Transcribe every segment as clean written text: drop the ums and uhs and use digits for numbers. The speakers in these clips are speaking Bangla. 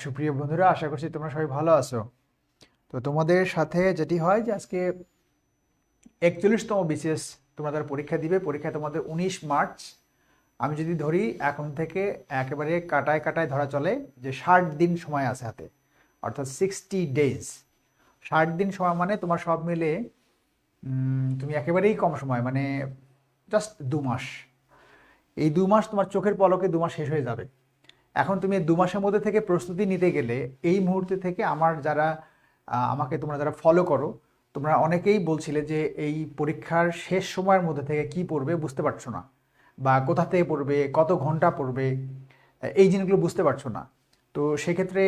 সুপ্রিয় বন্ধুরা, আশা করছি তোমরা সবাই ভালো আছো। তো তোমাদের সাথে যেটি হয় যে আজকে 41তম বিসিএস তোমরা তার পরীক্ষা দিবে। পরীক্ষা তোমাদের 19 মার্চ। আমি যদি ধরি এখন থেকে একেবারে কাটায় কাটায় ধরা চলে যে 60 দিন সময় আছে হাতে, অর্থাৎ 60 ডেজ। 60 দিন সময় মানে তোমার সব মিলে তুমি একেবারেই কম সময়, মানে জাস্ট 2 মাস। এই 2 মাস তোমার চোখের পলকে 2 মাস শেষ হয়ে যাবে। এখন তুমি এই 2 মাসের মধ্যে থেকে প্রস্তুতি নিতে গেলে এই মুহূর্তে থেকে আমাকে তোমরা যারা ফলো করো, তোমরা অনেকেই বলছিলে যে এই পরীক্ষার শেষ সময়ের মধ্যে থেকে কি পড়বে বুঝতে পারছো না, বা কোথা থেকে পড়বে, কত ঘন্টা পড়বে, এই জিনিসগুলো বুঝতে পারছো না। তো সেক্ষেত্রে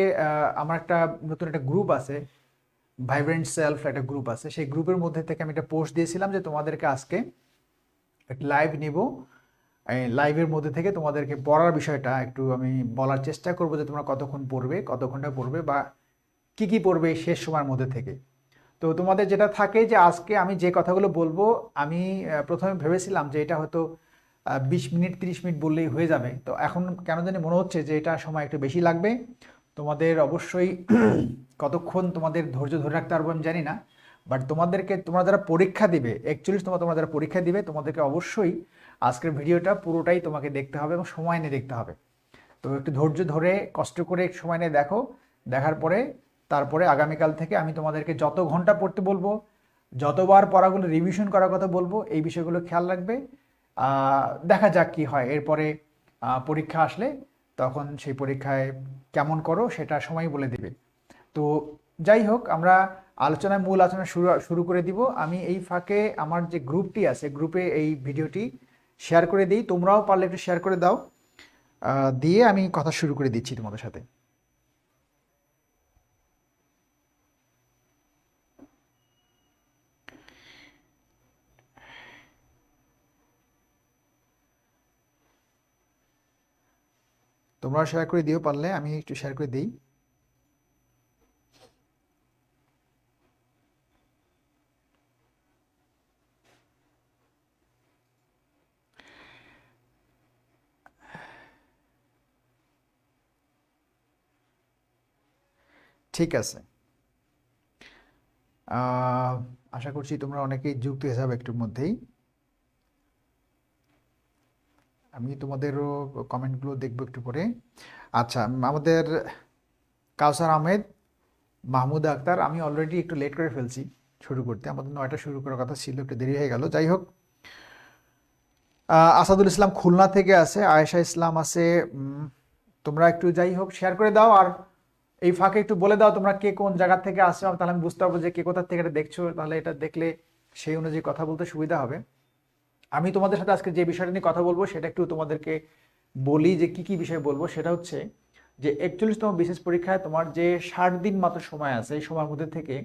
আমার নতুন একটা গ্রুপ আছে, ভাইব্রেন্ট সেলফ একটা গ্রুপ আছে। সেই গ্রুপের মধ্যে থেকে আমি একটা পোস্ট দিয়েছিলাম যে তোমাদেরকে আজকে একটা লাইভ নিব। এই লাইভের মধ্যে থেকে তোমাদেরকে পড়ার বিষয়টা একটু আমি বলার চেষ্টা করবো যে তোমরা কতক্ষণ পড়বে, কত ঘন্টা পড়বে, বা কি কি পড়বে এই শেষ সময়ের মধ্যে থেকে। তো তোমাদের যেটা থাকে যে আজকে আমি যে কথাগুলো বলবো, আমি প্রথমে ভেবেছিলাম যে এটা হয়তো 20 মিনিট 30 মিনিট বললেই হয়ে যাবে। তো এখন কেন জানি মনে হচ্ছে যে এটা সময় একটু বেশি লাগবে। তোমাদের অবশ্যই কতক্ষণ তোমাদের ধৈর্য ধরে রাখতে পারবো আমি জানি না, বাট তোমরা যারা পরীক্ষা দিবে, তোমরা যারা পরীক্ষা দিবে, তোমাদেরকে অবশ্যই আজকের ভিডিওটা পুরোটাই তোমাকে দেখতে হবে এবং সময় নিয়ে দেখতে হবে। তো একটু ধৈর্য ধরে কষ্ট করে একটু সময় নিয়ে দেখো। দেখার পরে তারপরে আগামীকাল থেকে আমি তোমাদেরকে যত ঘন্টা পড়তে বলবো, যতবার পড়াগুলো রিভিশন করার কথা বলবো, এই বিষয়গুলো খেয়াল রাখবে। দেখা যাক কি হয় এরপরে। পরীক্ষা আসলে তখন সেই পরীক্ষায় কেমন করো সেটা সময় বলে দিবে। তো যাই হোক, আমরা মূল আলোচনা শুরু শুরু করে দিব। আমি এই ফাঁকে আমার যে গ্রুপটি আছে, গ্রুপে এই ভিডিওটি শেয়ার করে দিই। তোমরাও পারলে একটু শেয়ার করে দাও। দিয়ে আমি কথা শুরু করে দিচ্ছি তোমাদের সাথে। তোমরাও শেয়ার করে দিও, পারলে আমি একটু শেয়ার করে দিই। ঠিক আছে। আহ, আশা করছি তোমরা অনেকেই যুক্ত হয়ে যাবে একটুর মধ্যেই। আমি তোমাদেরও কমেন্টগুলো দেখবো একটু পরে। আচ্ছা, আমাদের কাউসার আহমেদ, মাহমুদ আক্তার, আমি অলরেডি একটু লেট করে ফেলছি শুরু করতে। আমাদের 9টা শুরু করার কথা ছিল, একটু দেরি হয়ে গেল। যাই হোক, আসাদুল ইসলাম খুলনা থেকে আছে, আয়েশা ইসলাম আছে। তোমরা একটু যাই হোক শেয়ার করে দাও, আর এই ফাঁকে একটু বলে দাও তোমরা কে কোন জায়গা থেকে আসছো, তাহলে আমি বুঝতে পারবো যে কে কোথা থেকে এটা দেখছো। তাহলে এটা দেখলে সেই অনুযায়ী কথা বলতে সুবিধা হবে। আমি তোমাদের সাথে আজকে যে বিষয়টা নিয়ে কথা বলবো সেটা একটু তোমাদেরকে বলি যে কি কি বিষয় বলবো। সেটা হচ্ছে যে 41তম বিশেষ পরীক্ষায় তোমার যে 60 দিন মাত্র সময় আছে, এই সময়ের মধ্যে থেকে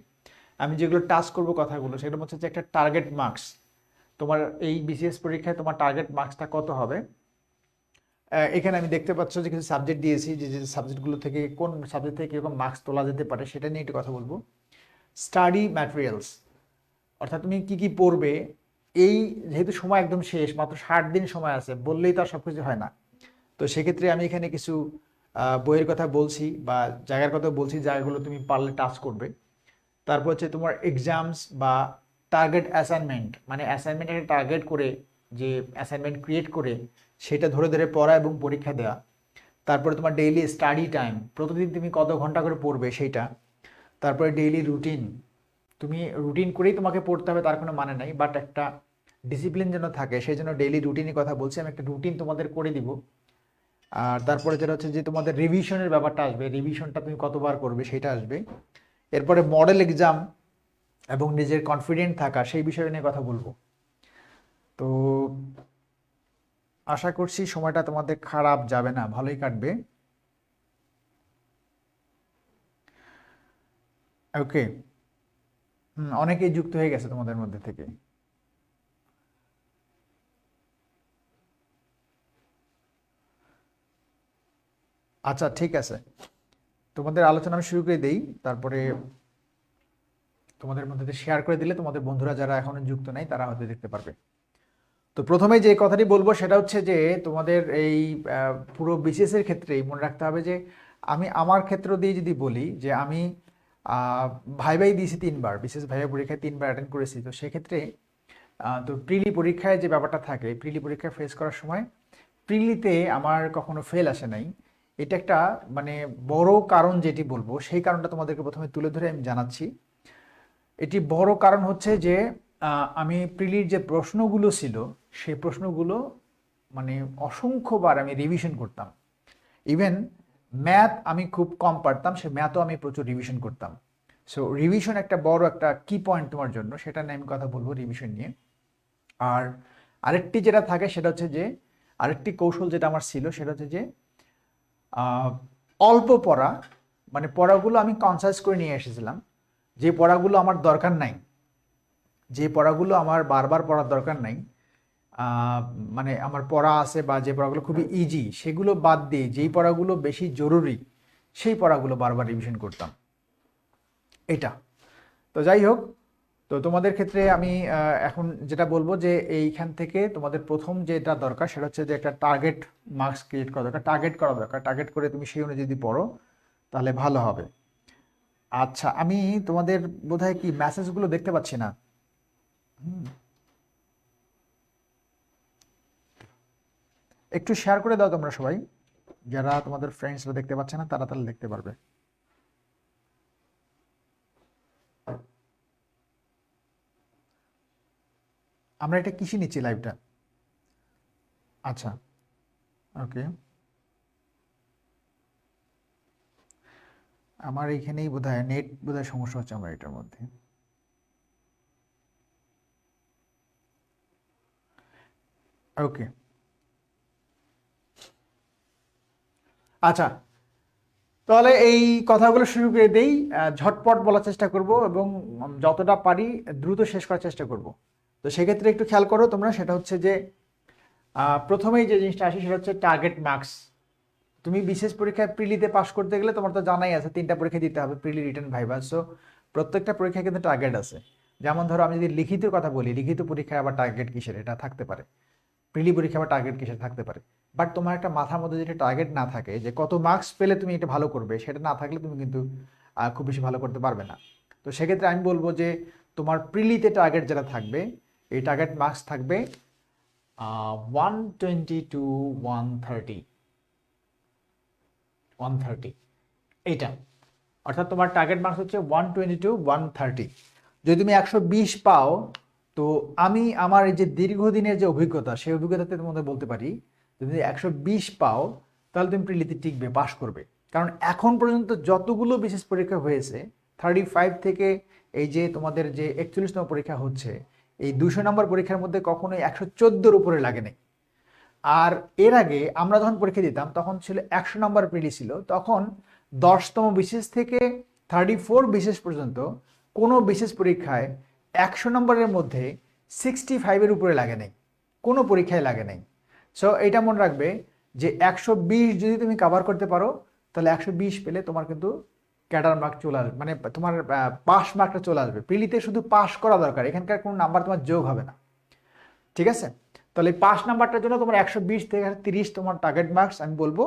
আমি যেগুলো টাস্ক করবো কথাগুলো, সেগুলো হচ্ছে যে একটা টার্গেট মার্কস। তোমার এই বিসিএস পরীক্ষায় তোমার টার্গেট মার্কসটা কত হবে। এখানে আমি দেখতে পাচ্ছ যে কিছু সাবজেক্ট দিয়েছি, যে যে সাবজেক্টগুলো থেকে কোন সাবজেক্ট থেকে কীরকম মার্কস তোলা যেতে পারে সেটা নিয়ে একটু কথা বলবো। স্টাডি ম্যাটেরিয়ালস, অর্থাৎ তুমি কি কি পড়বে। এই যেহেতু সময় একদম শেষ, মাত্র 60 দিন সময় আছে, বললেই তো আর সব কিছু হয় না। তো সেক্ষেত্রে আমি এখানে কিছু বইয়ের কথা বলছি বা জায়গার কথা বলছি, জায়গাগুলো তুমি পারলে টাচ করবে। তারপর হচ্ছে তোমার এক্সামস বা টার্গেট অ্যাসাইনমেন্ট, মানে অ্যাসাইনমেন্ট একটা টার্গেট করে, যে অ্যাসাইনমেন্ট ক্রিয়েট করে সেটা ধরে ধরে পড়া এবং পরীক্ষা দেওয়া। তারপরে তোমার ডেইলি স্টাডি টাইম, প্রতিদিন তুমি কত ঘন্টা করে পড়বে সেইটা। তারপরে ডেইলি রুটিন, তুমি রুটিন করেই তোমাকে পড়তে হবে তার কোনো মানে নাই, বাট একটা ডিসিপ্লিন যেন থাকে, সেই জন্য ডেইলি রুটিনের কথা বলছি। আমি একটা রুটিন তোমাদের করে দিব। আর তারপরে যেটা হচ্ছে যে তোমাদের রিভিশনের ব্যাপারটা আসবে, রিভিশনটা তুমি কতবার করবে সেটা আসবে। এরপরে মডেল এক্সাম এবং নিজের কনফিডেন্ট থাকা, সেই বিষয় নিয়ে কথা বলবো। তো আশা করছি সময়টা তোমাদের খারাপ যাবে না, ভালোই কাটবে। ওকে। অনেকেই যুক্ত হয়ে গেছে তোমাদের মধ্যে থেকে। আচ্ছা, ঠিক আছে, তোমাদের আলোচনা আমি শুরু করে দেই। তারপরে তোমাদের মধ্যে শেয়ার করে দিলে তোমাদের বন্ধুরা যারা এখনো যুক্ত নাই তারা হয়তো দেখতে পারবে। তো প্রথমে যে কথাটি বলবো সেটা হচ্ছে যে তোমাদের এই পুরো বিসিএস এর ক্ষেত্রেই মনে রাখতে হবে যে আমি আমার ক্ষেত্র দিয়ে যদি বলি যে আমি ভাইভাই দিয়েছি 3বার, বিশেষ ভাইভা পরীক্ষায় 3বার অ্যাটেন্ড করেছি। তো সেক্ষেত্রে তো প্রিলি পরীক্ষায় যে ব্যাপারটা থাকে, প্রিলি পরীক্ষা ফেস করার সময় প্রিলিতে আমার কখনো ফেল আসে নাই। এটা একটা মানে বড় কারণ যেটি বলবো, সেই কারণটা তোমাদেরকে প্রথমে তুলে ধরে আমি জানাচ্ছি। এটি বড় কারণ হচ্ছে যে আমি প্রিলির যে প্রশ্নগুলো ছিল সেই প্রশ্নগুলো মানে অসংখ্যবার আমি রিভিশন করতাম। ইভেন ম্যাথ আমি খুব কম পারতাম, সে ম্যাথও আমি প্রচুর রিভিশন করতাম। সো রিভিশন একটা বড় একটা কি পয়েন্ট তোমার জন্য, সেটা নিয়ে আমি কথা বলবো রিভিশন নিয়ে। আর আরেকটি যেটা থাকে সেটা হচ্ছে যে আরেকটি কৌশল যেটা আমার ছিল সেটা হচ্ছে যে অল্প পড়া, মানে পড়াগুলো আমি কনসাইজ করে নিয়ে এসেছিলাম। যে পড়াগুলো আমার দরকার নাই, যে পড়াগুলো আমার বারবার পড়ার দরকার নাই, মানে আমার পড়া আছে বা যে পড়াগুলো খুবই ইজি, সেগুলো বাদ দিয়ে যেই পড়াগুলো বেশি জরুরি সেই পড়াগুলো বারবার রিভিশন করতাম। এটা তো যাই হোক, তো তোমাদের ক্ষেত্রে আমি এখন যেটা বলবো যে এইখান থেকে তোমাদের প্রথম যেটা দরকার সেটা হচ্ছে যে একটা টার্গেট মার্কস ক্রিয়েট করা দরকার, টার্গেট করা দরকার। টার্গেট করে তুমি সেই অনুযায়ী যদি পড়ো তাহলে ভালো হবে। আচ্ছা, আমি তোমাদের বোধহয় কি মেসেজগুলো দেখতে পাচ্ছি না। একটু শেয়ার করে দাও তোমরা সবাই, যারা তোমাদের ফ্রেন্ডসরা দেখতে পাচ্ছে না তারা তাহলে দেখতে পারবে। আমরা এটা কিসে নিচ্ছি লাইভটা? আচ্ছা, ওকে। আমার এইখানেই বোধহয় নেট বোধহয় সমস্যা হচ্ছে আমার এটার মধ্যে। ওকে, আচ্ছা, তাহলে এই কথাগুলো শুরু করে দেই। ঝটপট বলার চেষ্টা করব এবং যতটা পারি দ্রুত শেষ করার চেষ্টা করব। তো সেক্ষেত্রে একটু খেয়াল করো তোমরা, সেটা হচ্ছে যে প্রথমেই যে জিনিসটা আসে সেটা হচ্ছে টার্গেট মার্কস। তুমি বিশেষ পরীক্ষায় প্রিলিতে পাস করতে গেলে তোমার তো জানাই আছে 3টা পরীক্ষা দিতে হবে, প্রিলি, রিটেন, ভাইভা। সো প্রত্যেকটা পরীক্ষায় কিন্তু টার্গেট আছে। যেমন ধরো আমি যদি লিখিত কথা বলি, লিখিত পরীক্ষায় আবার টার্গেট কিসের এটা থাকতে পারে, প্রিলি পরীক্ষা আবার টার্গেট কিসের থাকতে পারে। বাট তোমার একটা মাথার মধ্যে যেটা টার্গেট না থাকে যে কত মার্কস পেলে তুমি এটা ভালো করবে, সেটা না থাকলে তুমি কিন্তু খুব বেশি ভালো করতে পারবে না। তো সেক্ষেত্রে আমি বলবো যে তোমার প্রিলিতে টার্গেট যেটা থাকবে, এই টার্গেট মার্কস থাকবে 120 to 130, 130 এইটা। অর্থাৎ তোমার টার্গেট মার্কস হচ্ছে 120 to 130। যদি তুমি 120 পাও, তো আমি আমার এই যে দীর্ঘদিনের যে অভিজ্ঞতা, সেই অভিজ্ঞতাতে তোমাদের বলতে পারি যদি 120 পাও তাহলে তুমি প্রিলিতে টিকবে, পাশ করবে। কারণ এখন পর্যন্ত যতগুলো বিশেষ পরীক্ষা হয়েছে 35 থেকে এই যে তোমাদের যে 41তম পরীক্ষা হচ্ছে, এই 200 নম্বর পরীক্ষার মধ্যে কখনোই 114-র উপরে লাগে নাই। আর এর আগে আমরা যখন পরীক্ষা দিতাম তখন ছিল 100 নম্বর প্রিলি ছিল, তখন 10তম বিশেষ থেকে 34 বিশেষ পর্যন্ত কোনো বিশেষ পরীক্ষায় 100 নম্বরের মধ্যে 65-এর উপরে লাগে নাই, কোনো পরীক্ষায় লাগে নাই। সো এটা মনে রাখবে যে 120 যদি তুমি কভার করতে পারো তাহলে 120 পেলে তোমার কিন্তু ক্যাডার মার্ক চলে আসবে, মানে তোমার পাস মার্কটা চলে আসবে। প্রিলিতে শুধু পাস করা দরকার, এখানকার কোনো নাম্বার তোমার যোগ হবে না, ঠিক আছে? তাহলে পাস নাম্বারটার জন্য তোমার 120 থেকে 130 তোমার টার্গেট মার্কস আমি বলবো।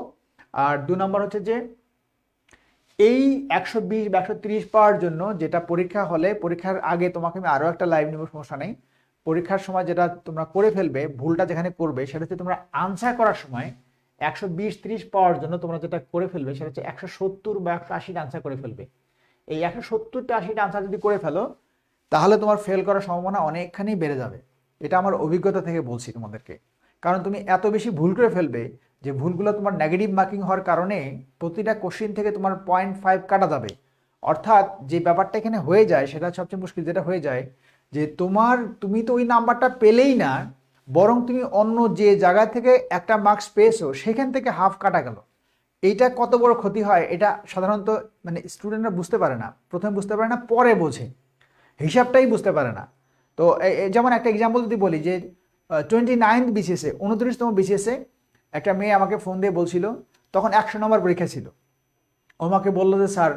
আর 2 নম্বর হচ্ছে যে এই 120 বা 130 পাওয়ার জন্য যেটা পরীক্ষা হলে, পরীক্ষার আগে তোমাকে আমি আরও একটা লাইভ নেব, সমস্যা নেই। পরীক্ষার সময় যেটা তোমরা করে ফেলবে, ভুলটা যেখানে করবে সেটা হচ্ছে তোমরা আনসার করার সময় 120-30 পাওয়ার জন্য তোমরা যেটা করে ফেলবে সেটা হচ্ছে 170 বা 180 আনসার করে ফেলবে। এই 170টা 80টা আনসার যদি করে ফেলো তাহলে তোমার ফেল করার সম্ভাবনা অনেকখানি বেড়ে যাবে। এটা আমার অভিজ্ঞতা থেকে বলছি তোমাদেরকে। কারণ তুমি এত বেশি ভুল করে ফেলবে যে ভুলগুলো তোমার নেগেটিভ মার্কিং হওয়ার কারণে প্রতিটা কোশ্চিন থেকে তোমার 0.5 কাটা যাবে। অর্থাৎ যে ব্যাপারটা এখানে হয়ে যায় সেটা সবচেয়ে মুশকিল, যেটা হয়ে যায় যে তুমি তো ওই নাম্বারটা পেলেই না, বরং তুমি অন্য যে জায়গা থেকে একটা মার্কস পেয়েছো সেখান থেকে হাফ কাটা গেল। এইটা কত বড় ক্ষতি হয় এটা সাধারণত মানে স্টুডেন্টরা বুঝতে পারে না, প্রথমে বুঝতে পারে না, পরে বোঝে, হিসাবটাই বুঝতে পারে না। তো যেমন একটা এক্সাম্পল যদি বলি যে 29th বিসিএসে, 29তম বিসিএসে একটা মেয়ে আমাকে ফোন দিয়ে বলছিল, তখন 100 নম্বর পরীক্ষা ছিল। ও আমাকে বললো যে স্যার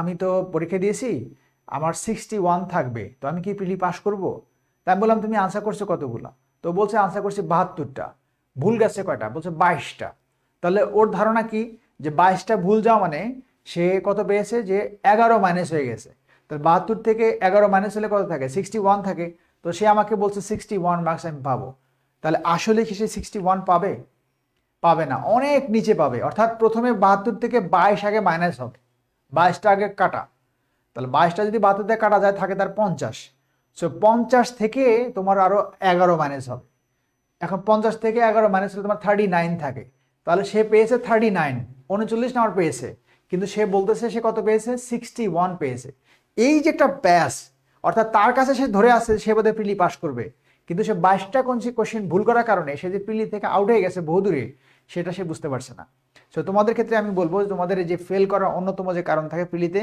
আমি তো পরীক্ষা দিয়েছি, আমার 61 থাকবে, তো আমি কি প্রিলি পাস করবো? তাই আমি বললাম তুমি আনসার করছো কতগুলো? তো বলছে আনসার করছি 72টা। ভুল গেছে কয়টা? বলছে 22টা। তাহলে ওর ধারণা কি যে 22টা ভুল যাওয়া মানে সে কত পেয়েছে, যে 11 মাইনাস হয়ে গেছে। তাহলে 72 থেকে 11 মাইনাস হলে কত থাকে, 61 থাকে। তো সে আমাকে বলছে 61 মার্কস আমি পাবো। তাহলে আসলে কি সে 61 পাবে? পাবে না, অনেক নিচে পাবে। অর্থাৎ প্রথমে 72 থেকে 22 আগে মাইনাস হবে, 22টা আগে কাটা। তাহলে 22টা যদি 72 থেকে কাটা যায় থাকে তার 50। সো 50 থেকে তোমার আরো 11 মাইনাস হবে। এখন 50 থেকে 11 মাইনাস হলে তোমার 39 থাকে। তাহলে সে পেয়েছে 39, 39 নাম্বার পেয়েছে। কিন্তু সে বলতেছে সে কত পেয়েছে, 61 পেয়েছে। এই যে একটা ব্যাস, অর্থাৎ তার কাছে সে ধরে আছে সে বোধহয় প্রিলি পাস করবে, কিন্তু সে 22টা কোশ্চেন ভুল করার কারণে সে যে প্রিলি থেকে আউট হয়ে গেছে বহুদূরে, সেটা সে বুঝতে পারছে না। সো তোমাদের ক্ষেত্রে আমি বলবো, তোমাদের যে ফেল করার অন্যতম যে কারণ থাকে প্রিলিতে,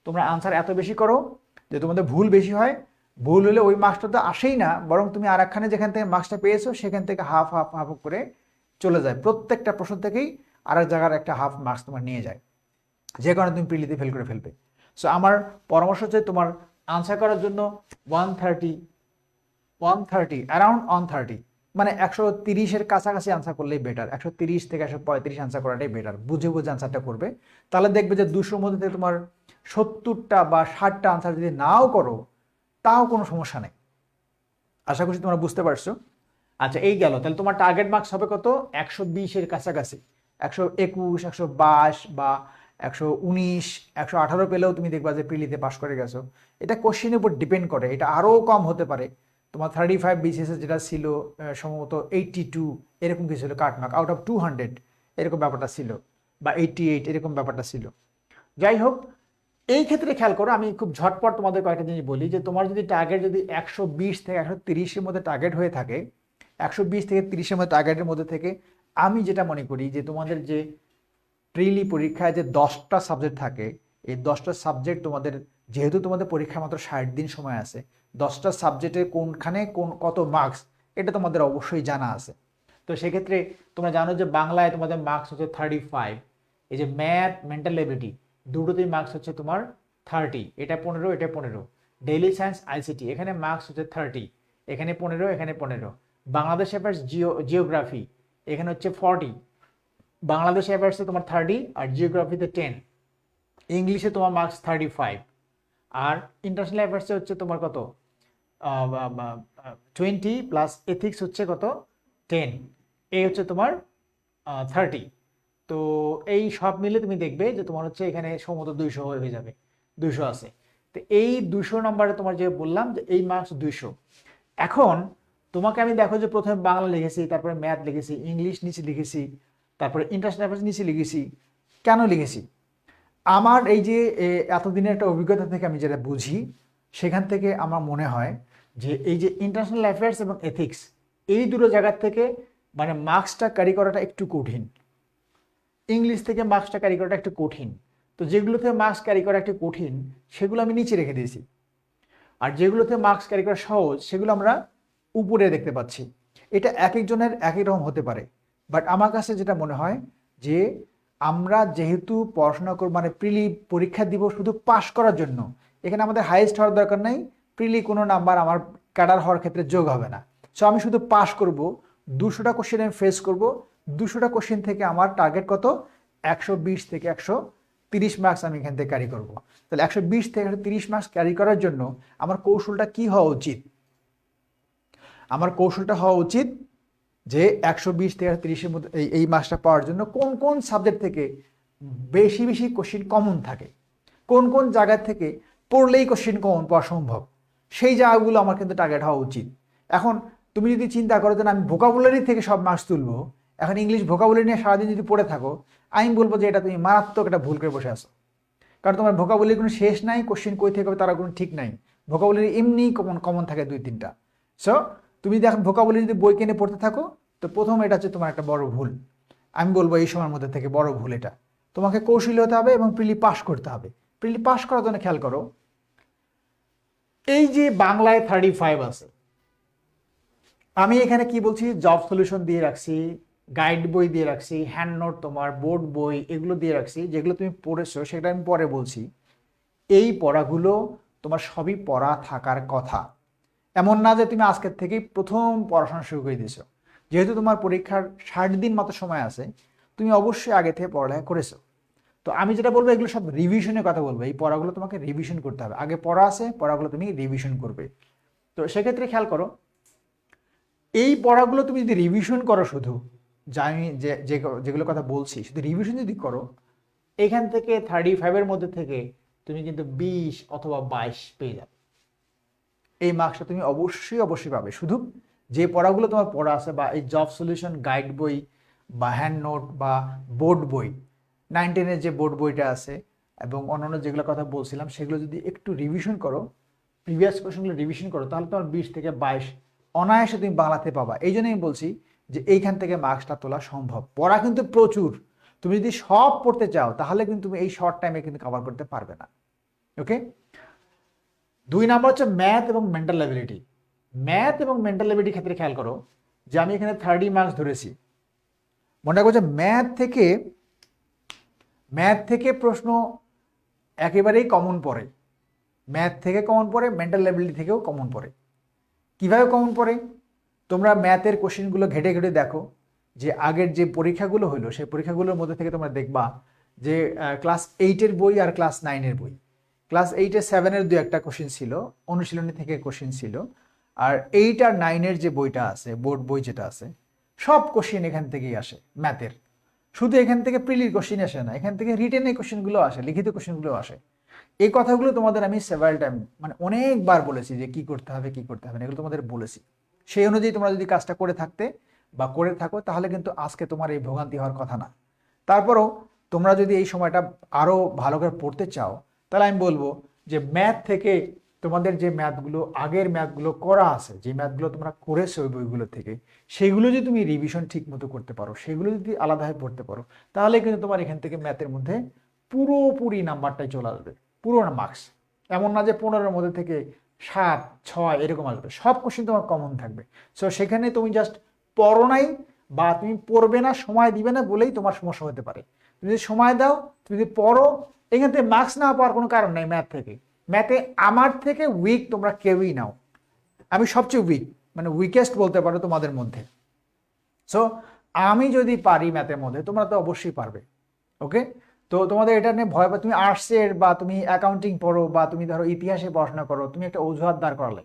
তোমরা আনসার এত বেশি করো যে তোমাদের ভুল বেশি হয়। ভুল হলে ওই মার্কসটা তো আসেই না, বরং তুমি আর একখানে যেখান থেকে মার্কসটা পেয়েছো সেখান থেকে হাফ হাফ হাফ করে চলে যায়। প্রত্যেকটা প্রশ্ন থেকেই আর এক জায়গার একটা হাফ মার্কস তোমার নিয়ে যায়, যে কারণে তুমি প্রিলিতে ফেল করে ফেলবে। সো আমার পরামর্শ হচ্ছে তোমার আনসার করার জন্য 130 অ্যারাউন্ড 130, মানে 130-এর কাছাকাছি আনসার করলেই বেটার। 130 থেকে 135 আনসার করাটাই বেটার। বুঝে বুঝে আনসারটা করবে, তাহলে দেখবে যে 200-র মধ্যে থেকে তোমার 70টা বা 60টা আনসার যদি নাও করো তাও কোনো সমস্যা নেই। আশা করছি তোমরা বুঝতে পারছো। আচ্ছা, এই গেল। তাহলে তোমার টার্গেট মার্কস হবে কত, 120-এর কাছাকাছি। 121, 122 বা 119, 118 পেলেও তুমি দেখবা যে প্রিলিতে পাস করে গেছো। এটা কোশ্চেনের উপর ডিপেন্ড করে, এটা আরও কম হতে পারে। তোমার 35 বিসিএস যেটা ছিল সম্ভবত 82 এরকম কিছু ছিল কাট মার্ক আউট অফ 200, এরকম ব্যাপারটা ছিল, বা 88 এরকম ব্যাপারটা ছিল। যাই হোক, এই ক্ষেত্রে খেয়াল করো, আমি খুব ঝটপট তোমাদের কয়েকটা জিনিস বলি, যে তোমার যদি টার্গেট যদি 120 থেকে 130-এর মধ্যে টার্গেট হয়ে থাকে, 120 থেকে 30-এর মধ্যে টার্গেটের মধ্যে থেকে, আমি যেটা মনে করি যে তোমাদের যে প্রিলি পরীক্ষায় যে 10টা সাবজেক্ট থাকে, এই 10টা সাবজেক্ট তোমাদের, যেহেতু তোমাদের পরীক্ষা মাত্র 60 দিন সময় আছে, 10টা সাবজেক্টে কোনখানে কোন কত মার্কস এটা তোমাদের অবশ্যই জানা আছে। তো সেক্ষেত্রে তোমরা জানো যে বাংলায় তোমাদের মার্কস হচ্ছে 35, এই যে ম্যাথ, মেন্টাল এবিলিটি দুটোতেই মার্কস হচ্ছে তোমার 30, এটা 15, এটা 15। ডেইলি সায়েন্স, আইসিটি এখানে মার্কস হচ্ছে 30, এখানে 15, এখানে 15। বাংলাদেশ অ্যাফেয়ার্স, জিওগ্রাফি এখানে হচ্ছে 40, বাংলাদেশ অ্যাফেয়ার্সে তোমার 30 আর জিওগ্রাফিতে 10। ইংলিশে তোমার মার্কস 35, আর ইন্টারন্যাশনাল অ্যাফেয়ার্সে হচ্ছে তোমার কত 20 প্লাস এথিক্স হচ্ছে কত 10, এই হচ্ছে তোমার 30। তো এই সব মিলে তুমি দেখবে যে তোমার হচ্ছে এখানে সম্ভবত 200 হয়ে যাবে, 200 আছে। তো এই 200 নম্বরে তোমার যে বললাম যে এই মার্কস 200। এখন তোমাকে আমি দেখো যে প্রথমে বাংলা লিখেছি, তারপরে ম্যাথ লিখেছি, ইংলিশ নিচে লিখেছি, তারপরে ইন্টারন্যাশনাল অ্যাফেয়ার্স নিচে লিখেছি। কেন লিখেছি? আমার এই যে এতদিনের একটা অভিজ্ঞতা থেকে আমি যেটা বুঝি, সেখান থেকে আমার মনে হয় যে এই যে ইন্টারন্যাশনাল অ্যাফেয়ার্স এবং এথিক্স এই দুটো জায়গার থেকে মানে মার্কসটা ক্যারি করাটা একটু কঠিন। ইংলিশ থেকে মার্কসটা ক্যারি করাটা একটু কঠিন। তো যেগুলোতে মার্কস ক্যারি করা একটু কঠিন সেগুলো আমি নিচে রেখে দিয়েছি, আর যেগুলোতে মার্কস ক্যারি করা সহজ সেগুলো আমরা উপরে দেখতে পাচ্ছি। এটা এক একজনের এক এক রকম হতে পারে, বাট আমার কাছে যেটা মনে হয় যে আমরা যেহেতু পড়াশোনা করব মানে প্রিলি পরীক্ষা দিব শুধু পাশ করার জন্য, এখানে আমাদের হাইয়েস্ট হওয়ার দরকার নাই। প্রিলি কোনো নাম্বার আমার ক্যাডার হওয়ার ক্ষেত্রে যোগ হবে না। সো আমি শুধু পাশ করব, 200টা কোশ্চেন আমি ফেস করব। 200টা কোশ্চেন থেকে আমার টার্গেট কত, 120 থেকে 130 মার্কস আমি এখান থেকে ক্যারি করব। তাহলে 120 থেকে 130 মার্কস ক্যারি করার জন্য আমার কৌশলটা কি হওয়া উচিত? আমার কৌশলটা হওয়া উচিত যে 120 থেকে 30-এর মধ্যে এই মার্কসটা পাওয়ার জন্য কোন কোন সাবজেক্ট থেকে বেশি বেশি কোশ্চেন কমন থাকে, কোন কোন জায়গা থেকে পড়লেই কোশ্চেন কমন পাওয়া সম্ভব, সেই জায়গাগুলো আমার কিন্তু টার্গেট হওয়া উচিত। এখন তুমি যদি চিন্তা করো যে আমি ভোকাবুলারি থেকে সব মার্কস তুলবো, এখন ইংলিশ ভোকাবুলারি নিয়ে সারাদিন যদি পড়ে থাকো, আমি বলবো যে এটা তুমি মারাত্মক একটা ভুল করে বসে আছো। কারণ তোমার ভোকাবুলারি কোনো শেষ নাই, কোশ্চেন কই থেকে হবে তার কোনো ঠিক নাই। ভোকাবুলারি এমনি কমন কমন থাকে 2-3টা। সো তুমি দেখো ভোকাবুলারি যদি বই কিনে পড়তে থাকো, তো প্রথম এটা হচ্ছে তোমার একটা বড় ভুল। আমি বলবো এই সময়ের মধ্যে থেকে বড় ভুল এটা। তোমাকে কৌশলী হতে হবে এবং প্রিলি পাস করতে হবে। প্রিলি পাস করার জন্য খেয়াল করো, এই যে বাংলায় 35 আছে, আমি এখানে কি বলছি, জব সলিউশন দিয়ে রাখছি, গাইড বই দিয়ে রাখছি, হ্যান্ড নোট তোমার বোর্ড বই এগুলো দিয়ে রাখছি, যেগুলো তুমি পড়েছো সেটা আমি পরে বলছি। এই পড়াগুলো তোমার সবই পড়া থাকার কথা। এমন না যে তুমি আজকের থেকেই প্রথম পড়াশোনা শুরু করে দিয়েছো। যেহেতু তোমার পরীক্ষার 60 দিন মতো সময় আছে, তুমি অবশ্যই আগে থেকে পড়ালেখা করেছো। তো আমি যেটা বলবো এগুলো সব রিভিশনের কথা বলবো, এই পড়াগুলো তোমাকে রিভিশন করতে হবে, আগে পড়া আছে পড়াগুলো তুমি রিভিশন করবে। তো সেক্ষেত্রে খেয়াল করো, এই পড়াগুলো তুমি যদি রিভিশন করো শুধু, যা আমি যেগুলো কথা বলছি শুধু রিভিশন যদি করো, এখান থেকে 35-এর মধ্যে থেকে তুমি কিন্তু 20 অথবা 22 পেয়ে যাবে। এই মার্কসটা তুমি অবশ্যই অবশ্যই পাবে। শুধু যে পড়াগুলো তোমার পড়া আছে বা এই জব সলিউশন গাইড বই বা হ্যান্ড নোট বা বোর্ড বই, 9-10-এর যে বোর্ড বইটা আছে এবং অন্যান্য যেগুলো কথা বলছিলাম সেগুলো যদি একটু রিভিশন করো, প্রিভিয়াস কোশ্চেনগুলো রিভিশন করো, তাহলে তোমার 20 থেকে 22 অনায়াসে তুমি বাংলাতে পাবা। এই জন্যই আমি বলছি যে এইখান থেকে মার্কসটা তোলা সম্ভব। পড়া কিন্তু প্রচুর, তুমি যদি সব পড়তে চাও তাহলে কিন্তু তুমি এই শর্ট টাইমে কিন্তু কভার করতে পারবে না। ওকে, 2 নাম্বার হচ্ছে ম্যাথ এবং মেন্টাল অ্যাবিলিটি। ম্যাথ এবং মেন্টাল অ্যাবিলিটির ক্ষেত্রে খেয়াল করো যে আমি এখানে 30 মার্কস ধরেছি। মনে রাখবো যে ম্যাথ থেকে প্রশ্ন একেবারেই কমন পড়ে, ম্যাথ থেকে কমন পড়ে, মেন্টাল অ্যাবিলিটি থেকেও কমন পড়ে। কিভাবে কমন পড়ে? তোমরা ম্যাথের কোশ্চেনগুলো ঘেটে ঘেটে দেখো যে আগের যে পরীক্ষাগুলো হলো সেই পরীক্ষাগুলোর মধ্যে থেকে তোমরা দেখবা যে ক্লাস 8-এর বই আর ক্লাস 9-এর বই, ক্লাস 8-এ 7-এর 2-একটা কোশ্চেন ছিল, অনুশীলনী থেকে কোশ্চেন ছিল, আর 8 আর 9-এর যে বইটা আছে বোর্ড বই যেটা আছে সব কোশ্চেন এখান থেকেই আসে ম্যাথের। শুধু এখান থেকে প্রিলির কোশ্চেন আসে না, এখান থেকে রিটেনের কোশ্চেনগুলো আসে, লিখিত কোশ্চেনগুলো আসে। এই কথাগুলো তোমাদের আমি সেভারাল টাইম মানে অনেকবার বলেছি যে কি করতে হবে কি করতে হবে, এগুলো তোমাদের বলেছি। সেই অনুযায়ী তোমরা যদি কাজটা করে থাকতে বা করে থাকো তাহলে কিন্তু আজকে তোমার এই ভোগান্তি হওয়ার কথা না। তারপরও তোমরা যদি এই সময়টা আরো ভালো করে পড়তে চাও তাহলে আমি বলবো যে ম্যাথ থেকে তোমাদের যে ম্যাথগুলো আগের ম্যাথগুলো করা আছে, যে ম্যাথগুলো তোমরা করেছো ওই বইগুলো থেকে, সেগুলো যদি তুমি রিভিশন ঠিক মতো করতে পারো, সেগুলো যদি আলাদাভাবে পড়তে পারো, তাহলে কিন্তু তোমার এখান থেকে ম্যাথের মধ্যে পুরোপুরি নাম্বারটাই চলে আসবে, পুরো মার্কস। এমন না যে 15-এর মধ্যে থেকে 7, 6 এরকম আসবে, সব কোশ্চেন তোমার কমন থাকবে। সো সেখানে তুমি জাস্ট পড়ো নাই বা তুমি পড়বে না, সময় দিবে না বলেই তোমার সমস্যা হতে পারে। তুমি যদি সময় দাও, তুমি যদি পড়ো, এখান থেকে মার্কস না পাওয়ার কোনো কারণ নাই। ম্যাথ থেকে, ম্যাথে আমার থেকে উইক তোমরা কেউই নাও, আমি সবচেয়ে উইক, মানে উইকেস্ট বলতে পারো তোমাদের মধ্যে। সো আমি যদি পারি ম্যাথের মধ্যে, তোমরা তো অবশ্যই পারবে। ওকে, তো তোমাদের এটা নিয়ে ভয় পাবে, তুমি আর্টসের বা তুমি অ্যাকাউন্টিং পড়ো বা তুমি ধরো ইতিহাসে পড়াশোনা করো, তুমি একটা অজুহাত দাঁড় করালে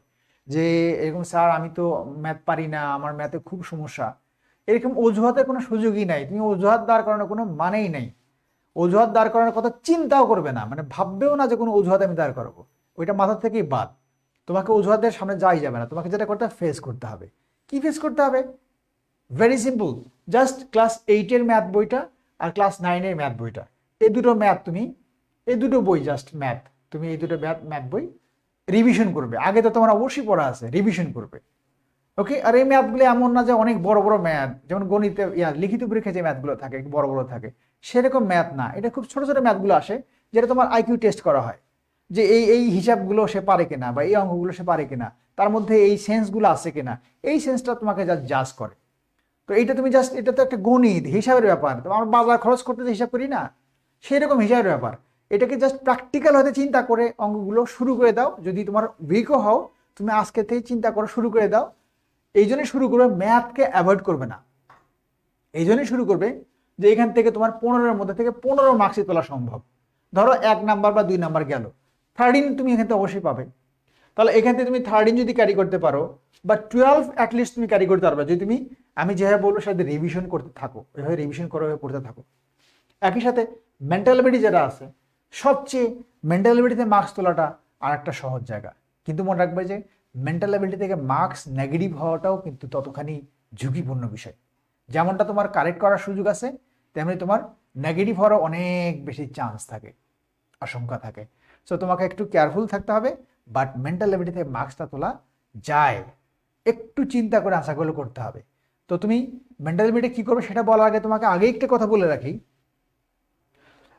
যে এরকম স্যার আমি তো ম্যাথ পারি না, আমার ম্যাথে খুব সমস্যা, এরকম অজুহাতের কোনো সুযোগই নাই। তুমি অজুহাত দাঁড় করানোর কোনো মানেই নেই। অজুহাত দাঁড় করানোর কথা চিন্তাও করবে না, মানে ভাববেও না যে কোনো অজুহাত আমি দাঁড় করাবো, ওইটা মাথা থেকেই বাদ। তোমাকে অজুহাতের সামনে যাই যাবে না, তোমাকে যেটা করতে হবে ফেস করতে হবে। কি ফেস করতে হবে? ভেরি সিম্পল, জাস্ট ক্লাস 8-এর ম্যাথ বইটা আর ক্লাস 9-এর ম্যাথ বইটা, এই দুটো ম্যাথ তুমি, এই দুটো বই জাস্ট ম্যাথ, তুমি এই দুটো ম্যাথ বই রিভিশন করবে। আগে তো তোমার অবশ্যই পড়া আছে, রিভিশন করবে। ওকে, আর এই ম্যাথগুলো এমন না যে অনেক বড় বড় ম্যাথ, যেমন গণিতে লিখিত পরীক্ষায় যে ম্যাথগুলো থাকে বড় বড় থাকে, সেরকম ম্যাথ না। এটা খুব ছোট ছোট ম্যাথগুলো আসে যেটা তোমার আইকিউ টেস্ট করা হয়, যে এই এই হিসাবগুলো সে পারে কিনা বা এই অঙ্কগুলো সে পারে কিনা, তার মধ্যে এই সেন্সগুলো আছে কিনা, এই সেন্সটা তোমাকে জাস্ট জাজ করে। তো এইটা তুমি জাস্ট, এটা তো একটা গণিত হিসাবের ব্যাপার, তো আমরা বাজার খরচ করতে হিসাব করি না, সেরকম হিসাবের ব্যাপার। এটাকে জাস্ট প্র্যাকটিক্যাল হতে চিন্তা করে অঙ্কগুলো শুরু করে দাও। যদি তোমার উইকও হও, তুমি আজকে থেকে চিন্তা করে শুরু করে দাও। এই জন্যই শুরু করবে, ম্যাথকে অ্যাভয়েড করবে না। এই জন্যই শুরু করবে যে এখান থেকে তোমার 15-এর মধ্যে থেকে 15 মার্কসই তোলা সম্ভব। ধরো 1 নাম্বার বা 2 নাম্বার গেল, 13 তুমি এখান থেকে অবশ্যই পাবে। তাহলে এখান থেকে তুমি 13 যদি ক্যারি করতে পারো বা 12 অ্যাটলিস্ট তুমি ক্যারি করতে পারবে, যদি তুমি আমি যেভাবে বলবো সেটা রিভিশন করতে থাকো, এভাবে রিভিশন করে পড়তে থাকো। একই সাথে মেন্টাল অ্যাবিলিটি যেটা আছে, সবচেয়ে মেন্টাল অ্যাবিলিটিতে মার্কস তোলাটা আর একটা সহজ জায়গা। কিন্তু মনে রাখবে যে মেন্টাল অ্যাবিলিটি থেকে মার্কস নেগেটিভ হওয়াটাও কিন্তু ততখানি ঝুঁকিপূর্ণ বিষয়। যেমনটা তোমার কারেক্ট করার সুযোগ আছে, তেমনি তোমার নেগেটিভ হওয়ারও অনেক বেশি চান্স থাকে, আশঙ্কা থাকে। সো তোমাকে একটু কেয়ারফুল থাকতে হবে, বাট মেন্টাল অ্যাবিলিটি থেকে মার্কসটা তোলা যায়। একটু চিন্তা করে আশাগুলো করতে হবে। তো তুমি মেন্টাল অ্যাবিলিটি কী করবে সেটা বলার আগে তোমাকে আগে একটা কথা বলে রাখি,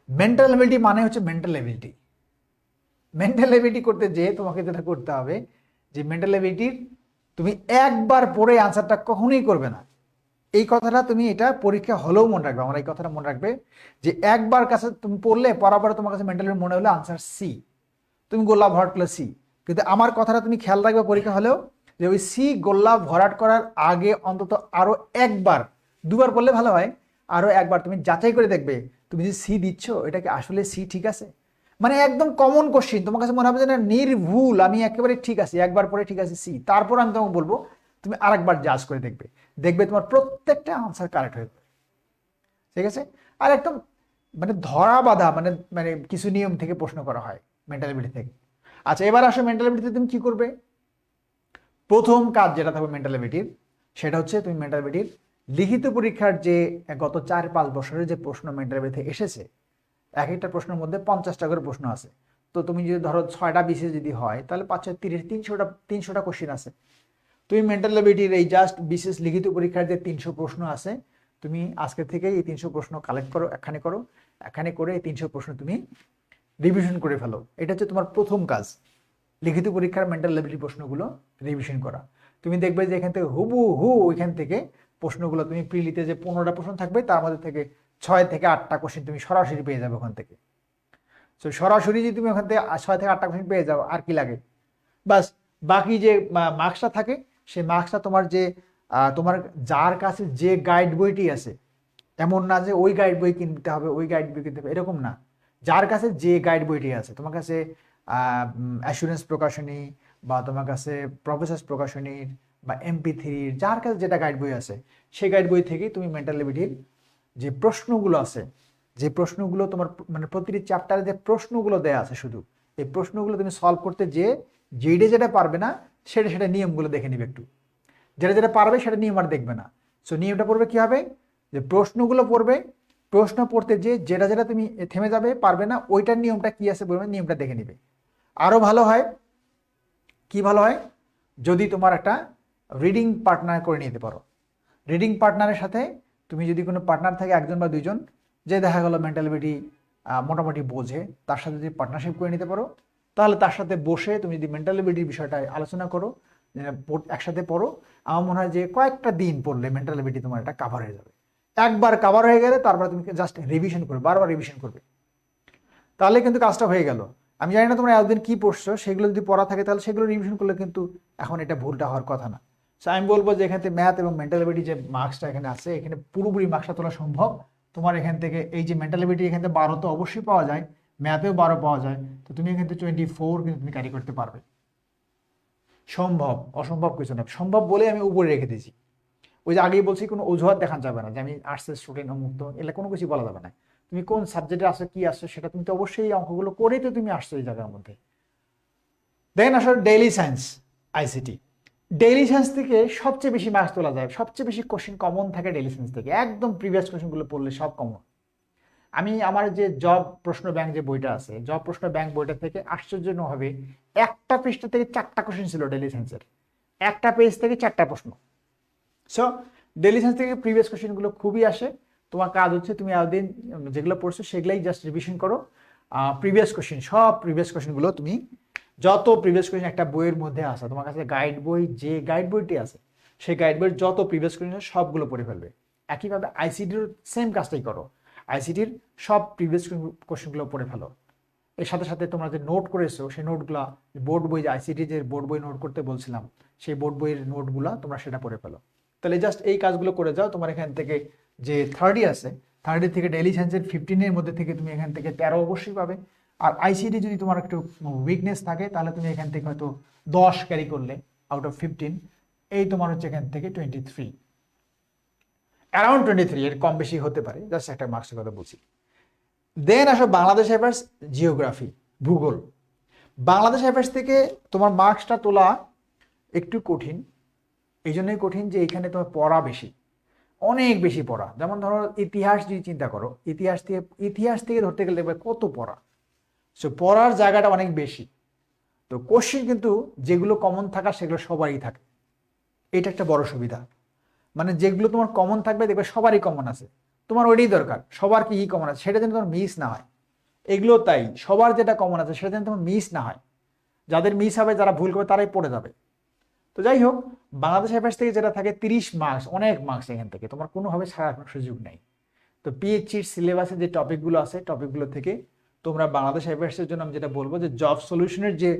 মেন্টাল অ্যাবিলিটি মানে হচ্ছে মেন্টাল অ্যাবিলিটি। মেন্টাল অ্যাবিলিটি করতে যেয়ে তোমাকে যেটা করতে হবে যে মেন্টাল অ্যাবিলিটির তুমি একবার পড়ে আনসারটা কখনোই করবে না। এই কথাটা তুমি এটা পরীক্ষা হলেও মনে রাখবে, আমার এই কথাটা মনে রাখবে যে একবার কাছে তুমি পড়লে পড়ার পরে তোমার কাছে মেন্টাল মনে হলে আনসার সি, তুমি গোল্লা ভরাট করলে সি। কিন্তু আমার কথাটা তুমি খেয়াল রাখবে পরীক্ষা হলেও, যে ওই সি গোল্লা ভরাট করার আগে অন্তত আরো একবার 2বার পড়লে ভালো হয়, আরো একবার তুমি যাচাই করে দেখবে তুমি যে সি দিচ্ছ এটা কি আসলে সি ঠিক আছে। মানে একদম কমন কোশ্চিন, তোমার কাছে মনে হবে যে না নির্ভুল, আমি একেবারে ঠিক আছি, একবার পরে ঠিক আছে সি, তারপর আমি তোমাকে বলবো তুমি আরেকবার জাজ করে দেখবে, দেখবে তোমার প্রত্যেকটা আনসার কারেক্ট হয়ে যাবে। ঠিক আছে। আর একদম মানে ধরা বাঁধা মানে মানে কিছু নিয়ম থেকে প্রশ্ন করা হয় মেন্টালিটি থেকে। আচ্ছা এবার আসো মেন্টালিটিতে তুমি কি করবে। প্রথম কাজ যেটা থাকবে মেন্টালিটির, সেটা হচ্ছে তুমি মেন্টালিটির লিখিত পরীক্ষার যে গত 4-5 বছরের যে প্রশ্ন মেন্টালিটি থেকে এসেছে, এক একটা প্রশ্নের মধ্যে 50টা করে প্রশ্ন আছে। তো তুমি যদি ধরো 6টা বিসিএস যদি হয় তাহলে 5-30 300টা কোশ্চিন আছে। তুমি মেন্টাল এবিলিটির এই জাস্ট বিশেষ লিখিত পরীক্ষার যে 300 প্রশ্ন আছে, তুমি আজকে থেকে এই 300 প্রশ্ন কালেক্ট করো, এখানে করে এই 300 প্রশ্ন তুমি রিভিশন করে ফেলো। এটা হচ্ছে তোমার প্রথম কাজ, লিখিত পরীক্ষার মেন্টাল এবিলিটি প্রশ্নগুলো রিভিশন করা। তুমি দেখবে যে এখান থেকে হুবহু ওইখান থেকে প্রশ্নগুলো তুমি প্রিলিতে যে 15টা প্রশ্ন থাকবে তার মধ্যে থেকে 6 থেকে 8টা কোশ্চেন তুমি সরাসরি পেয়ে যাবে ওখান থেকে। তো সরাসরি যদি তুমি ওখান থেকে 6 থেকে 8টা কোশ্চেন পেয়ে যাও আর কি লাগে, বাস বাকি যে মার্কসটা থাকে সেই মার্কসটা তোমার যে তোমার যার কাছে যে গাইড বইটি আছে, এমন না যে ওই গাইড বই কিনতে হবে ওই গাইড বই কিনতে হবে এরকম না, যার কাছে যে গাইড বইটি আছে, তোমার কাছে অ্যাসুরেন্স প্রকাশনী বা তোমার কাছে প্রফেসর্স প্রকাশনীর বা MP3-র যার কাছে যেটা গাইড বই আছে সেই গাইড বই থেকেই তুমি মেন্টাল এবিলিটির যে প্রশ্নগুলো আছে, যে প্রশ্নগুলো তোমার মানে প্রতিটি চ্যাপ্টারে যে প্রশ্নগুলো দেয়া আছে শুধু এই প্রশ্নগুলো তুমি সলভ করতে যে যেটা যেটা পারবে না সেটা সেটা নিয়মগুলো দেখে নিবে একটু, যেটা যেটা পারবে সেটা নিয়ম আর দেখবে না। সো নিয়মটা পড়বে কি হবে, যে প্রশ্নগুলো পড়বে, প্রশ্ন পড়তে যে যেটা যেটা তুমি থেমে যাবে পারবে না ওইটার নিয়মটা কি আছে বলবে, নিয়মটা দেখে নিবে। আরো ভালো হয় কি ভালো হয় যদি তোমার একটা রিডিং পার্টনার করে নিতে পারো। রিডিং পার্টনারের সাথে তুমি যদি কোনো পার্টনার থাকে 1জন বা 2জন, যে দেখা গেল মেন্টালিটি মোটামুটি বোঝে, তার সাথে যদি পার্টনারশিপ করে নিতে পারো তাহলে তার সাথে বসে তুমি যদি মেন্টালিটির বিষয়টা আলোচনা করো, একসাথে পড়ো, আমার মনে হয় যে কয়েকটা দিন পড়লে মেন্টালিটি তোমার এটা কাভার হয়ে যাবে। একবার কাভার হয়ে গেলে তারপরে তুমি জাস্ট রিভিশন করবে, বারবার রিভিশন করবে, তাহলে কিন্তু কাজটা হয়ে গেল। আমি জানি না তোমরা এতদিন কি পড়ছো, সেগুলো যদি পড়া থাকে তাহলে সেগুলো রিভিশন করলে কিন্তু এখন এটা ভুলটা হওয়ার কথা না। সো আমি বলবো যে এখান থেকে ম্যাথ এবং মেন্টাল এবিলিটি যে মার্কসটা এখানে আছে এখানে পুরোপুরি মার্কসটা তোলা সম্ভব। তোমার এখান থেকে এই যে মেন্টাল এবিলিটি এখান থেকে 12 তো অবশ্যই পাওয়া যায়, ম্যাথেও 12 পাওয়া যায়, তো তুমি এখান থেকে 24 কিন্তু তুমি ক্যারি করতে পারবে। সম্ভব, অসম্ভব কিছু না, সম্ভব বলে আমি উপরে রেখে দিয়েছি। ওই যে আগেই বলছি কোনো অজুহাত দেখান যাবে না যে আমি আর্টসের স্টুডেন্ট মুক্ত, এগুলো কোনো কিছু বলা যাবে না। তুমি কোন সাবজেক্টে আসছো কি আসছো সেটা তুমি তো অবশ্যই এই অঙ্কগুলো করেই তো তুমি আসছো এই জায়গার মধ্যে। দেন আসলে daily science ICT, daily science থেকে সবচেয়ে বেশি মার্কস তোলা যায়, সবচেয়ে বেশি কোশ্চেন কমন থাকে ডেইলি সায়েন্স থেকে, একদম প্রিভিয়াস কোশ্চেনগুলো পড়লে সব কমন। আমি আমার যে জব প্রশ্ন ব্যাংক যে বইটা আছে, জব প্রশ্ন ব্যাংক বইটা থেকে আশ্চর্যজনকভাবে একটা পৃষ্ঠা থেকে 4টা কোশ্চেন ছিল ডেইলি সায়েন্সের, একটা পেজ থেকে 4টা প্রশ্ন। সো ডেইলি সায়েন্স থেকে প্রিভিয়াস কোশ্চেনগুলো খুবই আসে। তোমার কাজ হচ্ছে তুমি এতদিন যেগুলো পড়ছো সেগুলাই জাস্ট রিভিশন করো, প্রিভিয়াস কোশ্চেন সব প্রিভিয়াস কোশ্চেনগুলো তুমি যত প্রিভিয়াস কোশ্চেন একটা বইয়ের মধ্যে আসে, তোমার কাছে গাইড বই যে গাইড বইটি আছে সেই গাইড বইয়ের যত প্রিভিয়াস কোশ্চেন সবগুলো পড়ে ফেলবে। একইভাবে ICTর সেম কাজটাই করো, ICTর সব প্রিভিয়াস কোশ্চেনগুলো পড়ে ফেলো। এর সাথে সাথে তোমরা যে নোট করেছো সেই নোটগুলা, বোর্ড বই যে ICT যে বোর্ড বই নোট করতে বলছিলাম সেই বোর্ড বইয়ের নোটগুলা তোমরা সেটা পড়ে ফেলো। তাহলে জাস্ট এই কাজগুলো করে যাও, তোমার এখান থেকে যে 30 আছে 30 থেকে ডেইলি সায়েন্সের 15-এর মধ্যে থেকে তুমি এখান থেকে 13 অবশ্যই পাবে। আর ICT যদি তোমার একটু উইকনেস থাকে তাহলে তুমি এখান থেকে হয়তো 10 ক্যারি করলে আউট অফ 15, এই তোমার হচ্ছে এখান থেকে 23, অ্যারাউন্ড 23, এর কম বেশি হতে পারে, জাস্ট একটা মার্কসের কথা বলছি। দেন আসো বাংলাদেশ অ্যাফেয়ার্স, জিওগ্রাফি, ভূগোল। বাংলাদেশ অ্যাফেয়ার্স থেকে তোমার মার্কসটা তোলা একটু কঠিন, এই জন্যই কঠিন যে এখানে তোমার পড়া বেশি, অনেক বেশি পড়া। যেমন ধরো ইতিহাস যদি চিন্তা করো, ইতিহাস থেকে ধরতে গেলে দেখবে কত পড়া, সো পড়ার জায়গাটা অনেক বেশি। তো কোশ্চেন কিন্তু যেগুলো কমন থাকা সেগুলো সবারই থাকে, এটা একটা বড় সুবিধা। মানে যেগুলো তোমার কমন থাকবে দেখবে সবারই কমন আছে, তোমার ওইটাই দরকার সবার কি কমন আছে সেটা যেন তোমার মিস না হয়। এগুলো তাই, সবার যেটা কমন আছে সেটা যেন তোমার মিস না হয়, যাদের মিস হবে যারা ভুল করবে তারাই পড়ে যাবে। তো যাই হোক, বাংলাদেশ অ্যাফেয়ার্স থেকে যেটা থাকে 30 মার্কস, অনেক মার্কস, এখান থেকে তোমার কোনোভাবে ছাড়ার সুযোগ নেই। তো PHCর সিলেবাসে যে টপিকগুলো আছে টপিকগুলো থেকে তোমরা বাংলাদেশ অ্যাফেয়ার্সের জন্য আমি যেটা বলবো যে জব সলিউশনের যে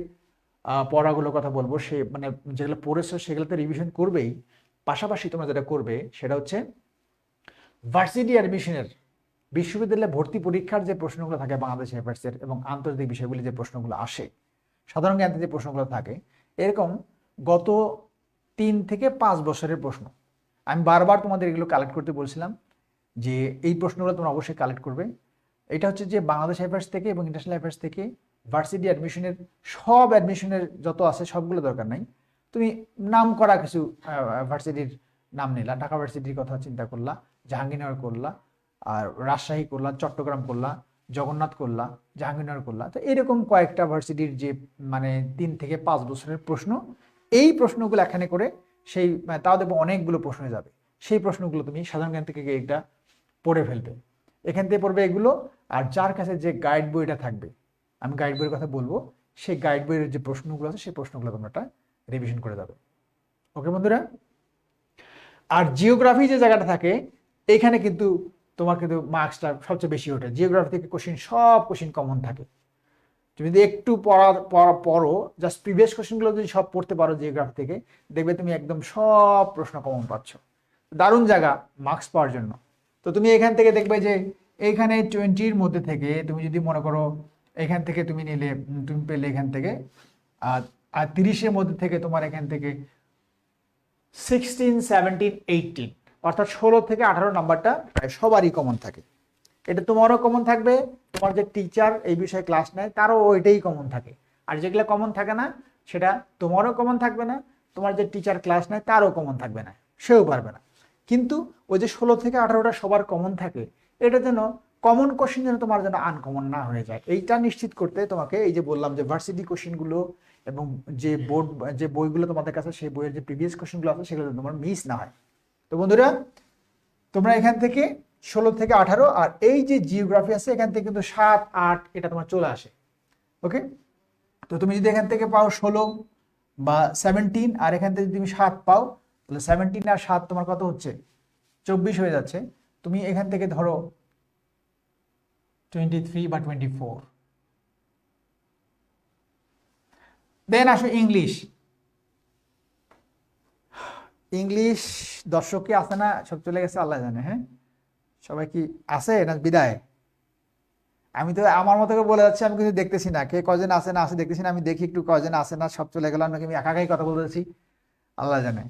পড়াগুলোর কথা বলবো, সে মানে যেগুলো পড়েছো সেগুলোতে রিভিশন করবেই, পাশাপাশি তোমরা যেটা করবে সেটা হচ্ছে ভার্সিটি অ্যাডমিশনের বিশ্ববিদ্যালয়ে ভর্তি পরীক্ষার যে প্রশ্নগুলো থাকে বাংলাদেশ অ্যাফেয়ার্সের এবং আন্তর্জাতিক বিষয়গুলি যে প্রশ্নগুলো আসে, সাধারণ জ্ঞানের যে প্রশ্নগুলো থাকে, এরকম গত 3 থেকে 5 বছরের প্রশ্ন আমি বারবার তোমাদের এগুলো কালেক্ট করতে বলছিলাম যে এই প্রশ্নগুলো তোমরা অবশ্যই কালেক্ট করবে। এটা হচ্ছে যে বাংলাদেশ অ্যাফেয়ার্স থেকে এবং ইন্টারন্যাশনাল অ্যাফেয়ার্স থেকে ভার্সিটি অ্যাডমিশনের সব অ্যাডমিশনের যত আছে সবগুলো দরকার নাই। তুমি নাম করা কিছু ভার্সিটির নাম নিলা, ঢাকা ভার্সিটির কথা চিন্তা করলা, জাহাঙ্গীরনগর করলা, আর রাজশাহী করলা, চট্টগ্রাম করলা, জগন্নাথ করলা, জাহাঙ্গীরনগর করলা। তো এরকম কয়েকটা ভার্সিটির যে মানে 3 থেকে 5 বছরের প্রশ্ন, এই প্রশ্নগুলো এখানে করে সেই তাও দেখবো অনেকগুলো প্রশ্ন যাবে, সেই প্রশ্নগুলো তুমি সাধারণ জ্ঞান থেকে এটা পড়ে ফেলবে, এখান থেকে পড়বে এগুলো। আর যার কাছে যে গাইড বইটা থাকবে, আমি গাইড বইয়ের কথা বলবো, সেই গাইড বইয়ের যে প্রশ্নগুলো আছে সেই প্রশ্নগুলো তোমরা রিভিশন করে যাবে। ওকে বন্ধুরা? আর জিওগ্রাফি যে জায়গাটা থাকে এখানে কিন্তু তোমার কিন্তু মার্কসটা সবচেয়ে বেশি ওঠে। জিওগ্রাফি থেকে সব কোশ্চিন কমন থাকে। তুমি যদি একটু পড়ো, জাস্ট প্রিভিয়াস কোশ্চেনগুলো যদি সব পড়তে পারো জিওগ্রাফি থেকে, দেখবে তুমি একদম সব প্রশ্ন কমন পাচ্ছ। দারুণ জায়গা মার্কস পাওয়ার জন্য। তো তুমি এখান থেকে দেখবে যে এইখানে 20-র মধ্যে থেকে তুমি যদি মনে করো এখান থেকে তুমি নিলে, তুমি পেলে এখান থেকে আর 30-এর মধ্যে থেকে তোমার এখান থেকে 16, 17, 18 অর্থাৎ 16 থেকে 18 নাম্বারটা সবারই কমন থাকে। এটা তোমারও কমন থাকবে, তোমার যে টিচার এই বিষয়ে ক্লাস নেয় তারও ওইটাই কমন থাকে। আর যেগুলো কমন থাকে না সেটা তোমারও কমন থাকবে না, তোমার যে টিচার ক্লাস নেয় তারও কমন থাকবে না, সেও পারবে না। কিন্তু ওই যে 16 থেকে 18টা সবার কমন থাকে, এটা যেন কমন কোশ্চেন যেন তোমার যেন আনকমন না হয়ে যায়, এইটা নিশ্চিত করতে তোমাকে এই যে বললাম যে ভার্সিটি কোশ্চেনগুলো এবং যে যে বইগুলো তোমাদের কাছে সেই বইয়ের যে প্রিভিয়াস কোশ্চেনগুলো আছে সেগুলো তোমার মিস না হয়। তো বন্ধুরা তোমরা এখান থেকে 16 থেকে 18 আর এই যে জিওগ্রাফি আছে এখান থেকে কিন্তু 7, 8 এটা তোমার চলে আসে। ওকে? তো তুমি যদি এখান থেকে পাও 16 বা 17 আর এখান থেকে যদি তুমি 7 পাও, তাহলে 17 আর 7 তোমার কত হচ্ছে? 24 হয়ে যাচ্ছে। তুমি এখান থেকে ধরো 23 বা 24। দেন আসো ইংলিশ। ইংলিশ দর্শক কি আছে না? সব চলে গেছে আল্লাহ জানে। হ্যাঁ, সবাই কি আছে না বিদায়? আমি তো আমার মতো করে বলে যাচ্ছি, আমি কিন্তু দেখতেছি না কে কজন আছে না আছে, দেখতেছি না। আমি দেখি একটু কজন আছে না, সব চলে গেলাম নাকি আমি একা একাই কথা বলতেছি আল্লাহ জানে।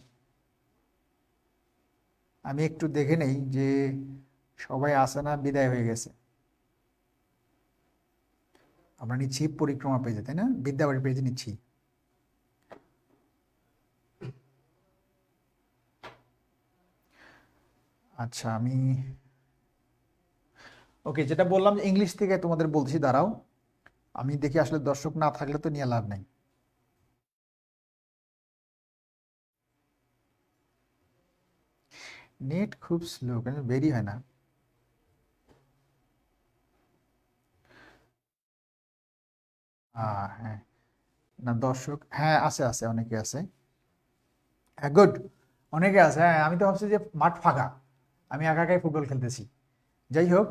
আমি একটু দেখে নেই যে সবাই আছে না বিদায় হয়ে গেছে। আমরা নিচ্ছি পরিক্রমা পেজে, তাই না? বিদ্যাবাড়ি পেজে নিচ্ছি। আচ্ছা, আমি ওকে যেটা বললাম ইংলিশ থেকে তোমাদের বলছি, দাঁড়াও আমি দেখি আসলে দর্শক না থাকলে তো নিয়ে লাভ নেই। নেট খুব স্লো, কেন বেরি হয় না? হ্যাঁ, না দর্শক হ্যাঁ আছে, আছে অনেকে আছে। হ্যাঁ গুড, অনেকে আছে। হ্যাঁ আমি তো ভাবছি যে মাঠ ফাঁকা, আমি একা একাই ফুটবল খেলতেছি। যাই হোক,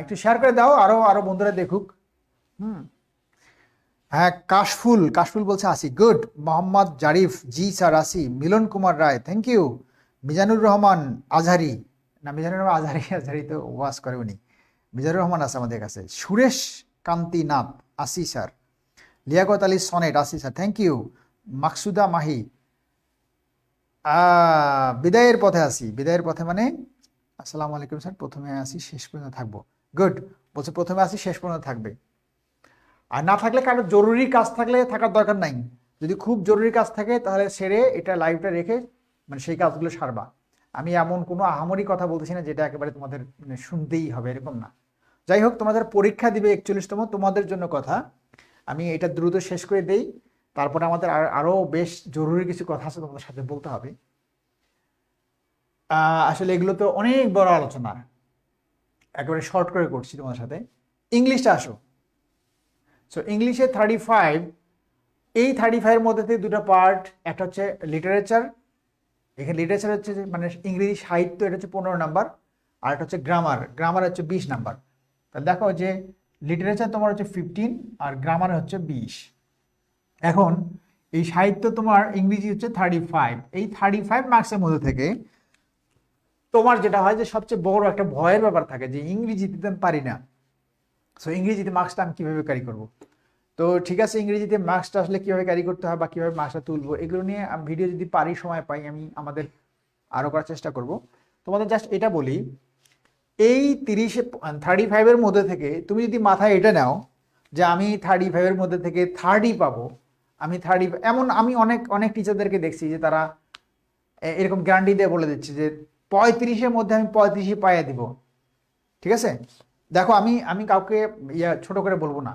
একটু শেয়ার করে দাও, আরো আরো বন্ধুরা দেখুক। হুম, হ্যাঁ কাশফুল, কাশফুল বলছে আসি। গুড। মোহাম্মদ জারিফ, জি স্যার আসি। মিলন কুমার রায়, থ্যাংক ইউ। মিজানুর রহমান আজহারি, না মিজানুর রহমান আজহারি, আজহারি তো ওয়াজ করে উনি। মিজানুর রহমান আছে আমাদের কাছে। সুরেশ কান্তি নাথ, আসি স্যার। লিয়াকত আলী সনেট, আসি স্যার, থ্যাংক ইউ। মাকসুদা মাহি, বিদায়ের পথে আসি। বিদায়ের পথে মানে আসসালামু আলাইকুম স্যার, প্রথমে আসি শেষ পর্যন্ত থাকবো। গুড, বলছে প্রথমে আসি শেষ পর্যন্ত থাকবে। আর না থাকলে কারো জরুরি কাজ থাকলে থাকার দরকার নাই। যদি খুব জরুরি কাজ থাকে তাহলে সেরে এটা লাইভটা রেখে মানে সেই কাজগুলো সারবা। আমি এমন কোনো আহামরি কথা বলতেছি না যেটা একেবারে তোমাদের মানে শুনতেই হবে এরকম না। যাই হোক, তোমাদের পরীক্ষা দিবে 41তম, তোমাদের জন্য কথা। আমি এটা দ্রুত শেষ করে দেই, তারপরে আমাদের আরো বেশ জরুরি কিছু কথা আছে তোমাদের সাথে বলতে হবে। আসলে এগুলো তো অনেক বড় আলোচনা, একেবারে শর্ট করে করছি তোমাদের সাথে। ইংলিশটা আসো। সো ইংলিশে 35, এই 35-এর মধ্যে থেকে দুটো পার্ট, একটা হচ্ছে লিটারেচার। এখানে লিটারেচার হচ্ছে মানে ইংরেজি সাহিত্য, এটা হচ্ছে 15 নাম্বার। আর একটা হচ্ছে গ্রামার, গ্রামার হচ্ছে 20 নাম্বার। তাহলে দেখো যে লিটারেচার তোমার হচ্ছে 15 আর গ্রামার হচ্ছে 20। এখন এই সাহিত্য তোমার ইংরেজি হচ্ছে 35, এই 35 মার্কসের মধ্যে থেকে তোমার যেটা হয় যে সবচেয়ে বড় একটা ভয়ের ব্যাপার থাকে যে ইংরেজিতে তো আমি পারি না, সো ইংরেজিতে মার্কসটা আমি কিভাবে ক্যারি করব। তো ঠিক আছে, ইংরেজিতে মার্কসটা আসলে কিভাবে ক্যারি করতে হয় বা কিভাবে মার্কসটা তুলবো, এগুলো নিয়ে আমি ভিডিও যদি পারি, সময় পাই, আমি আমাদের আরো করার চেষ্টা করব। তোমাদের জাস্ট এটা বলি, এই 35-এর মধ্যে থেকে তুমি যদি মাথায় এটা নাও যে আমি 35-এর মধ্যে থেকে 30 পাবো, আমি 30, এমন আমি অনেক অনেক টিচারদেরকে দেখছি যে তারা এরকম গ্যারান্টি দিয়ে বলে দিচ্ছে যে 35-এর মধ্যে আমি 35 পাইয়ে দিব। ঠিক আছে, দেখো আমি আমি কাউকে ছোট করে বলবো না,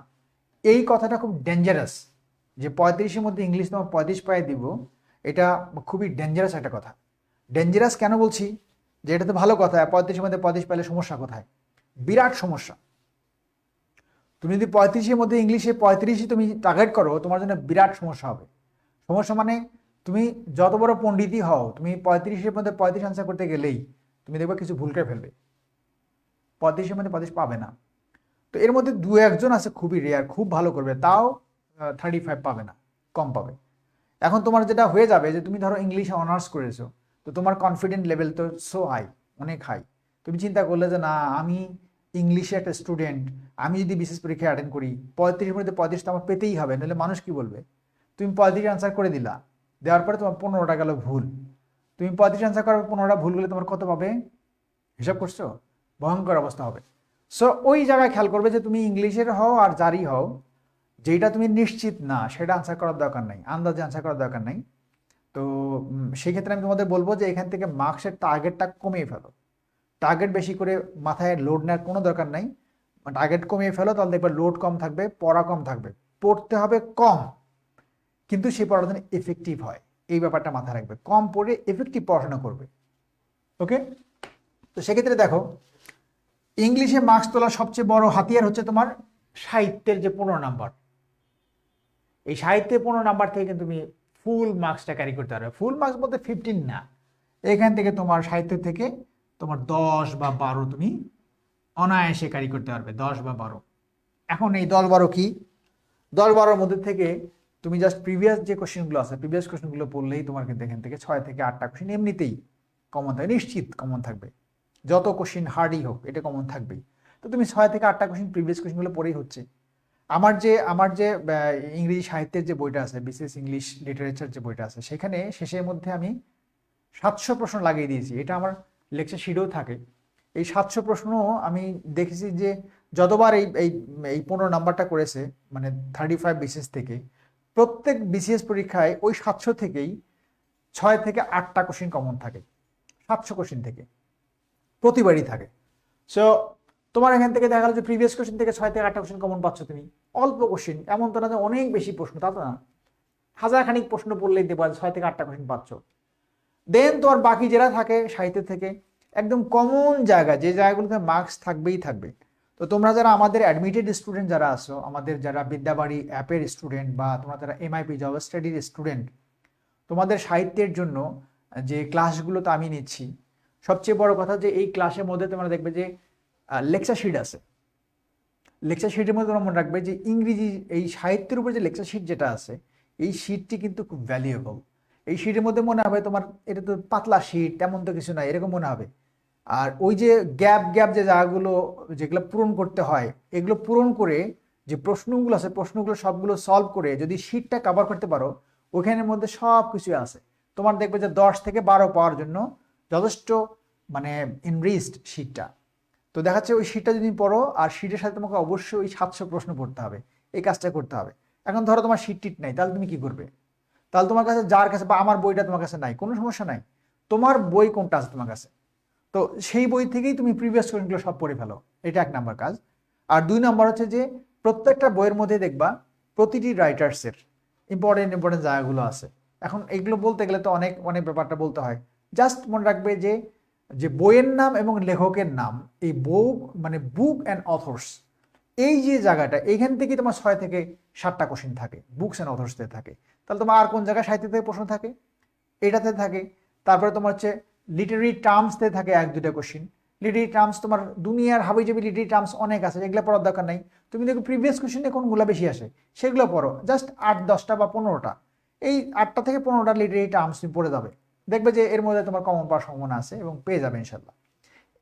এই কথাটা খুব ডেঞ্জারাস যে 35-এর মধ্যে ইংলিশ তোমার 35 পাইয়ে দিব, এটা খুবই ডেঞ্জারাস একটা কথা। ডেঞ্জারাস কেন বলছি, যে এটা তো ভালো কথা, 35-এর মধ্যে 35 পাইলে সমস্যা কোথায়? বিরাট সমস্যা। তুমি যদি 35-এর মধ্যে ইংলিশে 35 তুমি টার্গেট করো, তোমার জন্য বিরাট সমস্যা হবে। সমস্যা মানে তুমি যত বড় পণ্ডিতই হও, তুমি 35-এর মধ্যে 35 আনসার করতে গেলেই তুমি দেখবে কিছু ভুল করে ফেলবে, 35-এর মধ্যে 35 পাবে না। তো এর মধ্যে দু একজন আছে খুবই রেয়ার, খুব ভালো করবে, তাও 35 পাবে না, কম পাবে। এখন তোমার যেটা হয়ে যাবে যে তুমি ধরো ইংলিশে অনার্স করেছো, তো তোমার কনফিডেন্ট লেভেল তো সো হাই, অনেক হাই। তুমি চিন্তা করলে যে না, আমি ইংলিশে একটা স্টুডেন্ট, আমি যদি বিশেষ পরীক্ষায় অ্যাটেন্ড করি 35-এর মধ্যে 35 তো আমার পেতেই হবে, নাহলে মানুষ কি বলবে। তুমি 35 আনসার করে দিলা, দেওয়ার পরে তোমার 15টা গেল ভুল। তুমি 35 আনসার করার 15টা ভুল গেলে তোমার কত পাবে, হিসাব করছো? ভয়ঙ্কর অবস্থা হবে। সো ওই জায়গায় খেয়াল করবে যে তুমি ইংলিশের হও আর যারই হও, যেটা তুমি নিশ্চিত না সেটা আনসার করার দরকার নাই, আন্দাজে আনসার করার দরকার নাই। তো সেই ক্ষেত্রে আমি তোমাদের বলবো যে এখান থেকে মার্কসের টার্গেটটা কমিয়ে ফেলো, টার্গেট বেশি করে মাথায় লোড নেওয়ার কোনো দরকার নাই, টার্গেট কমিয়ে ফেলো, তাহলে দেখবে লোড কম থাকবে, পড়া কম থাকবে। পড়তে হবে কম, কিন্তু সেই পড়াটা যেন এফেক্টিভ হয়, এই ব্যাপারটা মাথায় রাখবে, কম পড়ে এফেক্টিভ পড়াশোনা করবে। ওকে, তো সেক্ষেত্রে দেখো, ইংলিশে মার্কস তোলার সবচেয়ে বড় হাতিয়ার হচ্ছে তোমার সাহিত্যের যে 15 নাম্বার। এই সাহিত্যে 15 নাম্বার থেকে কিন্তু তুমি ফুল মার্কসটা ক্যারি করতে পারবে। ফুল মার্কস বলতে 15 না, এখান থেকে তোমার সাহিত্য থেকে তোমার 10 বা 12 তুমি অনায়াসে ক্যারি করতে পারবে, 10 বা 12। এখন এই 10-12 কি, 10-12-র মধ্যে থেকে তুমি জাস্ট প্রিভিয়াস যে কোশ্চেনগুলো আছে, প্রিভিয়াস কোশ্চেনগুলো পড়লেই তোমার কিন্তু এখান থেকে 6 থেকে 8টা কোশ্চেন এমনিতেই কমন থাকবে, নিশ্চিত কমন থাকবে। যত কোশ্চেন হার্ডই হোক, এটা কমন থাকবেই। তো তুমি 6 থেকে 8টা কোশ্চেন প্রিভিয়াস কোশ্চেনগুলো পড়েই হচ্ছে। আমার যে ইংরেজি সাহিত্যের যে বইটা আছে, বিশেষ ইংলিশ লিটারেচার যে বইটা আছে, সেখানে শেষের মধ্যে আমি 700 প্রশ্ন লাগিয়ে দিয়েছি, এটা আমার লেকচার শিটেও থাকে। এই 700 প্রশ্ন আমি দেখেছি যে যতবার এই এই এই 15 নাম্বারটা করেছে, মানে 35 বিসিএস থেকে, প্রত্যেক বিসিএস পরীক্ষায় ওই 700 থেকেই 6 থেকে 8টা কোশ্চেন কমন থাকে, 700 কোশ্চেন থেকে প্রতিবারই থাকে। সো তোমার এখান থেকে দেখা গেল যে প্রিভিয়াস কোশ্চেন থেকে 6 থেকে 8টা কোশ্চেন কমন পাচ্ছ তুমি, অল্প কোশ্চেন, এমন তো না যে অনেক বেশি প্রশ্ন, তা তো না, হাজারখানিক প্রশ্ন পড়লেই দেখবা 6 থেকে 8টা কোশ্চেন পাচ্ছ। দেন তোমার বাকি যেটা থাকে সাহিত্য থেকে একদম কমন জায়গা, যে জায়গাগুলোতে মার্কস থাকবেই থাকবে। তো তোমরা যারা আমাদের অ্যাডমিটেড স্টুডেন্ট যারা আছো, আমাদের যারা বিদ্যাবাড়ি অ্যাপের স্টুডেন্ট, বা তোমরা যারা এমআইপি জব স্টাডির স্টুডেন্ট, তোমাদের সাহিত্যের জন্য যে ক্লাসগুলো তো আমি নিচ্ছি, সবচেয়ে বড় কথা যে এই ক্লাসের মধ্যে তোমরা দেখবে যে লেকচার শিট আছে। লেকচার শিটের মধ্যে তোমরা মনে রাখবে যে ইংরেজি এই সাহিত্যের উপর যে লেকচার শিট যেটা আছে, এই শিটটি কিন্তু খুব ভ্যালুয়েবল। এই শিটের মধ্যে মনে হবে তোমার এটা তো পাতলা শিট, তেমন তো কিছু নাই, এরকম মনে হবে। আর ওই যে গ্যাপ গ্যাপ যে জায়গাগুলো যেগুলো পূরণ করতে হয়, এগুলো পূরণ করে যে প্রশ্নগুলো আছে, প্রশ্নগুলো সবগুলো সলভ করে যদি শিটটা কভার করতে পারো, ওখানের মধ্যে সব কিছু আছে। তোমার দেখবে যে 10 থেকে 12 পাওয়ার জন্য যথেষ্ট মানে ইনরিচড শিটটা। তো দেখা যাচ্ছে ওই শিটটা যদি পড়ো, আর শিটের সাথে তোমাকে অবশ্যই ওই 700 প্রশ্ন পড়তে হবে, এই কাজটা করতে হবে। এখন ধরো তোমার শিট টিট নাই, তাহলে তুমি কি করবে? তাহলে তোমার কাছে যার কাছে, বা আমার বইটা তোমার কাছে নাই, কোনো সমস্যা নাই, তোমার বই কোনটা আছে তোমার কাছে, তো সেই বই থেকেই তুমি প্রিভিয়াস কোশ্চেনগুলো সব পড়ে ফেলো, এটা 1 নাম্বার কাজ। আর 2 নাম্বার হচ্ছে যে প্রত্যেকটা বইয়ের মধ্যে দেখবা প্রতিটি রাইটার্সের ইম্পর্টেন্ট ইম্পর্টেন্ট জায়গাগুলো আছে। এখন এইগুলো বলতে গেলে তো অনেক অনেক ব্যাপারটা বলতে হয়, জাস্ট মনে রাখবে যে যে বইয়ের নাম এবং লেখকের নাম, এই বুক মানে বুক অ্যান্ড অথর্স, এই যে জায়গাটা, এইখান থেকে তোমার 6 থেকে 7টা কোশ্চেন থাকে, বুকস অ্যান্ড অথর্সতে থাকে। তাহলে তোমার আর কোন জায়গায় সাহিত্য থেকে প্রশ্ন থাকে, এটাতে থাকে। তারপরে তোমার হচ্ছে লিটারি টার্মসতে থাকে 1-2টা কোশ্চেন। লিটারি টার্মস তোমার দুনিয়ার হাবিজাবি লিটারি টার্মস অনেক আছে, এগুলো পড়ার দরকার নাই। তুমি দেখো প্রিভিয়াস কোশ্চেনে কোনগুলো বেশি আসে, সেগুলো পড়ো, জাস্ট 8-10টা বা 15টা, এই 8টা থেকে 15টা লিটারি টার্মস তুমি পড়ে যাবে, দেখবে যে এর মধ্যে তোমার কমন পাওয়ার সম্ভাবনা আছে এবং পেয়ে যাবে ইনশাল্লাহ।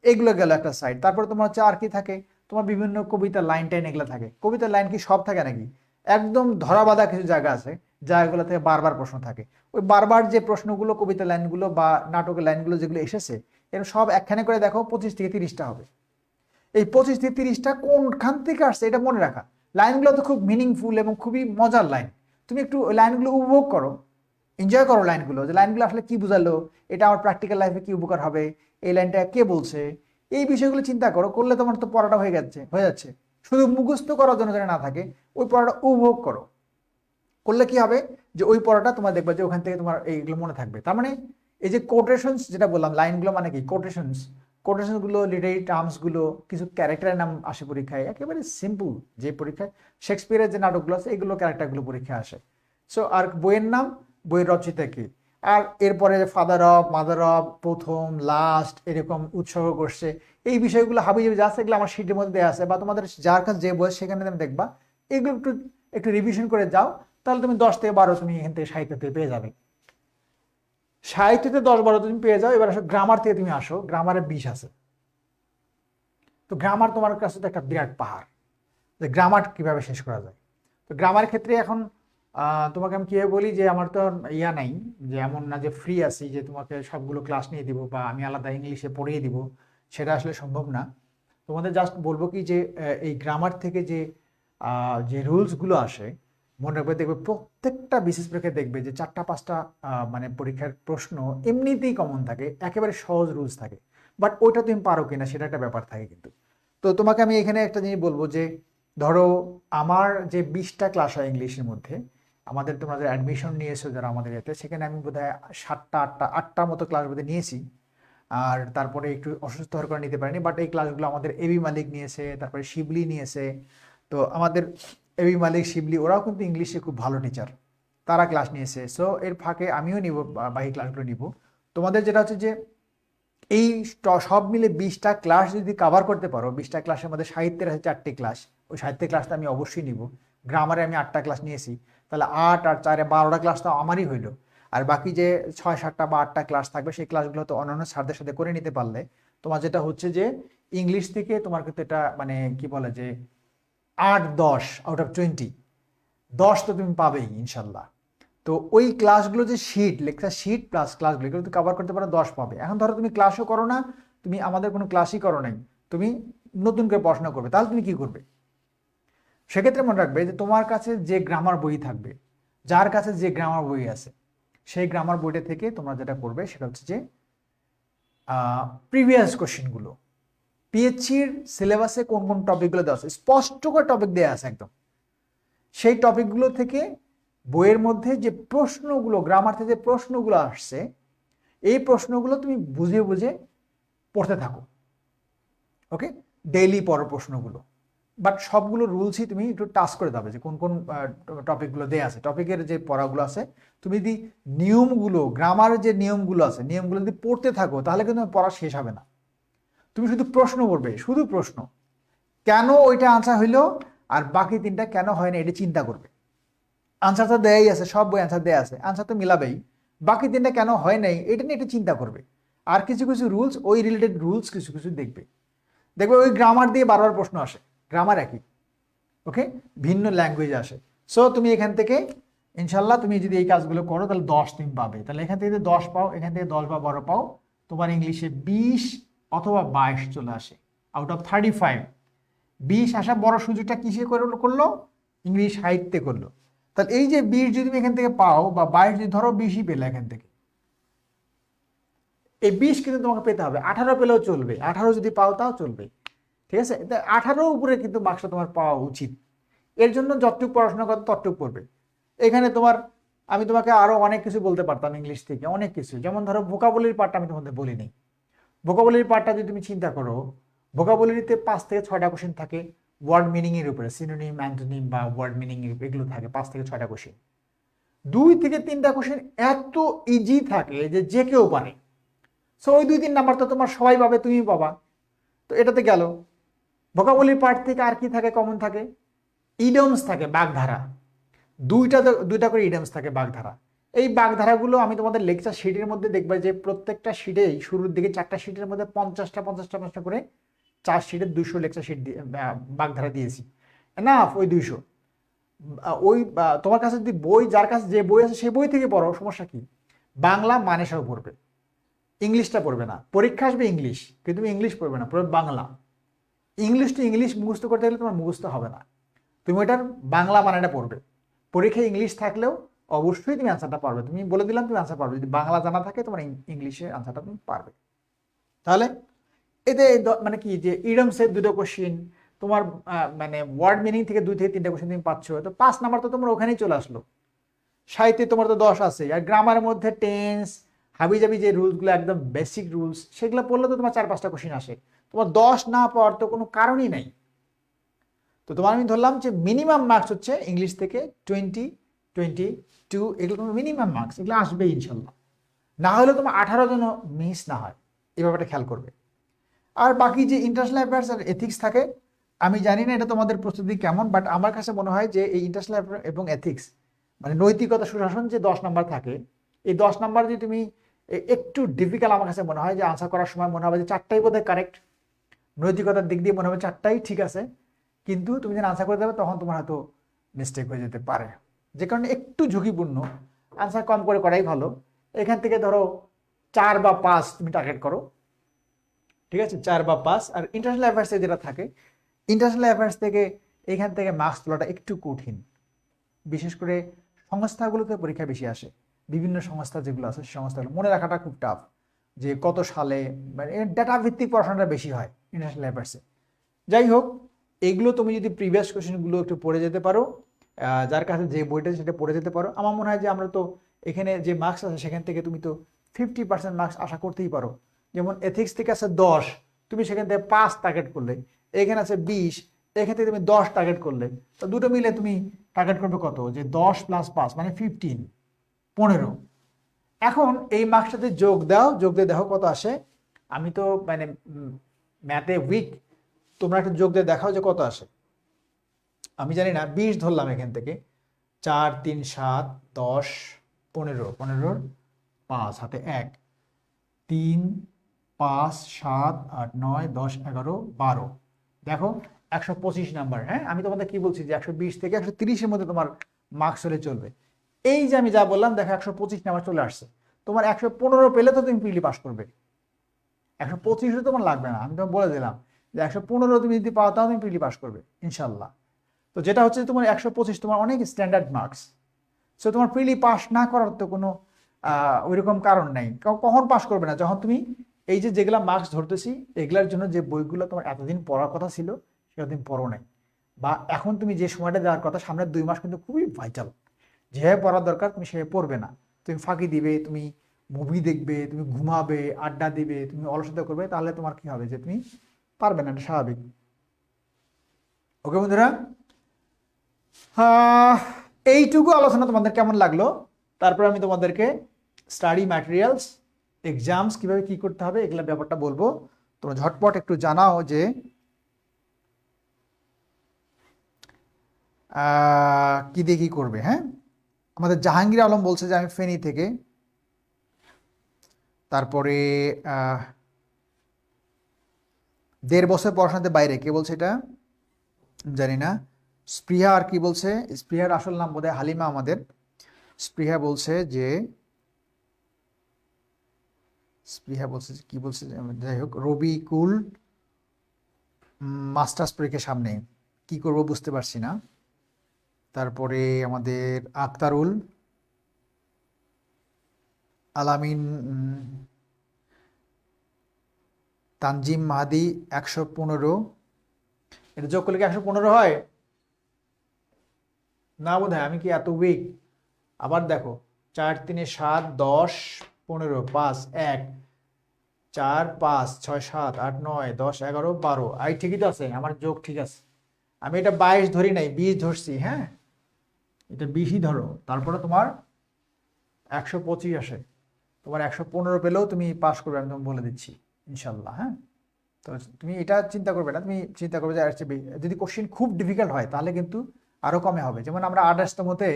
এগুলো গেল একটা সাইড। তারপরে তোমার হচ্ছে আর কি থাকে, তোমার বিভিন্ন কবিতার লাইন টাইন এগুলো থাকে। কবিতার লাইন কি সব থাকে নাকি? একদম ধরাবাঁধা কিছু জায়গা আছে জায়গাগুলো থেকে বারবার প্রশ্ন থাকে। ওই বারবার যে প্রশ্নগুলো কবিতার লাইনগুলো বা নাটকের লাইনগুলো যেগুলো এসেছে এর সব একখানে করে দেখো 25 থেকে 30টা হবে। এই 25 থেকে 30টা কোনখান থেকে আসছে এটা মনে রাখা। লাইনগুলো তো খুব মিনিংফুল এবং খুবই মজার লাইন। তুমি একটু ওই লাইনগুলো উপভোগ করো, এনজয় করো লাইনগুলো, যে লাইনগুলো আসলে কি বোঝালো, এটা আমার প্র্যাকটিক্যাল লাইফে কি উপকার হবে, এই লাইনটা কে বলছে, এই বিষয়গুলো চিন্তা করো। করলে তোমার তো পড়াটা হয়ে যাচ্ছে। শুধু মুখস্থ করার জন্য যেন না থাকে, ওই পড়াটা উপভোগ করো। করলে কি হবে যে ওই পড়াটা তোমার দেখবে যে ওখান থেকে তোমার এইগুলো মনে থাকবে। তার মানে এই যে কোটেশনস যেটা বললাম, লাইনগুলো মানে কি কোটেশনস, কোটেশনসগুলো লিটারি টার্মসগুলো, কিছু ক্যারেক্টারের নাম আসে পরীক্ষায়, একেবারে সিম্পল। যে পরীক্ষায় শেক্সপিয়ারের যে নাটকগুলো আছে এগুলো ক্যারেক্টারগুলো পরীক্ষায় আসে। সো আর বইয়ের নাম, বইয়ের রচয়িতা কি, আর এরপরে ফাদার অফ, মাদার অফ, প্রথম, লাস্ট, এরকম উৎসর্গ করছে, এই বিষয়গুলো হাবিজাবি যা আছে এগুলো আমার শিটের মধ্যে দেওয়া আছে, বা তোমাদের যার কাছে যে বয়স সেখানে তুমি দেখবা। এগুলো একটু একটু রিভিশন করে যাও, তাহলে তুমি 10 থেকে 12 তুমি এখান থেকে সাহিত্যতে পেয়ে যাবে। সাহিত্যতে 10-12 তুমি পেয়ে যাও। এবার আসো গ্রামার থেকে, তুমি আসো গ্রামারে 20 আছে। তো গ্রামার তোমার কাছে তো একটা বিরাট পাহাড়, যে গ্রামার কিভাবে শেষ করা যায়। তো গ্রামার ক্ষেত্রে এখন তোমাকে আমি কিভাবে বলি, যে আমার তো ইয়া নাই, যে এমন না যে ফ্রি আছি যে তোমাকে সবগুলো ক্লাস নিয়ে দিব বা আমি আলাদা ইংলিশে পড়িয়ে দিব, সেটা আসলে সম্ভব না। তোমাদের জাস্ট বলবো কি যে এই গ্রামার থেকে যে যে রুলসগুলো আসে, মনে রাখবে, দেখবে প্রত্যেকটা বিশেষ পরীক্ষায় দেখবে যে 4টা-5টা মানে পরীক্ষার প্রশ্ন এমনিতেই কমন থাকে, একেবারে সহজ রুলস থাকে। বাট ওইটা তুমি পারো কিনা সেটা একটা ব্যাপার থাকে কিন্তু। তো তোমাকে আমি এখানে একটা জিনিস বলবো যে ধরো আমার যে 20টা ক্লাস হয় ইংলিশের মধ্যে, আমাদের তোমরা যে অ্যাডমিশন নিয়েছো যারা আমাদের এতে, সেখানে আমি বোধহয় 7টা 8টার মতো ক্লাস বোধহয় নিয়েছি। আর তারপরে একটু অসুস্থ হওয়ার কারণে নিতে পারিনি। বাট এই ক্লাসগুলো আমাদের এবি মালিক নিয়েছে, তারপরে শিবলি নিয়েছে। তো আমাদের এবি মালিক, শিবলি ওরাও কিন্তু ইংলিশে খুব ভালো টিচার, তারা ক্লাস নিয়েছে। সো এর ফাঁকে আমিও নিব, বাকি ক্লাসগুলো নিব। তোমাদের যেটা হচ্ছে যে এই সব মিলে 20টা ক্লাস যদি কভার করতে পারো, 20টা ক্লাসের মধ্যে সাহিত্যের আছে 4টে ক্লাস, ওই সাহিত্যের ক্লাসটা আমি অবশ্যই নিব। গ্রামারে আমি 8টা ক্লাস নিয়েছি, তাহলে 8 আর 4 12টা ক্লাস তো আমারই হইলো। আর বাকি যে 6-7টা বা 8টা ক্লাস থাকবে, সেই ক্লাসগুলো তো অন্যান্য স্যারদের সাথে করে নিতে পারলে তোমার যেটা হচ্ছে যে ইংলিশ থেকে তোমার কিন্তু এটা মানে কি বলে যে 8-10 আউট অফ 20, 10 তো তুমি পাবেই ইনশাল্লাহ। তো ওই ক্লাসগুলো যে শিট, লেকচার শিট প্লাস ক্লাসগুলো, এগুলো তুমি কভার করতে পারো, 10 পাবে। এখন ধরো তুমি ক্লাসও করো না, তুমি আমাদের কোনো ক্লাসই করো নাই, তুমি নতুন করে পড়াশোনা করবে, তাহলে তুমি কি করবে? সেক্ষেত্রে মনে রাখবে যে তোমার কাছে যে গ্রামার বই থাকবে, যার কাছে যে গ্রামার বই আছে, সেই গ্রামার বইটা থেকে তোমরা যেটা করবে সেটা হচ্ছে যে প্রিভিয়াস কোশ্চেনগুলো, পিএইচসির সিলেবাসে কোন কোন টপিকগুলো দেওয়া আছে, স্পষ্ট করে টপিক দেওয়া আছে একদম, সেই টপিকগুলো থেকে বইয়ের মধ্যে যে প্রশ্নগুলো, গ্রামার থেকে যে প্রশ্নগুলো আসছে, এই প্রশ্নগুলো তুমি বুঝে বুঝে পড়তে থাকো। ওকে, ডেইলি পড়ো প্রশ্নগুলো। বাট সবগুলো রুলসই তুমি একটু টাচ করে দেবে যে কোন কোন টপিকগুলো দেওয়া আছে, টপিকের যে পড়াগুলো আছে। তুমি যদি নিয়মগুলো, গ্রামারের যে নিয়মগুলো আছে, নিয়মগুলো যদি পড়তে থাকো, তাহলে কিন্তু পড়া শেষ হবে না। তুমি শুধু প্রশ্ন পড়বে, শুধু প্রশ্ন, কেন ওইটা আনসার হইলো আর বাকি 3টা কেন হয় না, এটা চিন্তা করবে। আনসার তো দেয়াই আছে, সব বই আনসার দেয়া আছে, আনসার তো মিলাবেই। বাকি 3টা কেন হয় নাই এটা নিয়ে একটু চিন্তা করবে। আর কিছু কিছু রুলস, ওই রিলেটেড রুলস কিছু কিছু দেখবে। দেখবে ওই গ্রামার দিয়ে বারবার প্রশ্ন আসে, গ্রামার একই, ওকে, ভিন্ন ল্যাঙ্গুয়েজ আসে। সো তুমি এখান থেকে ইনশাল্লাহ তুমি যদি এই কাজগুলো করো তাহলে 10 তুমি পাবে। তাহলে এখান থেকে 10 পাও, এখান থেকে 10 বা 12 পাও, তোমার ইংলিশে 20 অথবা 22 চলে আসে আউট অফ 35। 20 আসা বড় সুযোগটা কিসে করলো? ইংলিশ সাহিত্যে করলো। তাহলে এই যে 20 যদি তুমি এখান থেকে পাও, বা 22 যদি ধরো 20ই পেলে এখান থেকে, এই 20 কিন্তু তোমাকে পেতে হবে। 18 পেলেও চলবে, 18 যদি পাও তাও চলবে, ঠিক আছে। 18 উপরে কিন্তু মার্কসটা তোমার পাওয়া উচিত। এর জন্য যতটুকু পড়াশোনা করতে ততটুকু পড়বে। এখানে তোমার, আমি তোমাকে আরো অনেক কিছু বলতে পারতাম ইংলিশ থেকে, অনেক কিছু, যেমন ধরো ভোকাবুলারি পার্টটা আমি তোমাদের বলিনি। ভোকাবুলারি পার্টটা যদি তুমি চিন্তা করো, ভোকাবুলারিতে 5 থেকে 6টা কোশ্চেন থাকে ওয়ার্ড মিনিং এর উপরে, সিনোনিম, অ্যান্টোনিম বা ওয়ার্ড মিনিং এগুলো থাকে 5 থেকে 6টা কোশ্চেন। 2 থেকে 3টা কোশ্চেন এত ইজি থাকে যে যে কেউ পারে। সো ওই 2-3 নাম্বার তো তোমার সবাই পাবে, তুমি পাবা। তো এটাতে গেল। ভোকাবুলারি পার্ট থেকে আর কি থাকে, কমন থাকে, ইডিয়মস থাকে, বাগধারা। দুইটা করে ইডিয়মস থাকে, বাগধারা। এই বাগধারাগুলো আমি তোমাদের লেকচার শিটের মধ্যে দেখবে যে প্রত্যেকটা শিটেই শুরুর দিকে 4টা শিটের মধ্যে 50টা করে 4 শিটের 200 লেকচার শিট বাগধারা দিয়েছি না ওই 200 ওই তোমার কাছে যদি বই যার কাছে যে বই আছে সেই বই থেকে পড়ো, সমস্যা কি? বাংলা মানে সব পড়বে, ইংলিশটা পড়বে না। পরীক্ষা আসবে ইংলিশ, কিন্তু তুমি ইংলিশ পড়বে না, পড়বে বাংলা। ইংলিশ টু ইংলিশ মুখস্থ করতে গেলে তোমার মুখস্থ হবে না, তুমি ওটার বাংলা মানেটা পড়বে। পরীক্ষায় ইংলিশ থাকলেও অবশ্যই তুমি অ্যান্সারটা পারবে, তুমি বলে দিলাম তুমি অ্যান্সার পারবে, যদি বাংলা জানা থাকে তোমার ইংলিশের অ্যান্সারটা তুমি পারবে। তাহলে এতে মানে কি যে ইডম সেট 2টো কোশ্চিন, তোমার মানে ওয়ার্ড মিনিং থেকে 2 থেকে 3টা কোশ্চিন তুমি পাচ্ছ, তো 5 নাম্বার তো তোমার ওখানেই চলে আসলো। সাহিত্যে তোমার তো 10 আছে, আর গ্রামারের মধ্যে টেন্স হাবিজাবি যে রুলসগুলো একদম বেসিক রুলস সেগুলো পড়লে তো তোমার 4-5টা কোশ্চিন আসে, তোমার 10 না পাওয়ার তো কোনো কারণই নাই। তো তোমার আমি ধরলাম যে মিনিমাম মার্কস হচ্ছে ইংলিশ থেকে 20, 22, এগুলো তোমার মিনিমাম মার্কস, এগুলো আসবে ইনশাল্লাহ। না হলে তোমার 18 যেন মিস না হয়, এই ব্যাপারটা খেয়াল করবে। আর বাকি যে ইন্টারন্যাশনাল অ্যাফেয়ার্স আর এথিক্স থাকে, আমি জানি না এটা তোমাদের প্রস্তুতি কেমন, বাট আমার কাছে মনে হয় যে এই ইন্টারন্যাশনাল অ্যাফেয়ার এবং এথিক্স মানে নৈতিকতা সুশাসন যে 10 নাম্বার থাকে, এই 10 নাম্বার যদি তুমি একটু ডিফিকাল্ট আমার কাছে মনে হয়, যে আনসার করার সময় মনে হবে যে 4টাই বোধহয় কারেক্ট, নৈতিকতার দিক দিয়ে মনে হবে 4টাই ঠিক আছে, কিন্তু তুমি যখন আনসার করে দেবে তখন তোমার হয়তো মিস্টেক হয়ে যেতে পারে, যে কারণে একটু ঝুঁকিপূর্ণ, আনসার কম করে করাই ভালো। এখান থেকে ধরো 4 বা 5 তুমি টার্গেট করো, ঠিক আছে, 4 বা 5। আর ইন্টারন্যাশনাল অ্যাফেয়ার্সে যেটা থাকে, ইন্টারন্যাশনাল অ্যাফেয়ার্স থেকে এখান থেকে মার্কস তোলাটা একটু কঠিন, বিশেষ করে সংস্থাগুলোতে পরীক্ষা বেশি আসে, বিভিন্ন সংস্থা যেগুলো আছে সেই সংস্থাগুলো মনে রাখাটা খুব টাফ, যে কত সালে, মানে ডেটা ভিত্তিক পড়াশোনাটা বেশি হয় ইন্টারন্যাশনাল অ্যাফেয়ার্সে। যাই হোক, এগুলো তুমি যদি প্রিভিয়াস কোশ্চেনগুলো একটু পড়ে যেতে পারো, যার কাছে যে বইটা সেটা পড়ে যেতে পারো, আমার মনে হয় যে আমরা তো এখানে যে মার্কস আছে সেখান থেকে তুমি তো 50% মার্কস আশা করতেই পারো। যেমন এথিক্স থেকে আছে 10, তুমি সেখান থেকে 5 টার্গেট করলে, এখানে আছে 20, এখান থেকে তুমি 10 টার্গেট করলে, তো দুটো মিলে তুমি টার্গেট করবে কত, যে 10 + 5 মানে 15। এখন এই মার্কসটাতে যোগ দাও, যোগ দিয়ে দেখো কত আসে। আমি তো মানে ম্যাথে উইক, তোমরা একটু যোগ দিয়ে দেখাও যে কত আসে। আমি জানি না, 20 ধরলাম এখান থেকে, 4, 3, 7, 10, 15, 15 5 হাতে 1, 3, 5, 7, 8, 9, 10, 11, 12, দেখো 125 নাম্বার। হ্যাঁ, আমি তোমাদের কি বলছি যে 120 থেকে 130-এর মধ্যে তোমার মার্কস হলে চলবে। এই যে আমি যা বললাম দেখো 125 নাম্বার চলে আসছে, তোমার 115 পেলে তো তুমি প্রিলি পাস করবে, 125 তোমার লাগবে না, আমি তোমাকে বলে দিলাম যে 115 তুমি যদি পাও তাও তুমি প্রিলি পাস করবে ইনশাল্লাহ। তো যেটা হচ্ছে তোমার 125 তোমার অনেক স্ট্যান্ডার্ড মার্কস, সো তোমার প্রিলি পাস না করার তো কোনো ওইরকম কারণ নাই। কখন পাস করবে না, যখন তুমি এই যে যেগুলা মার্কস ধরতেছি এগুলার জন্য যে বইগুলো তোমার এতদিন পড়ার কথা ছিল সেটা তুমি পড়ো নাই, বা এখন তুমি যে সময়টা দেওয়ার কথা সামনের 2 মাস কিন্তু খুবই ভাইটাল, যেভাবে পড়ার দরকার তুমি সেভাবে পড়বে না, তুমি ফাঁকি দিবে, তুমি মুভি দেখবে, তুমি ঘুমাবে, আড্ডা দিবে, তুমি অলসতা করবে, তাহলে তোমার কি হবে যে তুমি পারবে না, এটা স্বাভাবিক। ওকে বন্ধুরা, এইটুকু আলোচনা তোমাদের কেমন লাগলো? তারপরে আমি তোমাদেরকে স্টাডি ম্যাটেরিয়ালস, এক্সামস কিভাবে কি করতে হবে এগুলা ব্যাপারটা বলবো। তোমরা ঝটপট একটু জানাও যে কি দিয়ে কি করবে। হ্যাঁ, আমাদের জাহাঙ্গীর আলম বলছে যে আমি ফেনী থেকে, তারপরে 1.5 বছর পড়াশোনাতে বাইরে, কে বলছে এটা জানি না। স্পৃহা আর কি বলছে, স্পৃহার আসল নাম বোধহয় হালিমা আমাদের। স্পৃহা বলছে যে কি বলছে, যাই হোক, রবি কুল মাস্টার্স পরীক্ষার সামনে কি করব বুঝতে পারছি না। তারপরে আমাদের আক্তারুল আলামিন, তানজিম মাহাদি 115, এটা যোগ করলে কি 115 হয় না? বোধ হয়, আমি কি এত উইক? আবার দেখো, 4, 3, 7, 10, 15, 5, 1, 4, 5, 6, 7, 8, 9, 10, 11, 12, আই ঠিকই তো আছে, আমার যোগ ঠিক আছে। আমি এটা 22 ধরি নাই, 20 ধরছি। হ্যাঁ, এটা 20ই ধরো, তারপরে তোমার 125 আসে, তোমার 115 পেলেও তুমি পাস করবে, আমি তোমাকে বলে দিচ্ছি ইনশাল্লাহ। হ্যাঁ, তো তুমি এটা চিন্তা করবে না, তুমি চিন্তা করবে যে যদি কোশ্চেন খুব ডিফিকাল্ট হয় তাহলে কিন্তু আরো কমে হবে। যেমন আমরা 28তমতে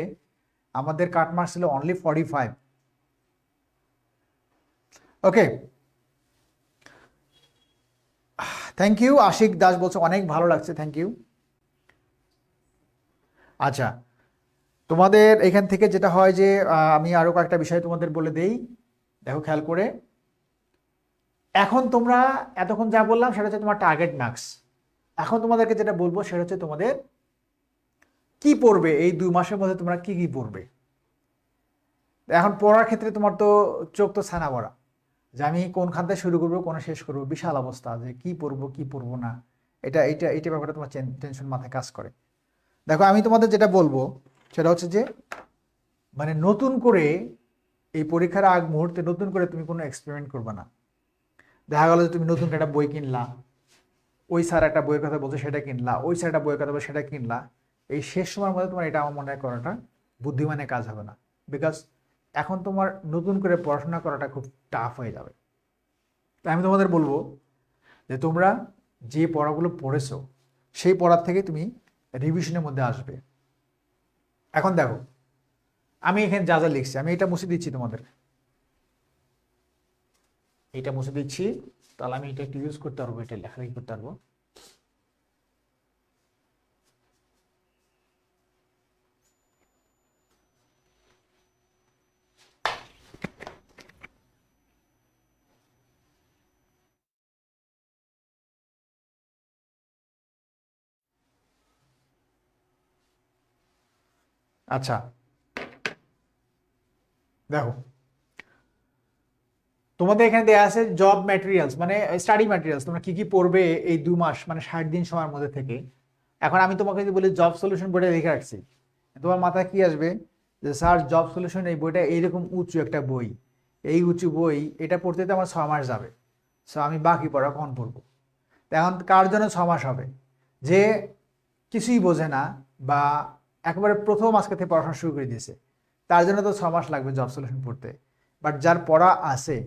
আমাদের কাট মার্কস ছিল only 45। Okay, thank you. Ashik Das বলছে অনেক ভালো লাগছে, থ্যাংক ইউ। আচ্ছা, তোমাদের এখান থেকে যেটা হয় যে আমি আরো কয়েকটা বিষয় তোমাদের বলে দেই, দেখো খেয়াল করে। এখন তোমরা এতক্ষণ যা বললাম সেটা হচ্ছে তোমার টার্গেট মার্কস। এখন তোমাদেরকে যেটা বলবো সেটা হচ্ছে তোমাদের কি পড়বে, এই 2 মাসের মধ্যে তোমরা কি কি পড়বে। এখন পড়ার ক্ষেত্রে তোমার তো চোখ তো ছানা বড়া, যে আমি কোন খান থেকে শুরু করবো কোন শেষ করবো, বিশাল অবস্থা, যে কি পড়বো কি পড়বো না, এটা ব্যাপারে তোমার টেনশন মাথায় কাজ করে। দেখো আমি তোমাদের যেটা বলবো সেটা হচ্ছে যে মানে নতুন করে এই পরীক্ষার আগ মুহূর্তে নতুন করে তুমি কোনো এক্সপেরিমেন্ট করবে না। দেখা গেল যে তুমি নতুন একটা বই কিনলা, ওই স্যার একটা বইয়ের কথা বলছে সেটা কিনলা, ওই স্যার একটা বইয়ের কথা বলছে সেটা কিনলা। এই শেষ সময়ের মধ্যে তোমার এটা আমার মনে হয় করাটা বুদ্ধিমানের কাজ হবে না, বিকজ এখন তোমার নতুন করে পড়াশোনা করাটা খুব টাফ হয়ে যাবে। তাই আমি তোমাদের বলবো যে তোমরা যে পড়াগুলো পড়েছো সেই পড়ার থেকে তুমি রিভিশনের মধ্যে আসবে। এখন দেখো আমি এখানে যা যা লিখছি আমি এটা মুছে দিচ্ছি তোমাদের, এটা মুছে দিচ্ছি, তাহলে আমি এটা একটু ইউজ করতে পারবো, এটা লেখালেখি করতে পারবো। আচ্ছা দেখো তোমাদের এখানে দেওয়া আছে জব ম্যাটেরিয়ালস, মানে স্টাডি ম্যাটেরিয়ালস, তোমরা কি কি পড়বে এই 2 মাস মানে 60 দিন সময়ের মধ্যে থেকে। এখন আমি তোমাকে যদি বলি জব সলিউশন বইটা লিখে রাখছি, তোমার মাথায় কি আসবে যে স্যার জব সলিউশন এই বইটা এইরকম উঁচু একটা বই, এই উঁচু বই এটা পড়তে তো আমার 6 মাস যাবে, সো আমি বাকি পড়া কখন পড়বো। এখন কার জন্য 6 মাস হবে, যে কিছুই বোঝে না বা একেবারে প্রথম আজকে থেকে পড়াশোনা শুরু করে দিয়েছে, তার জন্য তো 6 মাস লাগবে জব সলিউশন পড়তে। বাট যার পড়া আছে,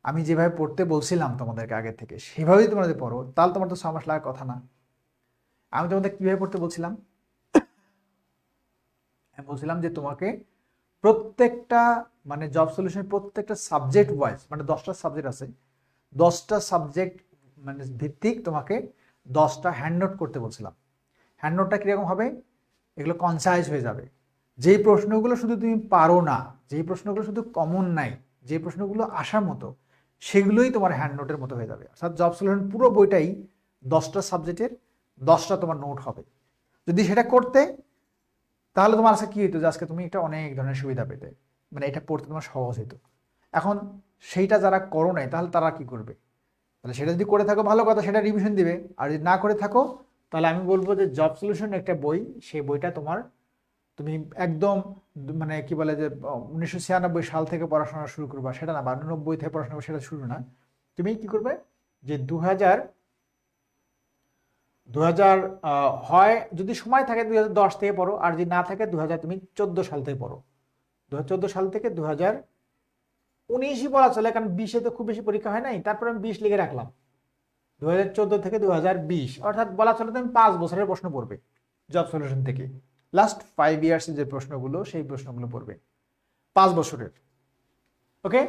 আমি যেভাবে পড়তে বলছিলাম তোমাদেরকে আগে থেকে সেভাবেই তোমরা যদি পড়ো তাহলে তোমার তো 6 মাস লাগার কথা না। আমি তোমাদের কিভাবে পড়তে বলছিলাম, আমি বলছিলাম যে তোমাকে প্রত্যেকটা মানে জব সলিউশনের প্রত্যেকটা সাবজেক্ট ওয়াইজ, মানে 10টা সাবজেক্ট আছে, 10টা সাবজেক্ট মানে ভিত্তিক তোমাকে 10টা হ্যান্ড নোট করতে বলছিলাম। হ্যান্ড নোটটা কীরকম হবে, এগুলো কনসাইজ হয়ে যাবে। যেই প্রশ্নগুলো শুধু তুমি পারো না, যেই প্রশ্নগুলো শুধু কমন নাই, যে প্রশ্নগুলো আসার মতো, সেগুলোই তোমার হ্যান্ড নোটের মতো হয়ে যাবে। অর্থাৎ জব সলিউশন পুরো বইটাই 10টা সাবজেক্টের 10টা তোমার নোট হবে। যদি সেটা করতে তাহলে তোমার আজকে কী হতো, যে আজকে তুমি একটা অনেক ধরনের সুবিধা পেতে, মানে এটা পড়তে তোমার সহজ হতো। এখন সেইটা যারা করো নাই তাহলে তারা কি করবে, তাহলে সেটা যদি করে থাকো ভালো কথা, সেটা রিভিশন দিবে। আর যদি না করে থাকো তাহলে আমি বলবো যে জব সলিউশন একটা বই, সেই বইটা তোমার তুমি একদম মানে কি বলে যে 1996 সাল থেকে পড়াশোনা শুরু করবা সেটা না, বা 99 থেকে পড়াশোনা করবা সেটা শুরু না। তুমি কি করবে যে 2000 হয় যদি সময় থাকে 2010 থেকে পড়ো, আর যদি না থাকে 2000 তুমি 14 সাল থেকে পড়ো। 2014 সাল থেকে 2019ই বলা চলে, কারণ 20-এ তো খুব বেশি পরীক্ষা হয় নাই, তারপর আমি 20 লিখে রাখলাম। 2014 থেকে 2020 অর্থাৎ বলা চলে তুমি 5 বছরের প্রশ্ন পড়বে জব সলিউশন থেকে। লাস্ট 5 ইয়ার্সের যে প্রশ্নগুলো সেই প্রশ্নগুলো পড়বে 5 বছরের। ওকে,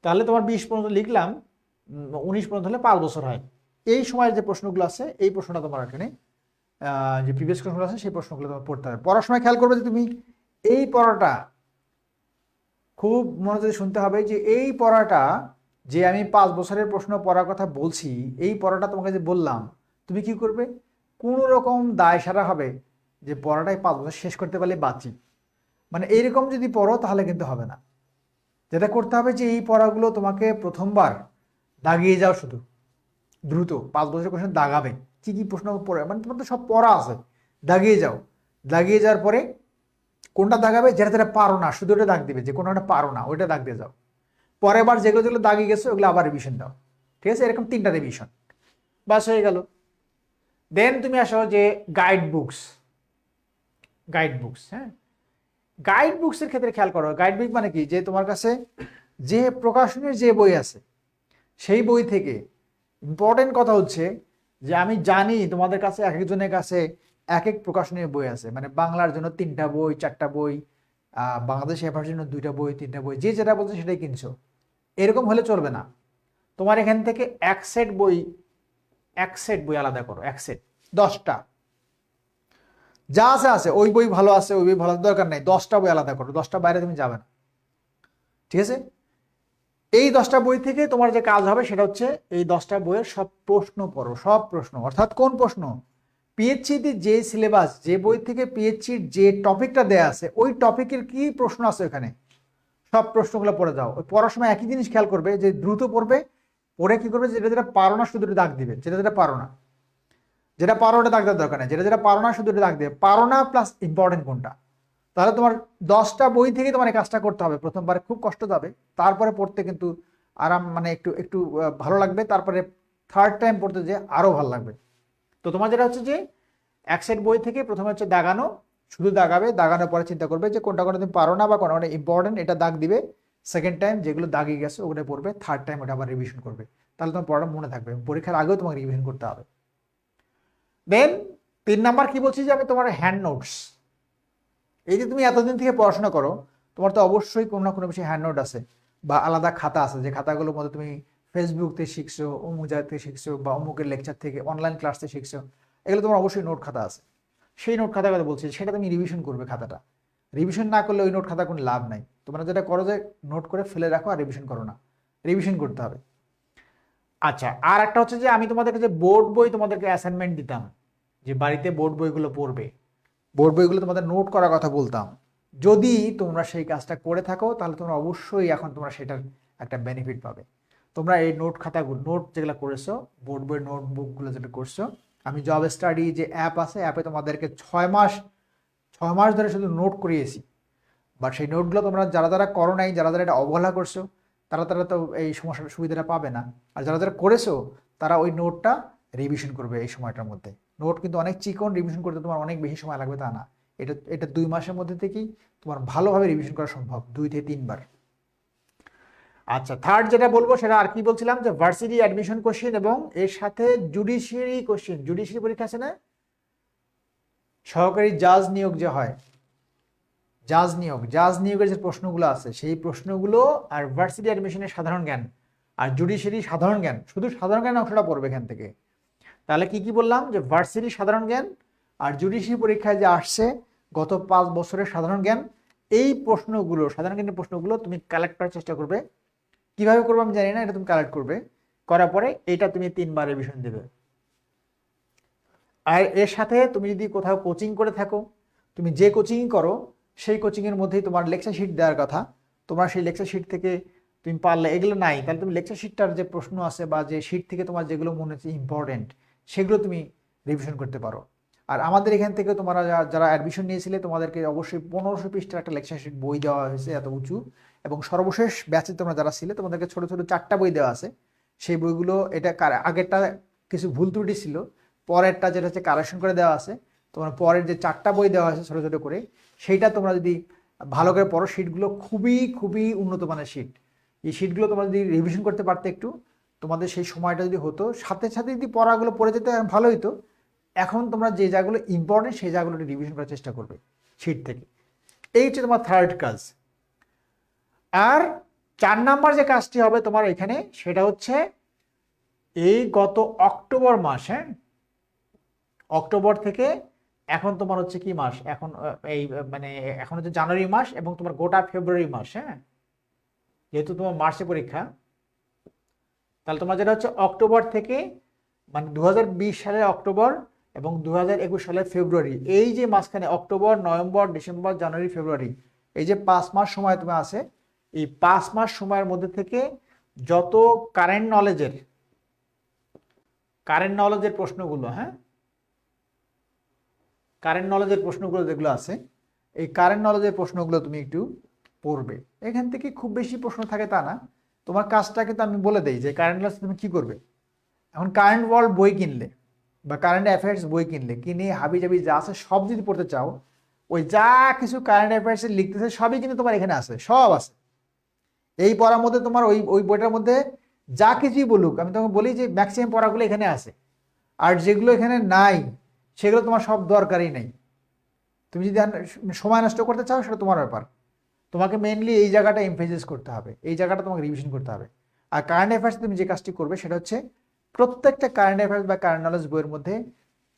তাহলে তোমার 20 পর্যন্ত লিখলাম, 19 পর্যন্ত হলে 5 বছর হয়। এই সময়ের যে প্রশ্নগুলো আছে এই প্রশ্নটা তোমার এখানে যে প্রিভিয়াস প্রশ্নগুলো আছে সেই প্রশ্নগুলো তোমার পড়তে হবে। পড়ার সময় খেয়াল করবে যে তুমি এই পড়াটা খুব মনোযোগ শুনতে হবে, যে এই পড়াটা যে আমি 5 বছরের প্রশ্ন পড়ার কথা বলছি, এই পড়াটা তোমাকে যে বললাম, তুমি কি করবে, কোনো রকম দায় সারা হবে যে পড়াটাই 5 বছর শেষ করতে পারলে বাঁচি, মানে এইরকম যদি পড়ো তাহলে কিন্তু হবে না। যেটা করতে হবে যে এই পড়াগুলো তোমাকে প্রথমবার দাগিয়ে যাও, শুধু দ্রুত 5 বছরের কোশ্চেন দাগাবে, কি কি প্রশ্ন পড়ে, মানে তোমার তো সব পড়া আছে, দাগিয়ে যাও। দাগিয়ে যাওয়ার পরে কোনটা দাগাবে, যেটা যেটা পারো না শুধু ওটা দাগ দিবে, যে কোনোটা পারো না ওইটা দাগ দিয়ে যাও। পরের বার যেগুলো যেগুলো দাগিয়ে গেছে ওগুলো আবার রিভিশন দাও। ঠিক আছে, এরকম 3টা রিভিশন বাস হয়ে গেল। দেন তুমি আসো যে গাইড বুকস। হ্যাঁ, গাইড বুকসের ক্ষেত্রে খেয়াল করো, গাইড বুক মানে কি, যে তোমার কাছে যে প্রকাশনের যে বই আছে সেই বই থেকে ইম্পর্টেন্ট কথা হচ্ছে যে আমি জানি তোমাদের কাছে এক একজনের কাছে এক এক প্রকাশনের বই আছে, মানে বাংলার জন্য 3টা বই 4টা বই, বাংলাদেশ এভারের জন্য 2টা বই 3টা বই যে যেটা বলছে সেটাই কিনছো, এরকম হলে চলবে না। তোমার এখান থেকে এক সেট বই আলাদা করো, এক সেট 10টা, যা আছে আছে, ওই বই ভালো আছে, ওই বই ভালো দরকার নেই, 10টা বই আলাদা করো, 10টা বাইরে তুমি যাবে না, ঠিক আছে? এই 10টা বই থেকে তোমার যে কাজ হবে সেটা হচ্ছে এই 10টা বইয়ের সব প্রশ্ন পড়ো, সব প্রশ্ন, অর্থাৎ কোন প্রশ্ন, পিএইচডি যে সিলেবাস, যে বই থেকে পিএইচডির যে টপিকটা দেয়া আছে ওই টপিকের কি প্রশ্ন আছে ওখানে, সব প্রশ্নগুলো পড়ে যাও। ওই পড়ার সময় একই জিনিস খেয়াল করবে যে দ্রুত পড়বে, পড়ে কি করবে, যেটা যেটা পারো না শুধু দাগ দিবে, যেটা যেটা পারো না, যেটা পারো ওটা দাগ দেওয়ার দরকার নেই, যেটা যেটা পারো না শুধু দাগ দিবে, পারো না প্লাস ইম্পর্টেন্ট কোনটা। তাহলে তোমার 10টা বই থেকে তোমার এই কাজটা করতে হবে, প্রথমবার খুব কষ্ট যাবে, তারপরে পড়তে কিন্তু আরাম, মানে একটু একটু ভালো লাগবে, তারপরে থার্ড টাইম পড়তে যে আরো ভালো লাগবে। তো তোমার যেটা হচ্ছে যে এক সেট বই থেকে প্রথমে হচ্ছে দাগানো, শুধু দাগাবে, দাগানোর পরে চিন্তা করবে যে কোনটা কোনটা তুমি পারো না বা কোনটা ইম্পর্টেন্ট, এটা দাগ দিবে। সেকেন্ড টাইম যেগুলো দাগিয়ে গেছে ওগুলো পড়বে, থার্ড টাইম ওটা আবার রিভিশন করবে, তাহলে তোমার পড়াটা মনে থাকবে, পরীক্ষার আগেও তোমাকে রিভিশন করতে হবে। দেন 3 নাম্বার কি বলছি যে আমি তোমার হ্যান্ড নোটস, এই যে তুমি এতদিন থেকে পড়াশোনা করো, তোমার তো অবশ্যই কোনো না কোনো বিষয়ে হ্যান্ড নোট আছে বা আলাদা খাতা আছে, যে খাতাগুলোর মধ্যে তুমি ফেসবুক থেকে শিখছো, অমুক জায়গা থেকে শিখছো, বা অমুকের লেকচার থেকে, অনলাইন ক্লাস থেকে শিখছো, এগুলো তোমার অবশ্যই নোট খাতা আছে। সেই নোট খাতার কথা বলছি, সেটা তুমি রিভিশন করবে। খাতাটা রিভিশন না করলে ওই নোট খাতা কোনো লাভ নাই। তোমরা যেটা করো যে নোট করে ফেলে রাখো আর রিভিশন করো না, রিভিশন করতে হবে। আচ্ছা, আর একটা হচ্ছে যে আমি তোমাদেরকে যে বোর্ড বই তোমাদেরকে অ্যাসাইনমেন্ট দিতাম, যে বাড়িতে বোর্ড বইগুলো পড়বে, বোর্ড বইগুলো তোমাদের নোট করার কথা বলতাম, যদি তোমরা সেই কাজটা করে থাকো তাহলে তোমরা অবশ্যই এখন তোমরা সেটার একটা বেনিফিট পাবে। তোমরা এই নোট খাতাগুলো, নোট যেগুলো করেছো, বোর্ড বই নোটবুকগুলো যেটা করছো, আমি জব স্টাডি যে অ্যাপ আছে, অ্যাপে তোমাদেরকে 6 মাস ধরে শুধু নোট করিয়েছি। বাট সেই নোটগুলো তোমরা যারা যারা করো নাই, যারা যারা এটা অবহেলা করছো, তারা তারা তো এই সমস্যার সুবিধাটা পাবে না। আর যারা যারা করেছো তারা ওই নোটটা রিভিশন করবে এই সময়টার মধ্যে। নোট কিন্তু অনেক চিকন, রিভিশন করতে তোমার অনেক বেশি সময় লাগবে তা না, এটা এটা 2 মাসের মধ্যে থেকেই তোমার ভালোভাবে রিভিশন করা সম্ভব, 2 থেকে 3 বার। আচ্ছা, থার্ড যেটা বলবো সেটা আর কি বলছিলাম, যে ভার্সিটি অ্যাডমিশন কোশ্চেন এবং এর সাথে জুডিশিয়ারি কোশ্চেন। জুডিশিয়ারি পরীক্ষা আছে না, সহকারী জাজ নিয়োগ যে হয়, জাজ নিয়োগের যে প্রশ্নগুলো আছে সেই প্রশ্নগুলো, আর ভার্সিটি অ্যাডমিশনের সাধারণ জ্ঞান আর জুডিশিয়ারি সাধারণ জ্ঞান, শুধু সাধারণ জ্ঞান অংশটা পড়বে এখান থেকে। তাহলে কি কি বললাম, যে ভার্সিটি সাধারণ জ্ঞান আর জুডিশিয়ারি পরীক্ষায় যে আসছে গত 5 বছরের সাধারণ জ্ঞান, এই প্রশ্নগুলো, সাধারণ জ্ঞানের প্রশ্নগুলো তুমি কালেক্ট করার চেষ্টা করবে। কিভাবে করবে আমি জানি না, এটা তুমি কালেক্ট করবে, করার পরে এটা তুমি 3 বার রিভিশন দেবে। আর এর সাথে তুমি যদি কোথাও কোচিং করে থাকো, তুমি যে কোচিং করো সেই কোচিংয়ের মধ্যেই তোমার লেকচার শিট দেওয়ার কথা, তোমার সেই লেকচার শিট থেকে তুমি পারলে, এগুলো নাই তাহলে তুমি লেকচার শিটটার যে প্রশ্ন আছে বা যে শিট থেকে তোমার যেগুলো মনে হচ্ছে ইম্পর্টেন্ট সেগুলো তুমি রিভিশন করতে পারো। আর আমাদের এখান থেকে তোমরা যারা অ্যাডমিশন নিয়েছিলে তোমাদেরকে অবশ্যই 1500 পৃষ্ঠার একটা লেকচার শিট বই দেওয়া হয়েছে, এত উঁচু। এবং সর্বশেষ ব্যাচে তোমরা যারা ছিলে তোমাদেরকে ছোট ছোট 4টা বই দেওয়া আছে। সেই বইগুলো, এটা আগেরটা কিছু ভুল ত্রুটি ছিল, পরেরটা যেটা হচ্ছে কারেকশন করে দেওয়া আছে। তোমার পরের যে 4টা বই দেওয়া আছে ছোট ছোট করে, সেইটা তোমরা যদি ভালো করে পড়ো, শিটগুলো খুবই খুবই উন্নত মানের শিট। এই শিটগুলো তোমরা যদি রিভিশন করতে পারতে একটু, তোমাদের সেই সময়টা যদি হতো, সাথে সাথে যদি পড়াগুলো পড়ে যেতে ভালো হতো। এখন তোমরা যে জায়গাগুলো ইম্পর্টেন্ট সেই জায়গাগুলো রিভিশন করার চেষ্টা করবে শিট থেকে। এই হচ্ছে তোমার থার্ড কাজ। আর 4 নাম্বার যে কাজটি হবে তোমার এখানে, সেটা হচ্ছে এই গত অক্টোবর মাস, হ্যাঁ, অক্টোবর থেকে এখন তোমার হচ্ছে কি মাস, এখন এই মানে এখন হচ্ছে জানুয়ারি মাস এবং তোমার গোটা ফেব্রুয়ারি মাস, হ্যাঁ, যেহেতু তোমার মার্চে পরীক্ষা, তাহলে তোমার যেটা হচ্ছে অক্টোবর থেকে, মানে 2020 সালের অক্টোবর এবং 2021 সালের ফেব্রুয়ারি, এই যে মাঝখানে অক্টোবর, নভেম্বর, ডিসেম্বর, জানুয়ারি, ফেব্রুয়ারি, এই যে 5 মাস সময় তুমি আছে, এই 5 মাস সময়ের মধ্যে থেকে যত কারেন্ট নলেজের প্রশ্নগুলো, হ্যাঁ, কারেন্ট নলেজের প্রশ্নগুলো যেগুলো আছে, এই কারেন্ট নলেজের প্রশ্নগুলো তুমি একটু পড়বে। এখান থেকে খুব বেশি প্রশ্ন থাকে তা না, তোমার কাজটা কিন্তু আমি বলে দেই যে কারেন্ট নলেজ তুমি কি করবে। এখন কারেন্ট ওয়ার্ল্ড বই কিনলে বা কারেন্ট অ্যাফেয়ার্স বই কিনে হাবি জাবি যা আছে সব যদি পড়তে চাও, ওই যা কিছু কারেন্ট অ্যাফেয়ার্সে লিখতেছে সবই কিন্তু তোমার এখানে আছে, সব আছে এই পড়ার মধ্যে। তোমার ওই ওই বইটার মধ্যে যা কিছুই বলুক, আমি তোমাকে বলি যে ম্যাক্সিমাম পড়াগুলো এখানে আছে। আর যেগুলো এখানে নাই সেগুলো তোমার সব দরকারই নেই। তুমি যদি সময় নষ্ট করতে চাও সেটা তোমার ব্যাপার, তোমাকে মেইনলি এই জায়গাটা এমফেসিস করতে হবে, এই জায়গাটা তোমাকে রিভিশন করতে হবে। আর কারেন্ট অ্যাফেয়ার্স তুমি যে কাজটি করবে সেটা হচ্ছে প্রত্যেকটা কারেন্ট অ্যাফেয়ার্স বা কারেন্ট নলেজ বইয়ের মধ্যে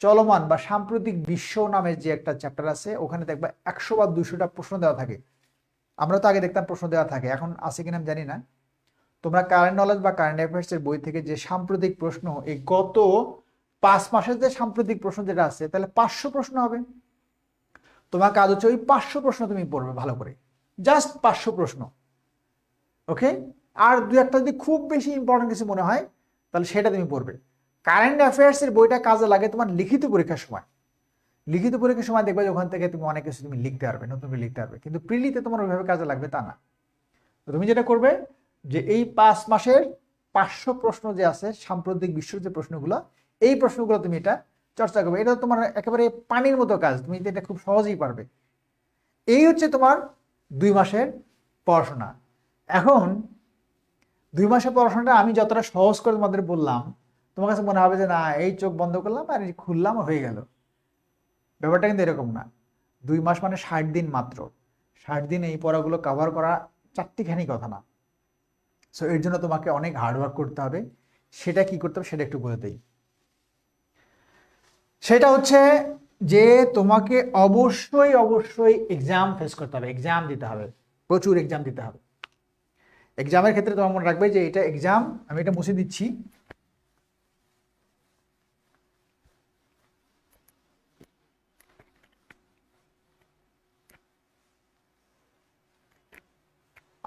চলমান বা সাম্প্রতিক বিশ্ব নামের যে একটা চ্যাপ্টার আছে, ওখানে দেখবা 100 বা 200টা প্রশ্ন দেওয়া থাকে। আমরা তো আগে দেখতাম প্রশ্ন দেওয়া থাকে, এখন আছে কিনা আমি জানি না। তোমরা কারেন্ট নলেজ বা কারেন্ট অ্যাফেয়ার্স এর বই থেকে যে সাম্প্রতিক প্রশ্ন, এই গত 5 মাসের যে সাম্প্রতিক প্রশ্ন যেটা আছে, তাহলে 500 প্রশ্ন হবে। তোমার কাজ হচ্ছে ওই 500 প্রশ্ন তুমি পড়বে ভালো করে, জাস্ট 500 প্রশ্ন, ওকে। আর দু একটা যদি খুব বেশি ইম্পর্টেন্ট কিছু মনে হয় তাহলে সেটা তুমি পড়বে। কারেন্ট অ্যাফেয়ার্স এর বইটা কাজে লাগে তোমার লিখিত পরীক্ষার সময়। লিখিত পরীক্ষার সময় দেখবে ওখান থেকে তুমি অনেক কিছু তুমি লিখতে পারবে, নতুন করে লিখতে পারবে, কিন্তু প্রিলিতে তোমার ওইভাবে কাজে লাগবে তা না। তো তুমি যেটা করবে যে এই 5 মাসের 500 প্রশ্ন যে আছে সাম্প্রতিক বিশ্বের যে প্রশ্নগুলো, এই প্রশ্নগুলো তুমি এটা চর্চা করবে। এটা তোমার একেবারে পানির মতো কাজ, তুমি এটা খুব সহজেই পারবে। এই হচ্ছে তোমার 2 মাসের পড়াশোনা। এখন 2 মাসের পড়াশোনাটা আমি যতটা সহজ করে তোমাদের বললাম, তোমার কাছে মনে হবে যে না এই চোখ বন্ধ করলাম আর খুললাম হয়ে গেল। ব্যাপারটা কিন্তু এরকম না। 2 মাস মানে 60 দিন মাত্র। 60 দিন এই পড়াগুলো কভার করা চারটিখানি কথা না। সো এর জন্য তোমাকে অনেক হার্ডওয়ার্ক করতে হবে। সেটা কি করতে হবে সেটা একটু বলে দিই। সেটা হচ্ছে যে তোমাকে অবশ্যই অবশ্যই এক্সাম ফেস করতে হবে, এক্সাম দিতে হবে, প্রচুর এক্সাম দিতে হবে। এক্সামের ক্ষেত্রে তোমার মনে রাখবে যে এটা এক্সাম, আমি এটা মুছে দিচ্ছি।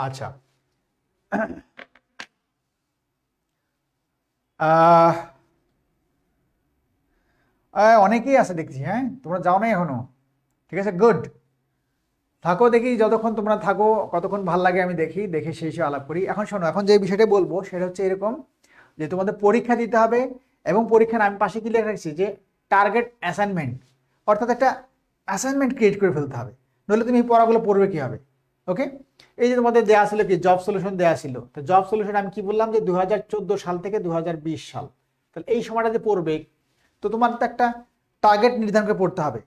আচ্ছা, অনেকেই আছে দেখছি, হ্যাঁ তোমরা যাও নাই এখনো, ঠিক আছে, গুড। থাকো দেখি, যতক্ষণ তোমরা থাকো কতক্ষণ ভাল লাগে আমি দেখি, দেখে সেই হিসেবে আলাপ করি। এখন শোনো, এখন যে বিষয়টা বলবো সেটা হচ্ছে এরকম যে তোমাদের পরীক্ষা দিতে হবে, এবং পরীক্ষার আমি পাশে কি লিখে রাখছি যে টার্গেট অ্যাসাইনমেন্ট, অর্থাৎ একটা অ্যাসাইনমেন্ট ক্রিয়েট করে ফেলতে হবে, নইলে তুমি এই পড়াগুলো পড়বে কি হবে, ওকে। এই যে তোমাদের দেওয়া ছিল কি জব সলিউশন দেওয়া ছিল, তো জব সলিউশন আমি কি বললাম যে 2014 সাল থেকে 2020 সাল, তাহলে এই সময়টা যে পড়বে, তো তোমার তো একটা টার্গেট নির্ধারণ করে পড়তে হবে।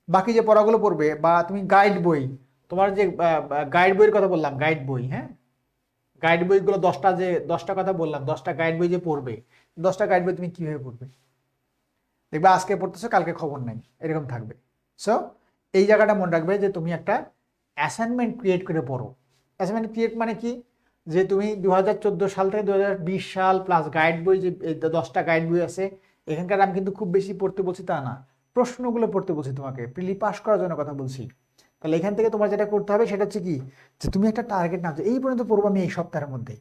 বাকি যে পড়াগুলো পড়বে বা তুমি গাইড বই, তোমার যে গাইড বইয়ের কথা বললাম, গাইড বই, হ্যাঁ গাইড বইগুলো 10টা কথা বললাম, 10টা গাইড বই যে পড়বে, 10টা গাইড বই তুমি কিভাবে পড়বে, দেখবে আজকে পড়তেছো কালকে খবর নাই, এরকম থাকবে। সো এই জায়গাটা মনে রাখবে যে তুমি একটা অ্যাসাইনমেন্ট ক্রিয়েট করে পড়ো। অ্যাসাইনমেন্ট ক্রিয়েট মানে কি, যে তুমি 2014 সাল থেকে 2020 সাল প্লাস গাইড বই, যে 10টা গাইড বই আছে, এখানকার আমি কিন্তু খুব বেশি পড়তে বলছি তা না, প্রশ্নগুলো পড়তে বলছি তোমাকে, প্রিলি পাস করার জন্য কথা বলছি। তাহলে এখান থেকে তোমার যেটা করতে হবে সেটা হচ্ছে কি, যে তুমি একটা টার্গেট নাও যে এই পর্যন্ত পড়বো আমি এই সপ্তাহের মধ্যে,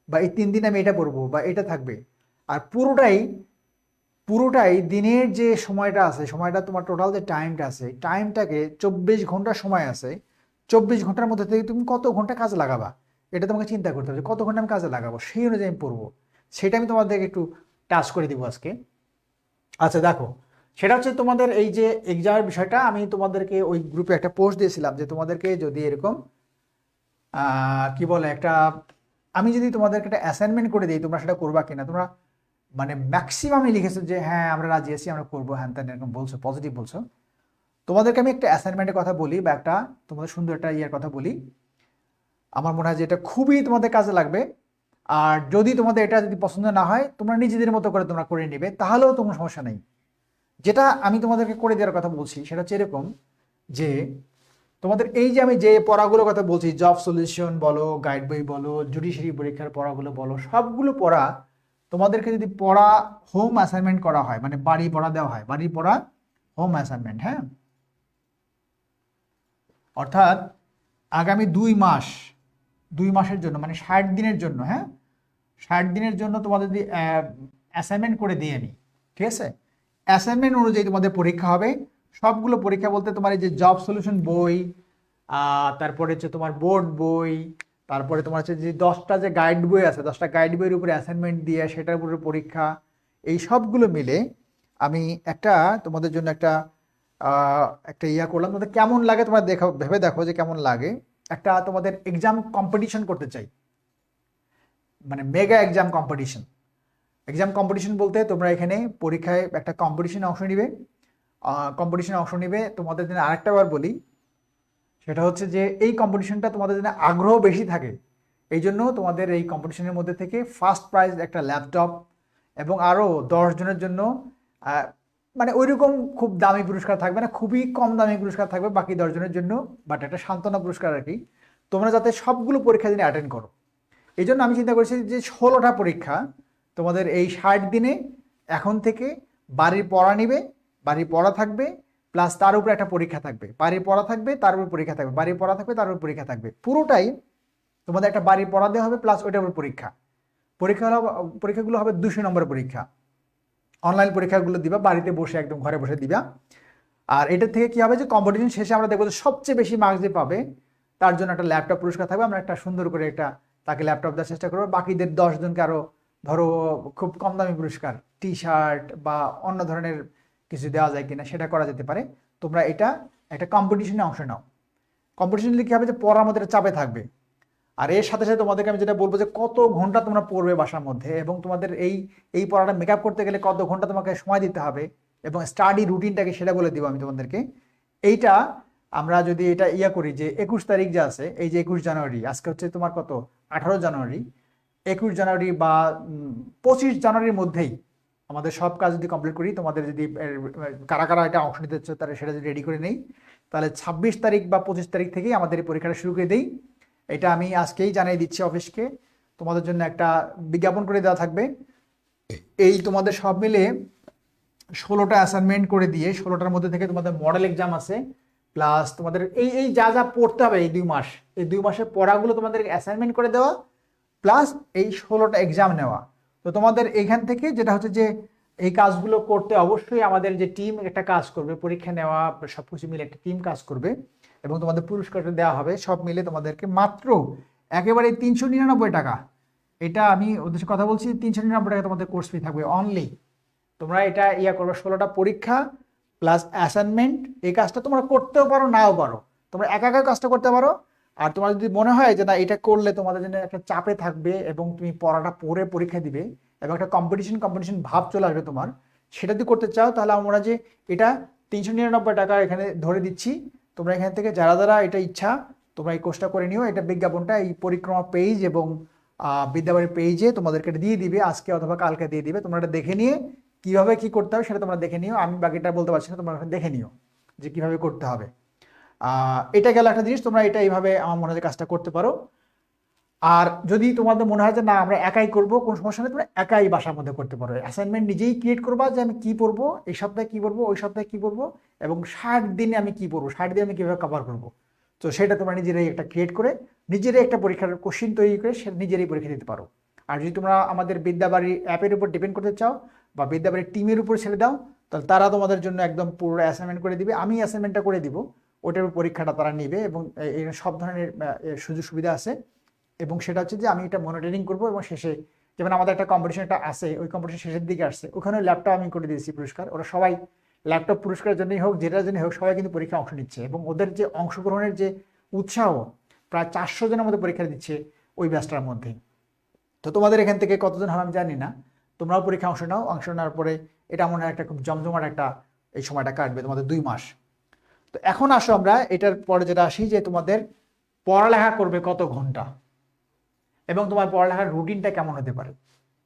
বা এই 3 দিন আমি এটা পড়বো বা এটা থাকবে। আর পুরোটাই পুরোটাই দিনের যে সময়টা আছে, সময়টা তোমার টোটাল যে টাইমটা আছে, টাইমটাকে 24 ঘন্টা সময় আছে, 24 ঘন্টার মধ্যে থেকে তুমি কত ঘন্টা কাজে লাগাবা, এটা তোমাকে চিন্তা করতে হবে, কত ঘন্টা আমি কাজে লাগাবো সেই অনুযায়ী আমি পড়বো। সেটা আমি তোমাদেরকে একটু টাচ করে দিব আজকে। আচ্ছা দেখো, সেটা হচ্ছে তোমাদের এই যে এক্সামের বিষয়টা, আমি তোমাদেরকে ওই গ্রুপে একটা পোস্ট দিয়েছিলাম যে তোমাদেরকে যদি এরকম কি বলে একটা, আমি যদি তোমাদেরকে একটা অ্যাসাইনমেন্ট করে দিই তোমরা সেটা করবা কিনা, তোমরা মানে ম্যাক্সিমামই লিখেছো যে হ্যাঁ আমরা রাজি আছি, আমরা করবো, হ্যান ত্যান এরকম বলছো, পজিটিভ বলছো। তোমাদেরকে আমি একটা অ্যাসাইনমেন্টের কথা বলি বা একটা তোমাদের সুন্দর একটা ইয়ের কথা বলি, আমার মনে হয় যে এটা খুবই তোমাদের কাজে লাগবে। আর যদি তোমাদের এটা যদি পছন্দ না হয়, তোমরা নিজেদের মতো করে তোমরা করে নেবে, তাহলেও কোনো সমস্যা নেই। যেটা আমি তোমাদেরকে করে দেওয়ার কথা বলছি সেটা হচ্ছে এরকম যে তোমাদের এই যে আমি যে পড়াগুলোর কথা বলছি, জব সলিউশন বলো, গাইড বই বলো, জুডিশিয়ারি পরীক্ষার পড়াগুলো বলো, সবগুলো পড়া তোমাদেরকে যদি পড়া হোম অ্যাসাইনমেন্ট করা হয়, মানে বাড়ি পড়া দেওয়া হয়, বাড়ি পড়া হোম অ্যাসাইনমেন্ট, হ্যাঁ, অর্থাৎ আগামী 2 মাসের জন্য, মানে 60 দিনের জন্য, হ্যাঁ 60 দিনের জন্য তোমাদের যদি অ্যাসাইনমেন্ট করে দিয়ে আমি, ঠিক আছে, অ্যাসাইনমেন্ট অনুযায়ী তোমাদের পরীক্ষা হবে। সবগুলো পরীক্ষা বলতে তোমার এই যে জব সলিউশন বই, তারপরে হচ্ছে তোমার বোর্ড বই, তারপরে তোমার হচ্ছে যে 10টা যে গাইড বই আছে, 10টা গাইড বইয়ের উপরে অ্যাসাইনমেন্ট দিয়ে সেটার উপরে পরীক্ষা, এই সবগুলো মিলে আমি একটা তোমাদের জন্য একটা ইয়া করলাম। তোমাদের কেমন লাগে তোমরা দেখো, ভেবে দেখো যে কেমন লাগে। একটা তোমাদের এক্সাম কম্পিটিশন করতে চাই, মানে mega exam competition. Exam competition বলতে তোমরা এখানে পরীক্ষায় একটা কম্পিটিশনে অংশ নিবে, তোমাদের জন্য আরেকটা বার বলি, সেটা হচ্ছে যে এই কম্পিটিশনটা তোমাদের জন্য আগ্রহ বেশি থাকে, এই জন্য তোমাদের এই কম্পিটিশনের মধ্যে থেকে ফার্স্ট প্রাইজ একটা ল্যাপটপ এবং আরও 10 জনের জন্য মানে ওইরকম খুব দামি পুরস্কার থাকবে না, খুবই কম দামি পুরস্কার থাকবে বাকি 10 জনের জন্য, বাট একটা সান্ত্বনা পুরস্কার আর কি। তোমরা যাতে সবগুলো পরীক্ষা দিনে অ্যাটেন্ড করো, এই জন্য আমি চিন্তা করেছি যে 16টা পরীক্ষা তোমাদের এই 60 দিনে এখন থেকে বাড়ির পড়া নিবে, বাড়ির পড়া থাকবে, প্লাস তার উপরে একটা পরীক্ষা থাকবে, বাড়ির পড়া থাকবে তার উপর পরীক্ষা থাকবে, বাড়ির পড়া থাকবে তার উপর পরীক্ষা থাকবে, পুরোটাই তোমাদের একটা বাড়ির পড়া দেওয়া হবে প্লাস ওইটার উপর পরীক্ষা। পরীক্ষাগুলো হবে 200 নম্বরের পরীক্ষা। অনলাইন পরীক্ষাগুলো দিবা বাড়িতে বসে, একদম ঘরে বসে দিবা। আর এটার থেকে কি হবে যে কম্পিটিশন শেষে আমরা দেখবো যে সবচেয়ে বেশি মার্কস যে পাবে তার জন্য একটা ল্যাপটপ পুরস্কার থাকবে। আমরা একটা সুন্দর করে একটা তাকে ল্যাপটপ দেওয়ার চেষ্টা করবো। বাকিদের 10 জনকে আরো ধরো খুব কম দামি পুরস্কার, টি শার্ট বা অন্য ধরনের কিছু দেওয়া যায় কিনা সেটা করা যেতে পারে। তোমরা এটা একটা কম্পিটিশনে অংশ নাও। কম্পিটিশন কি হবে যে পড়ার মধ্যে একটা চাপে থাকবে। আর এর সাথে সাথে তোমাদেরকে আমি যেটা বলবো যে কত ঘন্টা তোমরা পড়বে বাসার মধ্যে, এবং তোমাদের এই পড়াটা মেকআপ করতে গেলে কত ঘন্টা তোমাকে সময় দিতে হবে এবং স্টাডি রুটিনটাকে সেটা বলে দিব আমি তোমাদেরকে। এইটা আমরা যদি এটা করি যে 21 তারিখ যে আছে, এই যে 21 জানুয়ারি, আজকে হচ্ছে তোমার কত 18 জানুয়ারি, 21 জানুয়ারি বা 25 জানুয়ারির মধ্যেই আমাদের সব কাজ যদি কমপ্লিট করি, তোমাদের যদি কারা কারা এটা অংশ নিতে হচ্ছে তারা সেটা যদি রেডি করে নেই, তাহলে 26 তারিখ বা 25 তারিখ থেকেই আমাদের এই পরীক্ষাটা শুরু করে দেই। এটা আমি আজকেই জানিয়ে দিচ্ছি অফিসকে, তোমাদের জন্য একটা বিজ্ঞাপন করে দেওয়া থাকবে। এই তোমাদের সব মিলে 16টা অ্যাসাইনমেন্ট করে দিয়ে 16টার মধ্যে থেকে তোমাদের মডেল এক্সাম আছে, প্লাস তোমাদের এই যা যা পড়তে হবে এই 2 মাস, এই 2 মাসের পড়াগুলো তোমাদের অ্যাসাইনমেন্ট করে দেওয়া, প্লাস এই 16টা এক্সাম নেওয়া। তো তোমাদের এখান থেকে যেটা হচ্ছে যে এই কাজগুলো করতে অবশ্যই আমাদের যে টিম একটা কাজ করবে, পরীক্ষা নেওয়া সব কিছু মিলে একটা টিম কাজ করবে এবং তোমাদের পুরস্কারটা দেওয়া হবে সব মিলে তোমাদেরকে মাত্র একেবারে 399 টাকা। এটা আমি ওদের সাথে কথা বলছি, 399 টাকা তোমাদের কোর্স ফি থাকবে অনলি। তোমরা এটা করবে 16টা পরীক্ষা প্লাস অ্যাসাইনমেন্ট। এই কাজটা তোমরা করতেও পারো নাও পারো, তোমরা একা একা কাজটা করতে পারো। আর তোমার যদি মনে হয় যে না এটা করলে তোমাদের জন্য একটা চাপে থাকবে এবং তুমি পড়াটা পড়ে পরীক্ষা দিবে এবং একটা কম্পিটিশন ভাব চলে আসবে তোমার, সেটা যদি করতে চাও তাহলে আমরা যে এটা 399 টাকা এখানে ধরে দিচ্ছি। তোমরা এখান থেকে যারা যারা এটা ইচ্ছা তোমরা এই কোর্সটা করে নিও। এটা বিজ্ঞাপনটা এই পরিক্রমা পেজ এবং বিদ্যাবাড়ির পেজে তোমাদেরকে এটা দিয়ে দিবে, আজকে অথবা কালকে দিয়ে দিবে। তোমরা এটা দেখে নিয়ে কিভাবে কি করতে হবে সেটা তোমরা দেখে নিও, আমি বাকিটা বলতে পারছি না, তোমরা দেখে নিও যে কিভাবে করতে হবে। এটা গেল একটা জিনিস, তোমরা এটা এইভাবে আমার মনে হয় কাজটা করতে পারো। আর যদি তোমাদের মনে হয় যে না আমরা একাই করবো, কোনো সমস্যা নেই, তোমরা একাই বাসার মধ্যে করতে পারো। অ্যাসাইনমেন্ট নিজেই ক্রিয়েট করবা যে আমি কি পড়বো, এই সপ্তাহে কি পড়বো, ওই সপ্তাহে কি পড়বো, এবং 60 দিনে আমি কি পড়বো, 60 দিনে আমি কিভাবে কভার করবো। তো সেটা তোমরা নিজেরাই একটা ক্রিয়েট করে নিজেরাই একটা পরীক্ষার কোশ্চিন তৈরি করে সে নিজেরাই পরীক্ষা দিতে পারো। আর যদি তোমরা আমাদের বিদ্যাবাড়ি অ্যাপের উপর ডিপেন্ড করতে চাও বা বিদ্যাবাড়ির টিমের উপর ছেড়ে দাও, তাহলে তারা তোমাদের জন্য একদম পুরো অ্যাসাইনমেন্ট করে দিবে, আমি অ্যাসাইনমেন্টটা করে দিব, ওটার পরীক্ষাটা তারা নিবে এবং এই সব ধরনের সুযোগ সুবিধা আছে। এবং সেটা হচ্ছে যে আমি এটা মনিটরিং করবো এবং শেষে যেমন আমাদের একটা কম্পিটিশন একটা আছে, ওই কম্পিটিশন শেষের দিকে আসছে, ওখানে ল্যাপটপ আমি করে দিয়েছি পুরস্কার। ওরা সবাই ল্যাপটপ পুরস্কারের জন্যই হোক যেটার জন্যই হোক সবাই কিন্তু পরীক্ষা অংশ নিচ্ছে এবং ওদের যে অংশগ্রহণের যে উৎসাহ, প্রায় 400 জনের মধ্যে পরীক্ষা দিচ্ছে ওই ব্যাচটার মধ্যেই। তো তোমাদের এখান থেকে কতজন হবে আমি জানি না, তোমরাও পরীক্ষা অংশ নাও, অংশ নেওয়ার পরে এটা মনে হয় একটা খুব জমজমাট একটা এই সময়টা কাটবে তোমাদের 2 মাস। তো এখন আসো আমরা এটার পরে যেটা আসি যে তোমাদের পড়ালেখা করবে কত ঘন্টা এবং তোমার পড়ালেখার রুটিনটা কেমন হতে পারে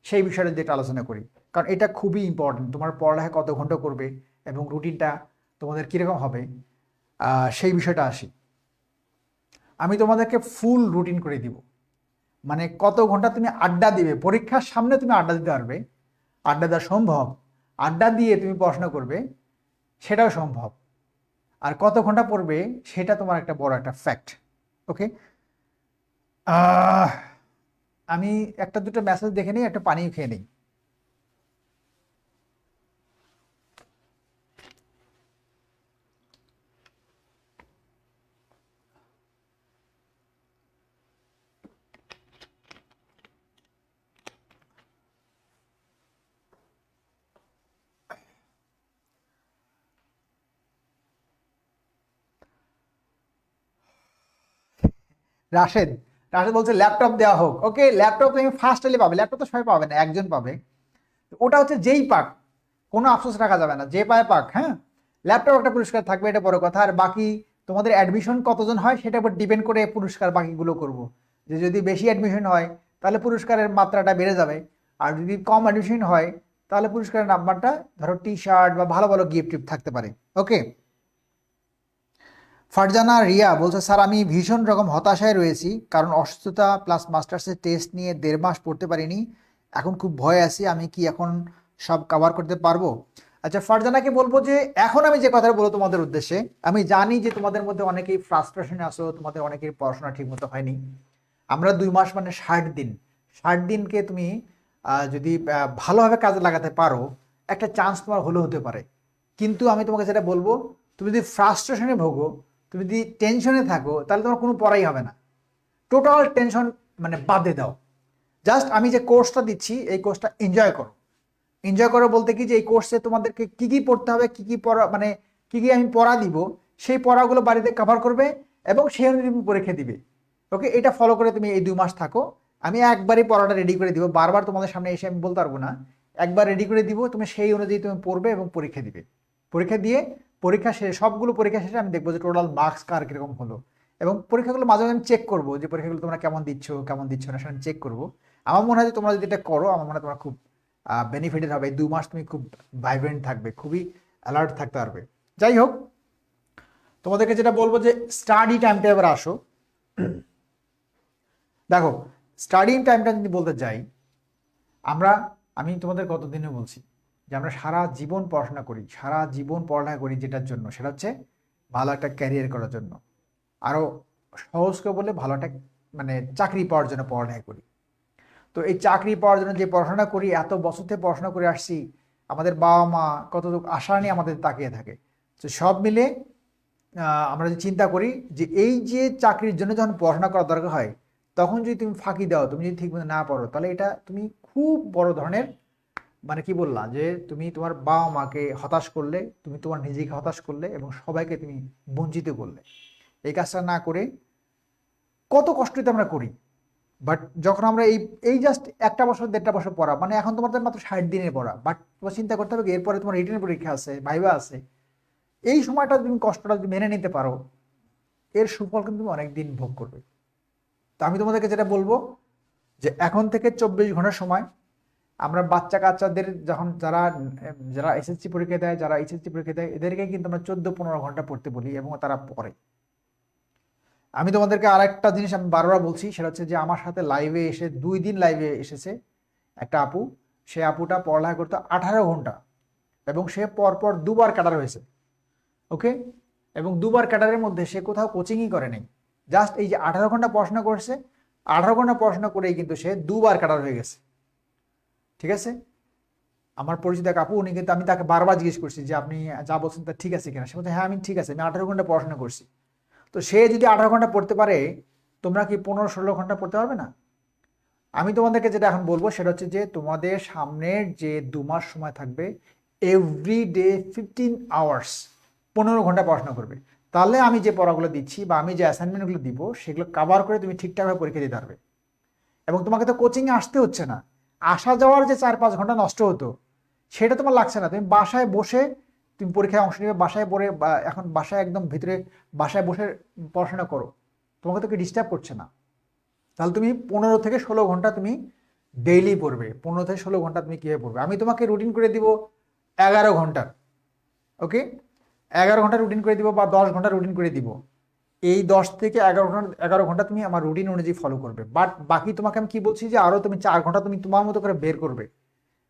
সেই বিষয়টা যেটা আলোচনা করি, কারণ এটা খুবই ইম্পর্টেন্ট। তোমার পড়ালেখা কত ঘন্টা করবে এবং রুটিনটা তোমাদের কীরকম হবে সেই বিষয়টা আসি। আমি তোমাদেরকে ফুল রুটিন করে দিব, মানে কত ঘন্টা তুমি আড্ডা দিবে, পরীক্ষার সামনে তুমি আড্ডা দিতে পারবে, আড্ডা দেওয়া সম্ভব, আড্ডা দিয়ে তুমি পড়াশোনা করবে সেটাও সম্ভব। আর কত ঘন্টা পড়বে সেটা তোমার একটা বড় একটা ফ্যাক্ট। ওকে, আমি একটা দুটো মেসেজ দেখে নিই, একটা পানিও খেয়ে নিই। রাশেদ রাশেদ বলছে ল্যাপটপ দেওয়া হোক। ওকে, ল্যাপটপ তুমি ফার্স্ট এলে পাবে, ল্যাপটপ তো সবাই পাবে না, একজন পাবে। ওটা হচ্ছে যেই পাক, কোনো আফসোস রাখা যাবে না, যে পায় পাক। হ্যাঁ, ল্যাপটপ একটা পুরস্কার থাকবে, এটা বড় কথা। আর বাকি তোমাদের অ্যাডমিশন কতজন হয় সেটার উপর ডিপেন্ড করে পুরস্কার বাকিগুলো করব। যে যদি বেশি অ্যাডমিশন হয় তাহলে পুরস্কারের মাত্রাটা বেড়ে যাবে, আর যদি কম অ্যাডমিশন হয় তাহলে পুরস্কারের নাম্বারটা ধরো টি শার্ট বা ভালো ভালো গিফট টিফট থাকতে পারে। ওকে। ফারজানা রিয়া বলছে, স্যার আমি ভীষণ রকম হতাশায় রয়েছি, কারণ অসুস্থতা প্লাস মাস্টার্সের টেস্ট নিয়ে 1.5 মাস পড়তে পারিনি, এখন খুব ভয় আছি, আমি কি এখন সব কভার করতে পারবো? আচ্ছা, ফারজানাকে বলবো যে এখন আমি যে কথা বলবো তোমাদের উদ্দেশ্যে, আমি জানি যে তোমাদের মধ্যে অনেকেই ফ্রাস্ট্রেশনে আসো, তোমাদের অনেকের পড়াশোনা ঠিক মতো হয়নি। আমরা 2 মাস মানে 60 দিন, 60 দিনকে তুমি যদি ভালোভাবে কাজে লাগাতে পারো, একটা চান্স তোমার হলেও হতে পারে। কিন্তু আমি তোমাকে যেটা বলবো, তুমি যদি ফ্রাস্ট্রেশনে ভোগো, তুমি যদি টেনশনে থাকো, তাহলে তোমার কোনো পড়াই হবে না। টোটাল টেনশন মানে বাদে দাও। জাস্ট আমি যে কোর্সটা দিচ্ছি এই কোর্সটা এনজয় করো। এনজয় করো বলতে কি, যে এই কোর্সে তোমাদেরকে কি কি পড়তে হবে, কি কি পড়া মানে কি কি আমি পড়া দিব, সেই পড়াগুলো বাড়িতে কভার করবে এবং সেই অনুযায়ী তুমি পরীক্ষা দিবে। ওকে, এটা ফলো করে তুমি এই 2 মাস থাকো। আমি একবারই পড়াটা রেডি করে দিব, বারবার তোমাদের সামনে এসে আমি বলতে পারবো না। একবার রেডি করে দিব, তুমি সেই অনুযায়ী তুমি পড়বে এবং পরীক্ষা দিবে। পরীক্ষা দিয়ে পরীক্ষা শেষে, সবগুলো পরীক্ষা শেষে আমি দেখবো যে টোটাল মার্কস কার কিরকম হলো, এবং পরীক্ষাগুলো মাঝে মাঝে আমি চেক করবো যে পরীক্ষাগুলো তোমরা কেমন দিচ্ছ না, সেটা চেক করবো। আমার মনে হয় যে তোমরা যদি এটা করো, আমার মনে হয় তোমরা খুব বেনিফিটেড হবে। 2 মাস তুমি খুব ভাইব্রেন্ট থাকবে, খুবই অ্যালার্ট থাকতে পারবে। যাই হোক, তোমাদেরকে যেটা বলবো যে স্টাডি টাইমটা এবার আসো। দেখো, স্টাডিং টাইমটা যদি বলতে যাই, আমি তোমাদের কতদিনে বলছি যে আমরা সারা জীবন পড়াশোনা করি, সারা জীবন পড়াশোনা করি যেটার জন্য, সেটা হচ্ছে ভালো একটা ক্যারিয়ার করার জন্য। আরও সহজ করে বলে ভালো একটা মানে চাকরি পাওয়ার জন্য পড়ালেখা করি। তো এই চাকরি পাওয়ার জন্য যে পড়াশোনা করি, এত বছর থেকে পড়াশোনা করে আসছি, আমাদের বাবা মা কতটুকু আশা নিয়ে আমাদের তাকিয়ে থাকে। তো সব মিলে আমরা যদি চিন্তা করি যে এই যে চাকরির জন্য যখন পড়াশোনা করার দরকার হয়, তখন যদি তুমি ফাঁকি দাও, তুমি যদি ঠিকমতো না পড়ো, তাহলে এটা তুমি খুব বড় ধরনের মানে কি বললা, যে তুমি তোমার বাবা মাকে হতাশ করলে, তুমি তোমার নিজেকে হতাশ করলে এবং সবাইকে তুমি বঞ্চিত করলে। এই কাজটা না করে, কত কষ্টতে আমরা করি, বাট যখন আমরা এই এই জাস্ট 1 বছর 1.5 বছর পড়া, মানে এখন তোমাদের মাত্র 60 দিনের পড়া, বাট তোমার চিন্তা করতে হবে এরপরে তোমার রিটেন পরীক্ষা আছে, ভাইবা আছে। এই সময়টা তুমি কষ্টটা যদি মেনে নিতে পারো, এর সুফল কিন্তু তুমি অনেকদিন ভোগ করবে। তো আমি তোমাদেরকে যেটা বলবো যে এখন থেকে 24 ঘন্টার সময় আমরা বাচ্চা কাচ্চাদের যখন যারা যারা এসএসসি পরীক্ষা দেয়, যারা এইচএসসি পরীক্ষা দেয়, এদেরকে কিন্তু আমরা 14-15 ঘন্টা পড়তে বলি এবং তারা পড়ে। আমি তোমাদেরকে আরেকটা জিনিস আমি বারবার বলছি, সেটা হচ্ছে যে আমার সাথে লাইভে এসে 2 দিন লাইভে এসেছে একটা আপু। সে আপুটা পড়ালেখা করতো 18 ঘন্টা, এবং সে পরপর 2বার ক্যাডার হয়েছে। ওকে, এবং 2বার ক্যাডারের মধ্যে সে কোথাও কোচিংই করে নেই, জাস্ট এই যে 18 ঘন্টা পড়াশোনা করছে, 18 ঘন্টা পড়াশোনা করেই কিন্তু সে 2বার ক্যাডার হয়ে গেছে। ঠিক আছে, আমার পরিচিত এক আপু, উনি কিন্তু, আমি তাকে বারবার জিজ্ঞেস করছি যে আপনি যা বলছেন তা ঠিক আছে কিনা। সে বলছে হ্যাঁ আমি ঠিক আছে, আমি 18 ঘন্টা পড়াশোনা করছি। তো সে যদি 18 ঘন্টা পড়তে পারে, তোমরা কি 15-16 ঘন্টা পড়তে পারবে না? আমি তোমাদেরকে যেটা এখন বলবো সেটা হচ্ছে যে তোমাদের সামনের যে 2 মাস সময় থাকবে, এভরি ডে 15 আওয়ার্স, 15 ঘন্টা পড়াশোনা করবে। তাহলে আমি যে পড়াগুলো দিচ্ছি বা আমি যে অ্যাসাইনমেন্টগুলো দিব, সেগুলো কভার করে তুমি ঠিকঠাকভাবে পরীক্ষা দিতে পারবে। এবং তোমাকে তো কোচিংয়ে আসতে হচ্ছে না, আসা যাওয়ার যে 4-5 ঘন্টা নষ্ট হতো, সেটা তোমার লাগছে না। তুমি বাসায় বসে তুমি পরীক্ষায় অংশ নিবে, বাসায় পড়ে, বা এখন বাসায় একদম ভিতরে বাসায় বসে পড়াশোনা করো, তোমাকে তো কেউ ডিস্টার্ব করছে না। তাহলে তুমি 15 থেকে 16 ঘন্টা তুমি ডেইলি পড়বে। 15 থেকে 16 ঘন্টা তুমি কীভাবে পড়বে, আমি তোমাকে রুটিন করে দিব 11 ঘন্টার। ওকে, 11 ঘন্টা রুটিন করে দিব বা 10 ঘন্টা রুটিন করে দিব। এই 10 থেকে 11 ঘন্টা তুমি আমার রুটিন অনুযায়ী ফলো করবে। বাট বাকি তোমাকে আমি কি বলছি যে আরও তুমি 4 ঘন্টা তুমি তোমার মতো করে বের করবে,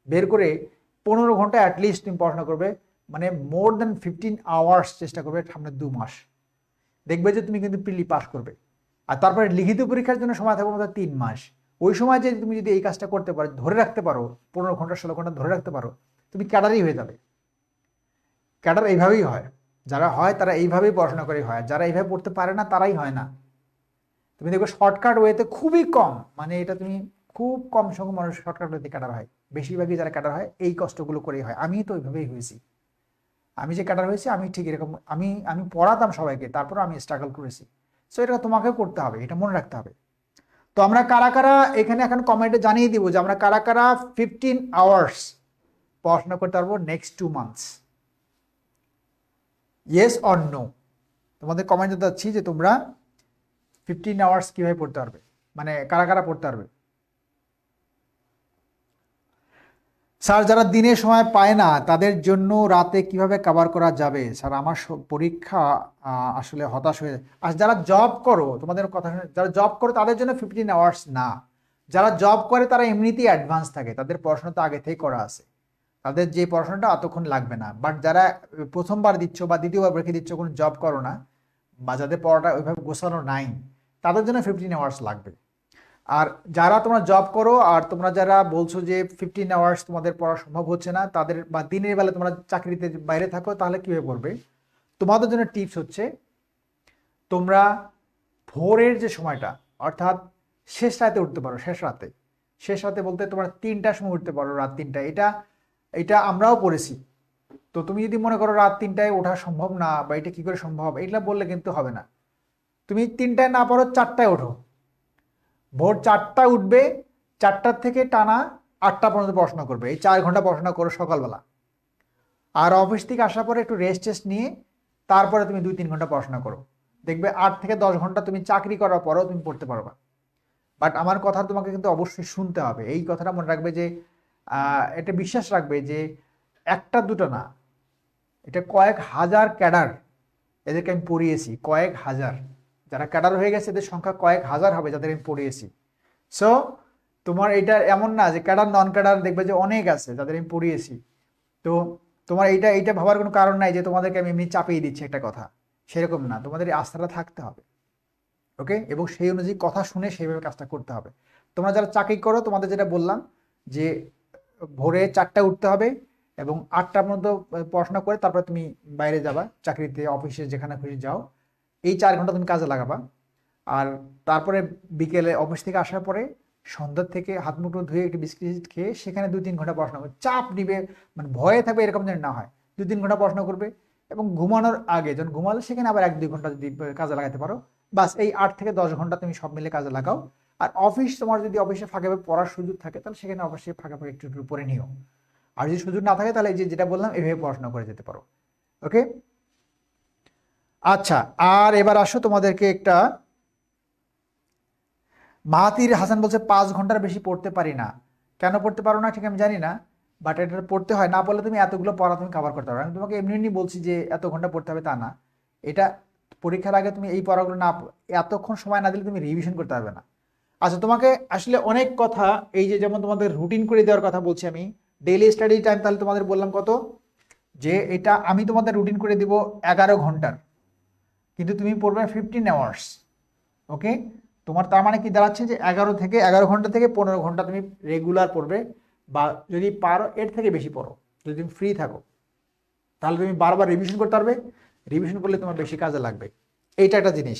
বের করে 15 ঘন্টা অ্যাটলিস্ট তুমি পড়াশোনা করবে, মানে মোর দ্যান 15 আওয়ার্স চেষ্টা করবে সামনে 2 মাস। দেখবে যে তুমি কিন্তু প্রিলি পাস করবে। আর তারপরে লিখিত পরীক্ষার জন্য সময় থাকবে মাত্র 3 মাস। ওই সময় যে তুমি যদি এই কাজটা করতে পারো, ধরে রাখতে পারো, 15 ঘন্টা 16 ঘন্টা ধরে রাখতে পারো, তুমি ক্যাডারই হয়ে যাবে। ক্যাডার এইভাবেই হয়, যারা হয় তারা এইভাবেই পড়াশোনা করে হয়, যারা এইভাবে পড়তে পারে না তারাই হয় না। তুমি দেখবে শর্টকাট ওয়েতে খুবই কম, মানে এটা তুমি খুব কম সংখ্যক মানুষ শর্টকাট ওয়েতে ক্যাডার হয়। বেশিরভাগই যারা ক্যাডার হয় এই কষ্টগুলো করেই হয়। আমি তো ওইভাবেই হয়েছি, আমি যে ক্যাডার হয়েছি আমি ঠিক এরকম, আমি আমি পড়াতাম সবাইকে, তারপর আমি স্ট্রাগল করেছি। সো এটা তোমাকেও করতে হবে, এটা মনে রাখতে হবে। তো আমরা কারা কারা এখানে এখন কমেন্টে জানিয়ে দিব যে আমরা কারা কারা 15 আওয়ার্স পড়াশোনা করতে পারবো next 2 months, yes or no? তোমাদের কমেন্টে যাচ্ছি যে তোমরা 15 আওয়ার্স কিভাবে পড়তে পারবে, মানে কারা কারা পড়তে পারবে। স্যার যারা দিনে সময় পায় না তাদের জন্য রাতে কিভাবে কভার করা যাবে? স্যার আমার পরীক্ষা আসলে হতাশ হয়ে যায়। আর যারা জব করো, তোমাদের কথা শুনে, যারা জব করো তাদের জন্য 15 আওয়ার্স না। যারা জব করে তারা এমনিতেই অ্যাডভান্স থাকে, তাদের পড়াশোনা তো আগে থেকেই করা আছে, তাদের যে পড়াশোনাটা অতক্ষণ লাগবে না। বাট যারা প্রথমবার দিচ্ছ বা দ্বিতীয়বার পরীক্ষা দিচ্ছ, কোনো জব করো না, বা যাদের পড়াটা ওইভাবে গোছানো নাই, তাদের জন্য 15 আওয়ার্স লাগবে। আর যারা তোমরা জব করো আর তোমরা যারা বলছো যে 15 আওয়ার্স তোমাদের পড়া সম্ভব হচ্ছে না, তাদের বা দিনের বেলা তোমরা চাকরিতে বাইরে থাকো, তাহলে কিভাবে পড়বে? তোমাদের জন্য টিপস হচ্ছে, তোমরা ভোরের যে সময়টা, অর্থাৎ শেষ রাতে উঠতে পারো। শেষ রাতে বলতে তোমরা 3টার সময় উঠতে পারো, রাত 3টায়। এটা এটা আমরাও পড়েছি। তো তুমি যদি মনে করো রাত 3টায় ওঠা সম্ভব না, বা এটা কি করে সম্ভব, এইগুলা বললে কিন্তু হবে না। তুমি 3টায় না পারো, 4টায় ওঠো, ভোর 4টায় উঠবে, 4টার থেকে টানা 8টা পর্যন্ত পড়াশোনা করবে। এই 4 ঘন্টা পড়াশোনা করো সকালবেলা। আর অফিস থেকে আসার পরে একটু রেস্ট নিয়ে তারপরে তুমি 2-3 ঘন্টা পড়াশোনা করো। দেখবে 8 থেকে 10 ঘন্টা তুমি চাকরি করার পরেও তুমি পড়তে পারবা। বাট আমার কথা তোমাকে কিন্তু অবশ্যই শুনতে হবে। এই কথাটা মনে রাখবে যে, এটা বিশ্বাস রাখবে যে একটা দুটো না, এটা কয়েক হাজার ক্যাডার, এদেরকে আমি পড়িয়েছি, কয়েক হাজার। যারা ক্যাডার হয়ে গেছে এদের সংখ্যা কয়েক হাজার হবে, যাদের আমি পড়িয়েছি। সো তোমার এটা এমন না যে ক্যাডার নন ক্যাডার, দেখবে যে অনেক আছে যাদের আমি পড়িয়েছি। তো তোমার এইটা ভাবার কোনো কারণ নাই যে তোমাদেরকে আমি এমনি চাপিয়ে দিচ্ছি একটা কথা, সেরকম না। তোমাদের এই আস্থাটা থাকতে হবে, ওকে? এবং সেই অনুযায়ী কথা শুনে সেইভাবে কাজটা করতে হবে। তোমরা যারা চাকরি করো, তোমাদের যেটা বললাম যে ভোরে 4টায় উঠতে হবে এবং 8টা পর্যন্ত পড়াশোনা করে তারপরে তুমি বাইরে যাবা, চাকরিতে, অফিসে, যেখানে খুশি যাও। এই 4 ঘন্টা তুমি কাজে লাগাবা। আর তারপরে বিকেলে অফিস থেকে আসার পরে সন্ধ্যার থেকে হাত মুখ ধুয়ে একটু বিস্কিট খেয়ে সেখানে 2-3 ঘন্টা পড়াশোনা করবে। চাপ নিবে, মানে ভয়ে থাকবে এরকম যেন না হয়। 2-3 ঘন্টা পড়াশোনা করবে এবং ঘুমানোর আগে যখন ঘুমালে সেখানে আবার 1-2 ঘন্টা যদি কাজে লাগাতে পারো, বাস এই 8 থেকে 10 ঘন্টা তুমি সব মিলে কাজে লাগাও। আর অফিস, তোমার যদি অফিসে ফাঁকে পড়ার সুযোগ থাকে তাহলে সেখানে অবশ্যই ফাঁকে একটু একটু পড়ে নিও। আর যদি সুযোগ না থাকে তাহলে এই যেটা বললাম এভাবে পড়াশোনা করে যেতে পারো, ওকে? আচ্ছা, আর এবার আসো তোমাদেরকে একটা, মাহাতির হাসান বলছে 5 ঘন্টার বেশি পড়তে পারি না। কেন পড়তে পারো না ঠিক আমি জানি না, বাট এটা পড়তে হয়। না পড়লে তুমি এতগুলো পড়া তুমি কভার করতে পারো। আমি তোমাকে এমনি এমনি বলছি যে এত ঘন্টা পড়তে হবে তা না। এটা পরীক্ষার আগে তুমি এই পড়াগুলো না, এতক্ষণ সময় না দিলে তুমি রিভিশন করতে পারবে না। আচ্ছা, তোমাকে আসলে অনেক কথা, এই যে যেমন তোমাদের রুটিন করে দেওয়ার কথা বলছি আমি, ডেইলি স্টাডি টাইম, তাহলে তোমাদের বললাম কত, যে এটা আমি তোমাদের রুটিন করে দিব 11 ঘন্টার, কিন্তু তুমি পড়বে 15 আওয়ার্স, ওকে? তোমার তার মানে কি দাঁড়াচ্ছে যে 11 ঘন্টা থেকে 15 ঘন্টা তুমি রেগুলার পড়বে, বা যদি পারো এর থেকে বেশি পড়ো। যদি তুমি ফ্রি থাকো তাহলে তুমি বারবার রিভিশন করতে পারবে, রিভিশন করলে তোমার বেশি কাজে লাগবে। এইটা একটা জিনিস।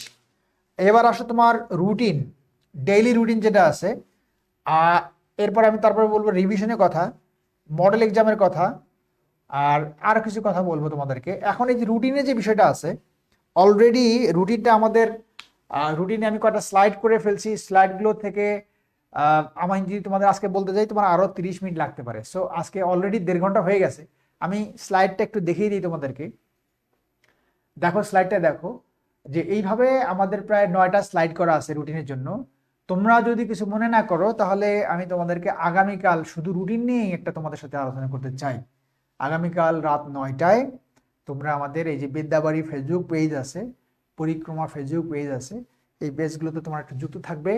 এবার আসো তোমার রুটিন, ডেইলি রুটিন যেটা আছে, এরপর আমি তারপরে বলবো রিভিশনের কথা, মডেল এক্সামের কথা, আর আরো কিছু কথা বলবো তোমাদেরকে। এখন এই যে রুটিনের যে বিষয়টা আছে, অলরেডি রুটিনটা আমাদের, রুটিনে আমি কয়েকটা স্লাইড করে ফেলছি। স্লাইডগুলো থেকে আমি যদি তোমাদের আজকে বলতে যাই, তোমার আরও 30 মিনিট লাগতে পারে। সো আজকে অলরেডি 1.5 ঘন্টা হয়ে গেছে। আমি স্লাইডটা একটু দেখিয়ে দিই তোমাদেরকে। দেখো স্লাইডটা দেখো, যে এইভাবে আমাদের প্রায় 9টা স্লাইড করা আছে রুটিনের জন্য। তোমরা যদি কিছু মনে না করো তাহলে আমি তোমাদেরকে আগামীকাল শুধু রুটিন নিয়েই একটা তোমাদের সাথে আলোচনা করতে চাই। আগামীকাল রাত 9টায় তোমরা আমাদের এই যে বিদ্যাবাড়ি ফেসবুক পেজ আছে, পরিক্রমা ফেসবুক পেজ আছে, এই পেজগুলোতে তোমরা একটু যুক্ত থাকবে।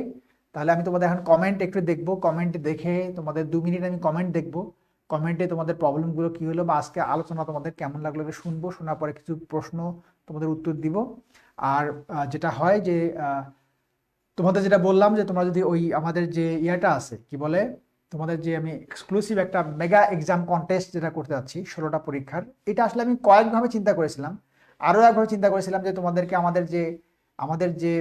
তাহলে আমি তোমাদের এখন কমেন্ট একটু দেখবো, কমেন্ট দেখে তোমাদের 2 মিনিট আমি কমেন্ট দেখবো, কমেন্টে তোমাদের প্রবলেমগুলো কী হলো বা আজকে আলোচনা তোমাদের কেমন লাগলো এটা শুনবো, শোনার পরে কিছু প্রশ্ন তোমাদের উত্তর দিব। আর যেটা হয় যে তোমাদের যেটা বললাম যে তোমরা যদি ওই আমাদের যে ইয়াটা আছে কি বলে, তোমাদের যে আমি এক্সক্লুসিভ একটা মেগা এক্সাম কন্টেস্ট যেটা করতে যাচ্ছি 16টা পরীক্ষার, এটা আসলে আমি কয়েকভাবে চিন্তা করেছিলাম। আরও একভাবে চিন্তা করেছিলাম যে তোমাদেরকে আমাদের যে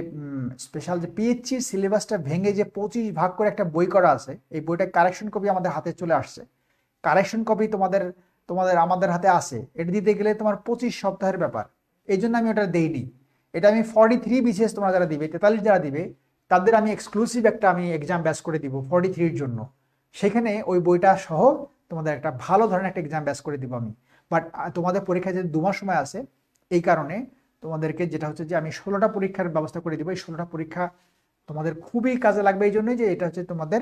স্পেশাল যে পিএইচসির সিলেবাসটা ভেঙে যে 25 ভাগ করে একটা বই করা আছে, এই বইটা কারেকশন কপি আমাদের হাতে চলে আসছে। কারেকশন কপি তোমাদের তোমাদের আমাদের হাতে আছে, এটা দিতে গেলে তোমার 25 সপ্তাহের ব্যাপার। এই জন্য আমি ওটা দেইনি। এটা আমি 43 বিসিএস তোমরা যারা দিবে, 43 যারা দিবে, তাদের আমি এক্সক্লুসিভ একটা আমি এক্সাম ব্যাচ করে দিব 43-র জন্য। সেখানে ওই বইটা সহ তোমাদের একটা ভালো ধরনের একটা এক্সাম ব্যাচ করে দিব আমি। বাট তোমাদের পরীক্ষা যে 2 মাস সময় আছে, এই কারণে তোমাদেরকে, যেটা হচ্ছে যে আমি 16টা পরীক্ষার ব্যবস্থা করে দিব। এই 16টা পরীক্ষা তোমাদের খুবই কাজে লাগবে এই জন্যই যে এটা হচ্ছে তোমাদের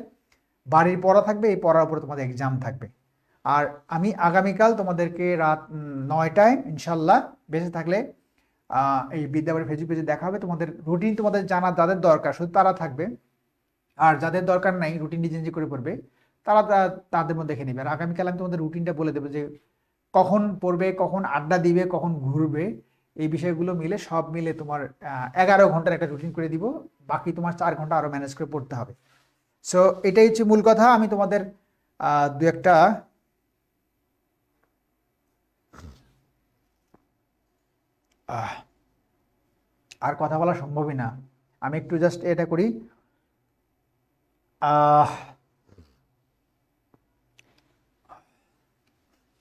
বাড়ির পড়া থাকবে, এই পড়ার উপরে তোমাদের এক্সাম থাকবে। আর আমি আগামীকাল তোমাদেরকে রাত 9টায় ইনশাল্লাহ বেঁচে থাকলে এই বিদ্যাবাড়ি ফেসবুক পেজে দেখা হবে। তোমাদের রুটিন তোমাদের জানা যাদের দরকার শুধু তারা থাকবে, আর যাদের দরকার নাই রুটিন নিজে নিজে করে পড়বে তারা তাদের মধ্যে দেখে নেবে। আর আগামীকাল আমি তোমাদের রুটিনটা বলে দেবো যে কখন পড়বে, কখন আড্ডা দিবে, কখন ঘুরবে, এই বিষয়গুলো মিলে সব মিলে তোমার 11 ঘন্টার একটা রুটিন করে দিব। বাকি তোমার 4 ঘন্টা আরো ম্যানেজ করে পড়তে হবে। সো এটাই হচ্ছে মূল কথা। আমি তোমাদের দু একটা আর কথা বলা সম্ভবই না, আমি একটু জাস্ট এটা করি।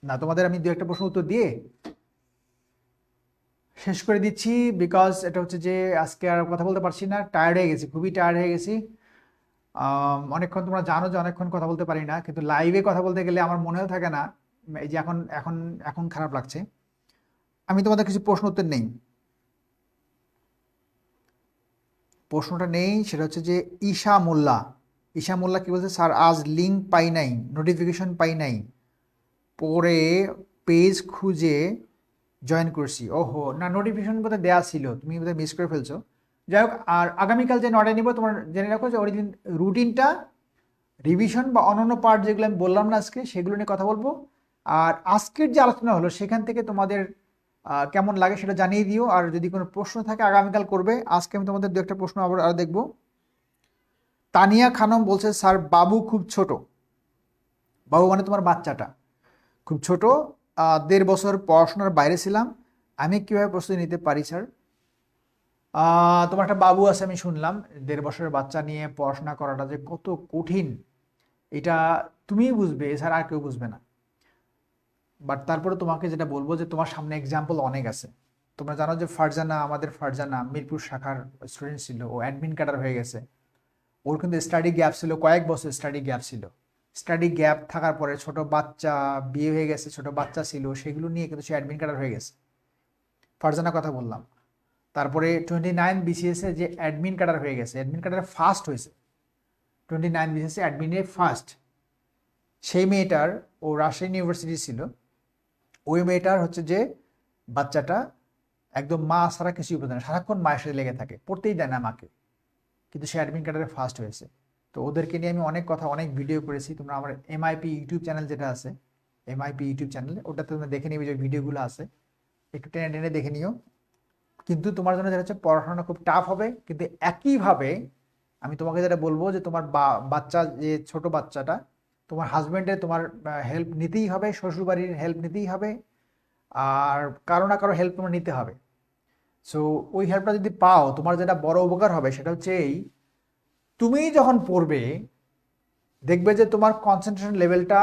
না, তোমাদের আমি দু একটা প্রশ্ন উত্তর দিয়ে শেষ করে দিচ্ছি, বিকজ এটা হচ্ছে যে আজকে আর কথা বলতে পারছি না, টায়ার্ড হয়ে গেছি, খুবই টায়ার্ড হয়ে গেছি। অনেকক্ষণ তোমরা জানো যে অনেকক্ষণ কথা বলতে পারি না, কিন্তু লাইভে কথা বলতে গেলে আমার মনেও থাকে না। এই যে এখন এখন এখন খারাপ লাগছে। আমি তোমাদের কিছু প্রশ্ন উত্তর নেই, প্রশ্নটা নেই, সেটা হচ্ছে যে ঈশা মোল্লা। ঈশা মোল্লা কি বলছে, স্যার আজ লিঙ্ক পাই নাই, নোটিফিকেশন পাই নাই, পরে পেজ খুঁজে জয়েন করছি। ওহো, না নোটিফিকেশন বোধহয় দেওয়া ছিল, তুমি বোধহয় মিস করে ফেলছো। যাই হোক, আর আগামীকাল যে 9টায় নিব তোমার জেনে রাখো যে ওই দিন রুটিনটা, রিভিশন বা অন্যান্য পার্ট যেগুলো আমি বললাম না আজকে, সেগুলো নিয়ে কথা বলবো। আর আজকের যে আলোচনা হলো সেখান থেকে তোমাদের কেমন লাগে সেটা জানিয়ে দিও। আর যদি কোনো প্রশ্ন থাকে আগামীকাল করবে। আজকে আমি তোমাদের দু একটা প্রশ্ন আবার আর দেখবো। তানিয়া খানম বলছে, স্যার বাবু খুব ছোট। বাবু মানে তোমার বাচ্চাটা খুব ছোট, 1.5 বছর পড়াশোনার বাইরে ছিলাম, আমি কিভাবে প্রস্তুতি নিতে পারি স্যার? তোমার একটা বাবু আছে আমি শুনলাম, 1.5 বছরের বাচ্চা নিয়ে পড়াশোনা করাটা যে কত কঠিন এটা তুমিই বুঝবে, এছাড়া আর কেউ বুঝবে না। বাট তারপরে তোমাকে যেটা বলবো যে তোমার সামনে এক্সাম্পল অনেক আছে। তোমরা জানো যে ফারজানা, আমাদের ফারজানা মিরপুর শাখার স্টুডেন্ট ছিল, ও অ্যাডমিন ক্যাডার হয়ে গেছে। ওর কিন্তু স্টাডি গ্যাপ ছিল, কয়েক বছর স্টাডি গ্যাপ ছিল। স্টাডি গ্যাপ থাকার পরে ছোট বাচ্চা, বিয়ে হয়ে গেছে, ছোট বাচ্চা ছিল, সেগুলো নিয়ে কিন্তু সে অ্যাডমিন ক্যাডার হয়ে গেছে। ফারজানার কথা বললাম। তারপরে 29 বিসিএস এ যে অ্যাডমিন ক্যাডার হয়ে গেছে, অ্যাডমিন ক্যাডারে ফার্স্ট হয়েছে, 29 বিসিএস এ অ্যাডমিনে ফার্স্ট। সেই মেয়েটার, ও রাজশাহী ইউনিভার্সিটি ছিল, ওই মেয়েটার হচ্ছে যে বাচ্চাটা একদম মা ছাড়া কিছুই বোঝে না, সারাক্ষণ মায়ের সাথে লেগে থাকে, পড়তেই দেয় না মাকে, কিন্তু সে অ্যাডমিন ক্যাডারে ফার্স্ট হয়েছে। তো ওদেরকে নিয়ে আমি অনেক কথা, অনেক ভিডিও করেছি। তোমরা আমার এমআইপি ইউটিউব চ্যানেল যেটা আছে, এমআইপি ইউটিউব চ্যানেল, ওটাতে তোমরা দেখে নিবে যে ভিডিওগুলো আছে, একটু টেনে টেনে দেখে নিও। কিন্তু তোমার জন্য যেটা হচ্ছে পড়াশোনা খুব টাফ হবে, কিন্তু একইভাবে আমি তোমাকে যেটা বলবো যে তোমার বাচ্চা, যে ছোট বাচ্চাটা, তোমার হাজবেন্ডের তোমার হেল্প নিতেই হবে, শ্বশুরবাড়ির হেল্প নিতেই হবে, আর কারো না কারো হেল্প তোমার নিতে হবে। সো ওই হেল্পটা যদি পাও, তোমার যেটা বড় উপকার হবে সেটা হচ্ছে এই, তুমি যখন পড়বে দেখবে যে তোমার কনসেন্ট্রেশন লেভেলটা,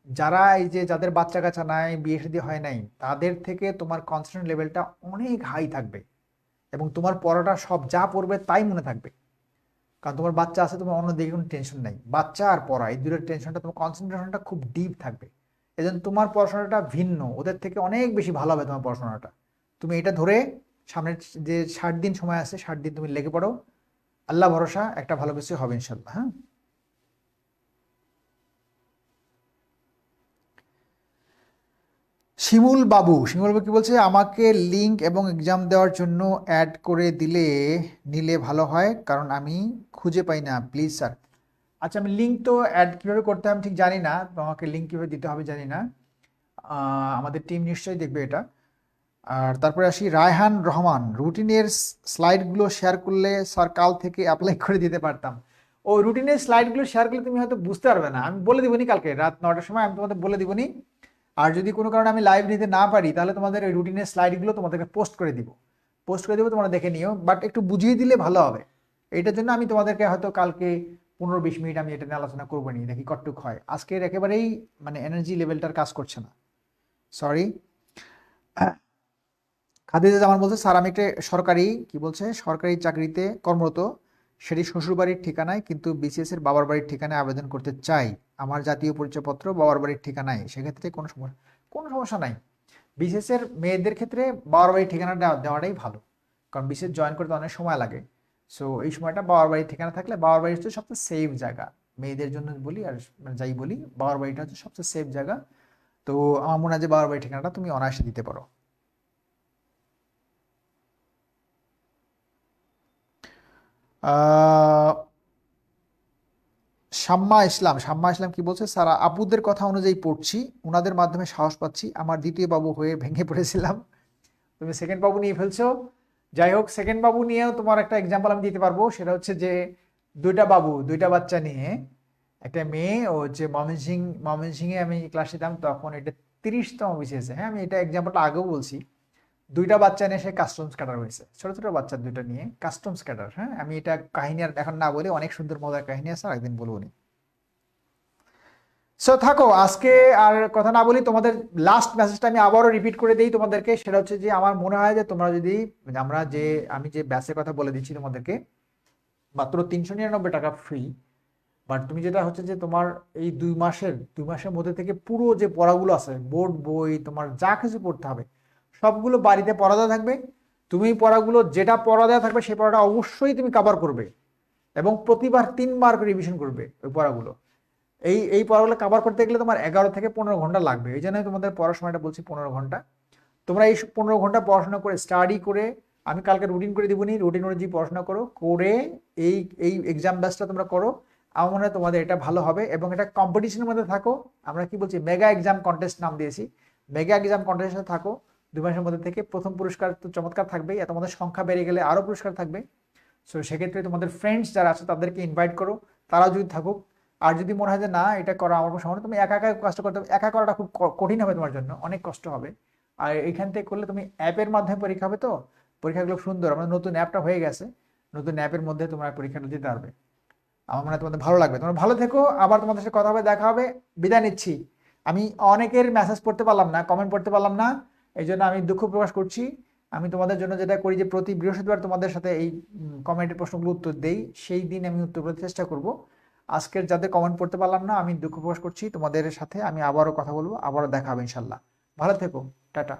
যারা এই যে যাদের বাচ্চা কাচ্চা নাই, বিয়ে শাদী হয় নাই, তাদের থেকে তোমার কনসেন্ট্রেশন লেভেলটা অনেক হাই থাকবে, এবং তোমার পড়াটা সব যা পড়বে তাই মনে থাকবে। কারণ তোমার বাচ্চা আছে, তোমার অন্যদিকে কোনো টেনশন নাই, বাচ্চা আর পড়া এই দুটোর টেনশনটা, তোমার কনসেন্ট্রেশনটা খুব ডিপ থাকবে। এজন্য তোমার পড়াশোনাটা ভিন্ন, ওদের থেকে অনেক বেশি ভালো হবে তোমার পড়াশোনাটা। তুমি এটা ধরে সামনের যে 60 দিন সময় আছে, 60 দিন তুমি লেগে পড়ো, আল্লাহ ভরসা একটা ভালো কিছু হবে ইনশাল্লাহ। হ্যাঁ, শিমুল বাবু কি বলছে, আমাকে লিংক এবং এক্সাম দেওয়ার জন্য অ্যাড করে নিলে ভালো হয়, কারণ আমি খুঁজে পাই না, প্লিজ স্যার। আচ্ছা, আমি লিঙ্ক তো অ্যাড কীভাবে করতে হবে আমি ঠিক জানি না, তোমাকে লিঙ্ক কীভাবে দিতে হবে জানি না। আমাদের টিম নিশ্চয়ই দেখবে এটা। আর তারপরে আসি রায়হান রহমান, রুটিনের স্লাইডগুলো শেয়ার করলে স্যার কাল থেকে অ্যাপ্লাই করে দিতে পারতাম। ও রুটিনের স্লাইডগুলো শেয়ার করলে তুমি হয়তো বুঝতে পারবে না, আমি বলে দিবনি কালকে রাত 9টার সময়, আমি তোমাদের বলে দিবনি। আর যদি কোনো কারণে আমি লাইভ নিতে না পারি, তাহলে তোমাদের ওই রুটিনের স্লাইডগুলো তোমাদেরকে পোস্ট করে দেবো, তোমরা দেখে নিও। বাট একটু বুঝিয়ে দিলে ভালো হবে। এইটার জন্য আমি তোমাদেরকে হয়তো কালকে 15-20 মিনিট আমি এটা নিয়ে আলোচনা করবো নি, দেখি কতটুক হয়। আজকের একেবারেই মানে এনার্জি লেভেলটার কাজ করছে না, সরি। খাদিজা জামান বলছে, স্যার আমি একটা সরকারি চাকরিতে কর্মরত, সেটি শ্বশুরবাড়ির ঠিকানায়, কিন্তু বিসিএস এর বাবার বাড়ির ঠিকানায় আবেদন করতে চাই। আমার জাতীয় পরিচয়পত্র বাবার বাড়ির ঠিকানায়, সেক্ষেত্রে কোনো সমস্যা নাই। বিসিএস এর মেয়েদের ক্ষেত্রে বাবার বাড়ির ঠিকানা দেওয়াটাই ভালো, কারণ বিসিএস জয়েন করতে অনেক সময় লাগে। সো এই সময়টা বাবার বাড়ির ঠিকানা থাকলে, বাবার বাড়ি হচ্ছে সবচেয়ে সেফ জায়গা মেয়েদের জন্য বলি, আর মানে যাই বলি, বাবার বাড়িটা হচ্ছে সবচেয়ে সেফ জায়গা। তো আমার মনে হয় যে বাবার বাড়ির ঠিকানাটা তুমি অনায়াসে দিতে পারো। আহ শাম্মা ইসলাম কি বলছে, স্যার আপুদের কথা অনুযায়ী পড়ছি, ওনাদের মাধ্যমে সাহস পাচ্ছি, আমার দ্বিতীয় বাবু হয়ে ভেঙে পড়েছিলাম। তুমি সেকেন্ড বাবু নিয়ে ফেলছো। যাই হোক, সেকেন্ড বাবু নিয়েও তোমার একটা এক্সাম্পল আমি দিতে পারবো, সেটা হচ্ছে যে দুইটা বাচ্চা নিয়ে একটা মেয়ে, ও যে ময়মনসিংহে আমি ক্লাস নিতাম তখন, এটা 30তম বিসিএস। হ্যাঁ, আমি এটা এক্সাম্পলটা আগেও বলছি। দুইটা বাচ্চা নিয়ে সে কাস্টমস ক্যাডার হয়েছে, ছোট ছোট বাচ্চা দুইটা নিয়ে কাস্টমস ক্যাডার। হ্যাঁ, আমি এটা কাহিনী আর এখন না বলে, অনেক সুন্দর মজার কাহিনী আছে, আর একদিন বলবো নি। সো থাকো, আজকে আর কথা না বলি, তোমাদের লাস্ট মেসেজটা আমি আবারও রিপিট করে দিই তোমাদেরকে। সেটা হচ্ছে যে আমার মনে হয় যে তোমরা যদি, আমি যে ব্যাচের কথা বলে দিচ্ছি তোমাদেরকে, মাত্র 399 টাকা ফ্রি। বাট তুমি যেটা হচ্ছে যে তোমার এই 2 মাসের মধ্যে থেকে পুরো যে পড়াগুলো আছে, বোর্ড বই, তোমার যা কিছু পড়তে হবে সবগুলো বাড়িতে পড়া দেওয়া থাকবে। তুমি পড়াগুলো যেটা পড়া দেওয়া থাকবে সেই পড়াটা অবশ্যই তুমি কভার করবে, এবং প্রতিবার 3বার করে রিভিশন করবে ওই পড়াগুলো। এই পড়াগুলো কভার করতে গেলে তোমার 11 থেকে 15 ঘন্টা লাগবে। এই জন্যই তোমাদের পড়ার সময়টা বলছি 15 ঘন্টা। তোমরা এই 15 ঘন্টা পড়াশোনা করে, স্টাডি করে, আমি কালকে রুটিন করে দিবনি, রুটিন অনুযায়ী পড়াশোনা করো, করে এই এই এক্সাম ব্যাচটা তোমরা করো। আমার মনে হয় তোমাদের এটা ভালো হবে, এবং এটা কম্পিটিশনের মধ্যে থাকো। আমরা কি বলছি, মেগা এক্সাম কন্টেস্ট নাম দিয়েছি। মেগা এক্সাম কন্টেস্টে থাকো 2 মাসের মধ্যে থেকে। প্রথম পুরস্কার তো চমৎকার থাকবেই, তোমাদের সংখ্যা বেড়ে গেলে আরও পুরস্কার থাকবে। সো সেক্ষেত্রে তোমাদের ফ্রেন্ডস যারা আছে তাদেরকে ইনভাইট করো, তারাও যদি থাকুক। আর যদি মনে হয় যে না, এটা করা আমার কোনো সময়, তুমি একা একা কষ্ট করতে হবে, একা করাটা খুব কঠিন হবে তোমার জন্য, অনেক কষ্ট হবে। আর এইখান থেকে করলে তুমি অ্যাপের মাধ্যমে পরীক্ষা হবে, তো পরীক্ষাগুলো সুন্দর, আমাদের নতুন অ্যাপটা হয়ে গেছে, নতুন অ্যাপের মধ্যে তোমরা পরীক্ষাটা দিতে পারবে। আমার মনে হয় তোমাদের ভালো লাগবে। তোমরা ভালো থেকো, আবার তোমাদের সাথে কথা হবে, দেখা হবে। বিদায় নিচ্ছি। আমি অনেকের মেসেজ পড়তে পারলাম না, কমেন্ট পড়তে পারলাম না, এই জন্য আমি দুঃখ প্রকাশ করছি। আমি তোমাদের জন্য যেটা করি, যে প্রতি বৃহস্পতিবার তোমাদের সাথে এই কমেন্টের প্রশ্নগুলো উত্তর দেই, সেই দিন আমি উত্তর করতে চেষ্টা করব। আজকের যাদের কমেন্ট পড়তে পারলাম না, আমি দুঃখ প্রকাশ করছি। তোমাদের সাথে আমি আবারও কথা বলবো, আবারও দেখা হবে ইনশাল্লাহ। ভালো থেকো, টাটা।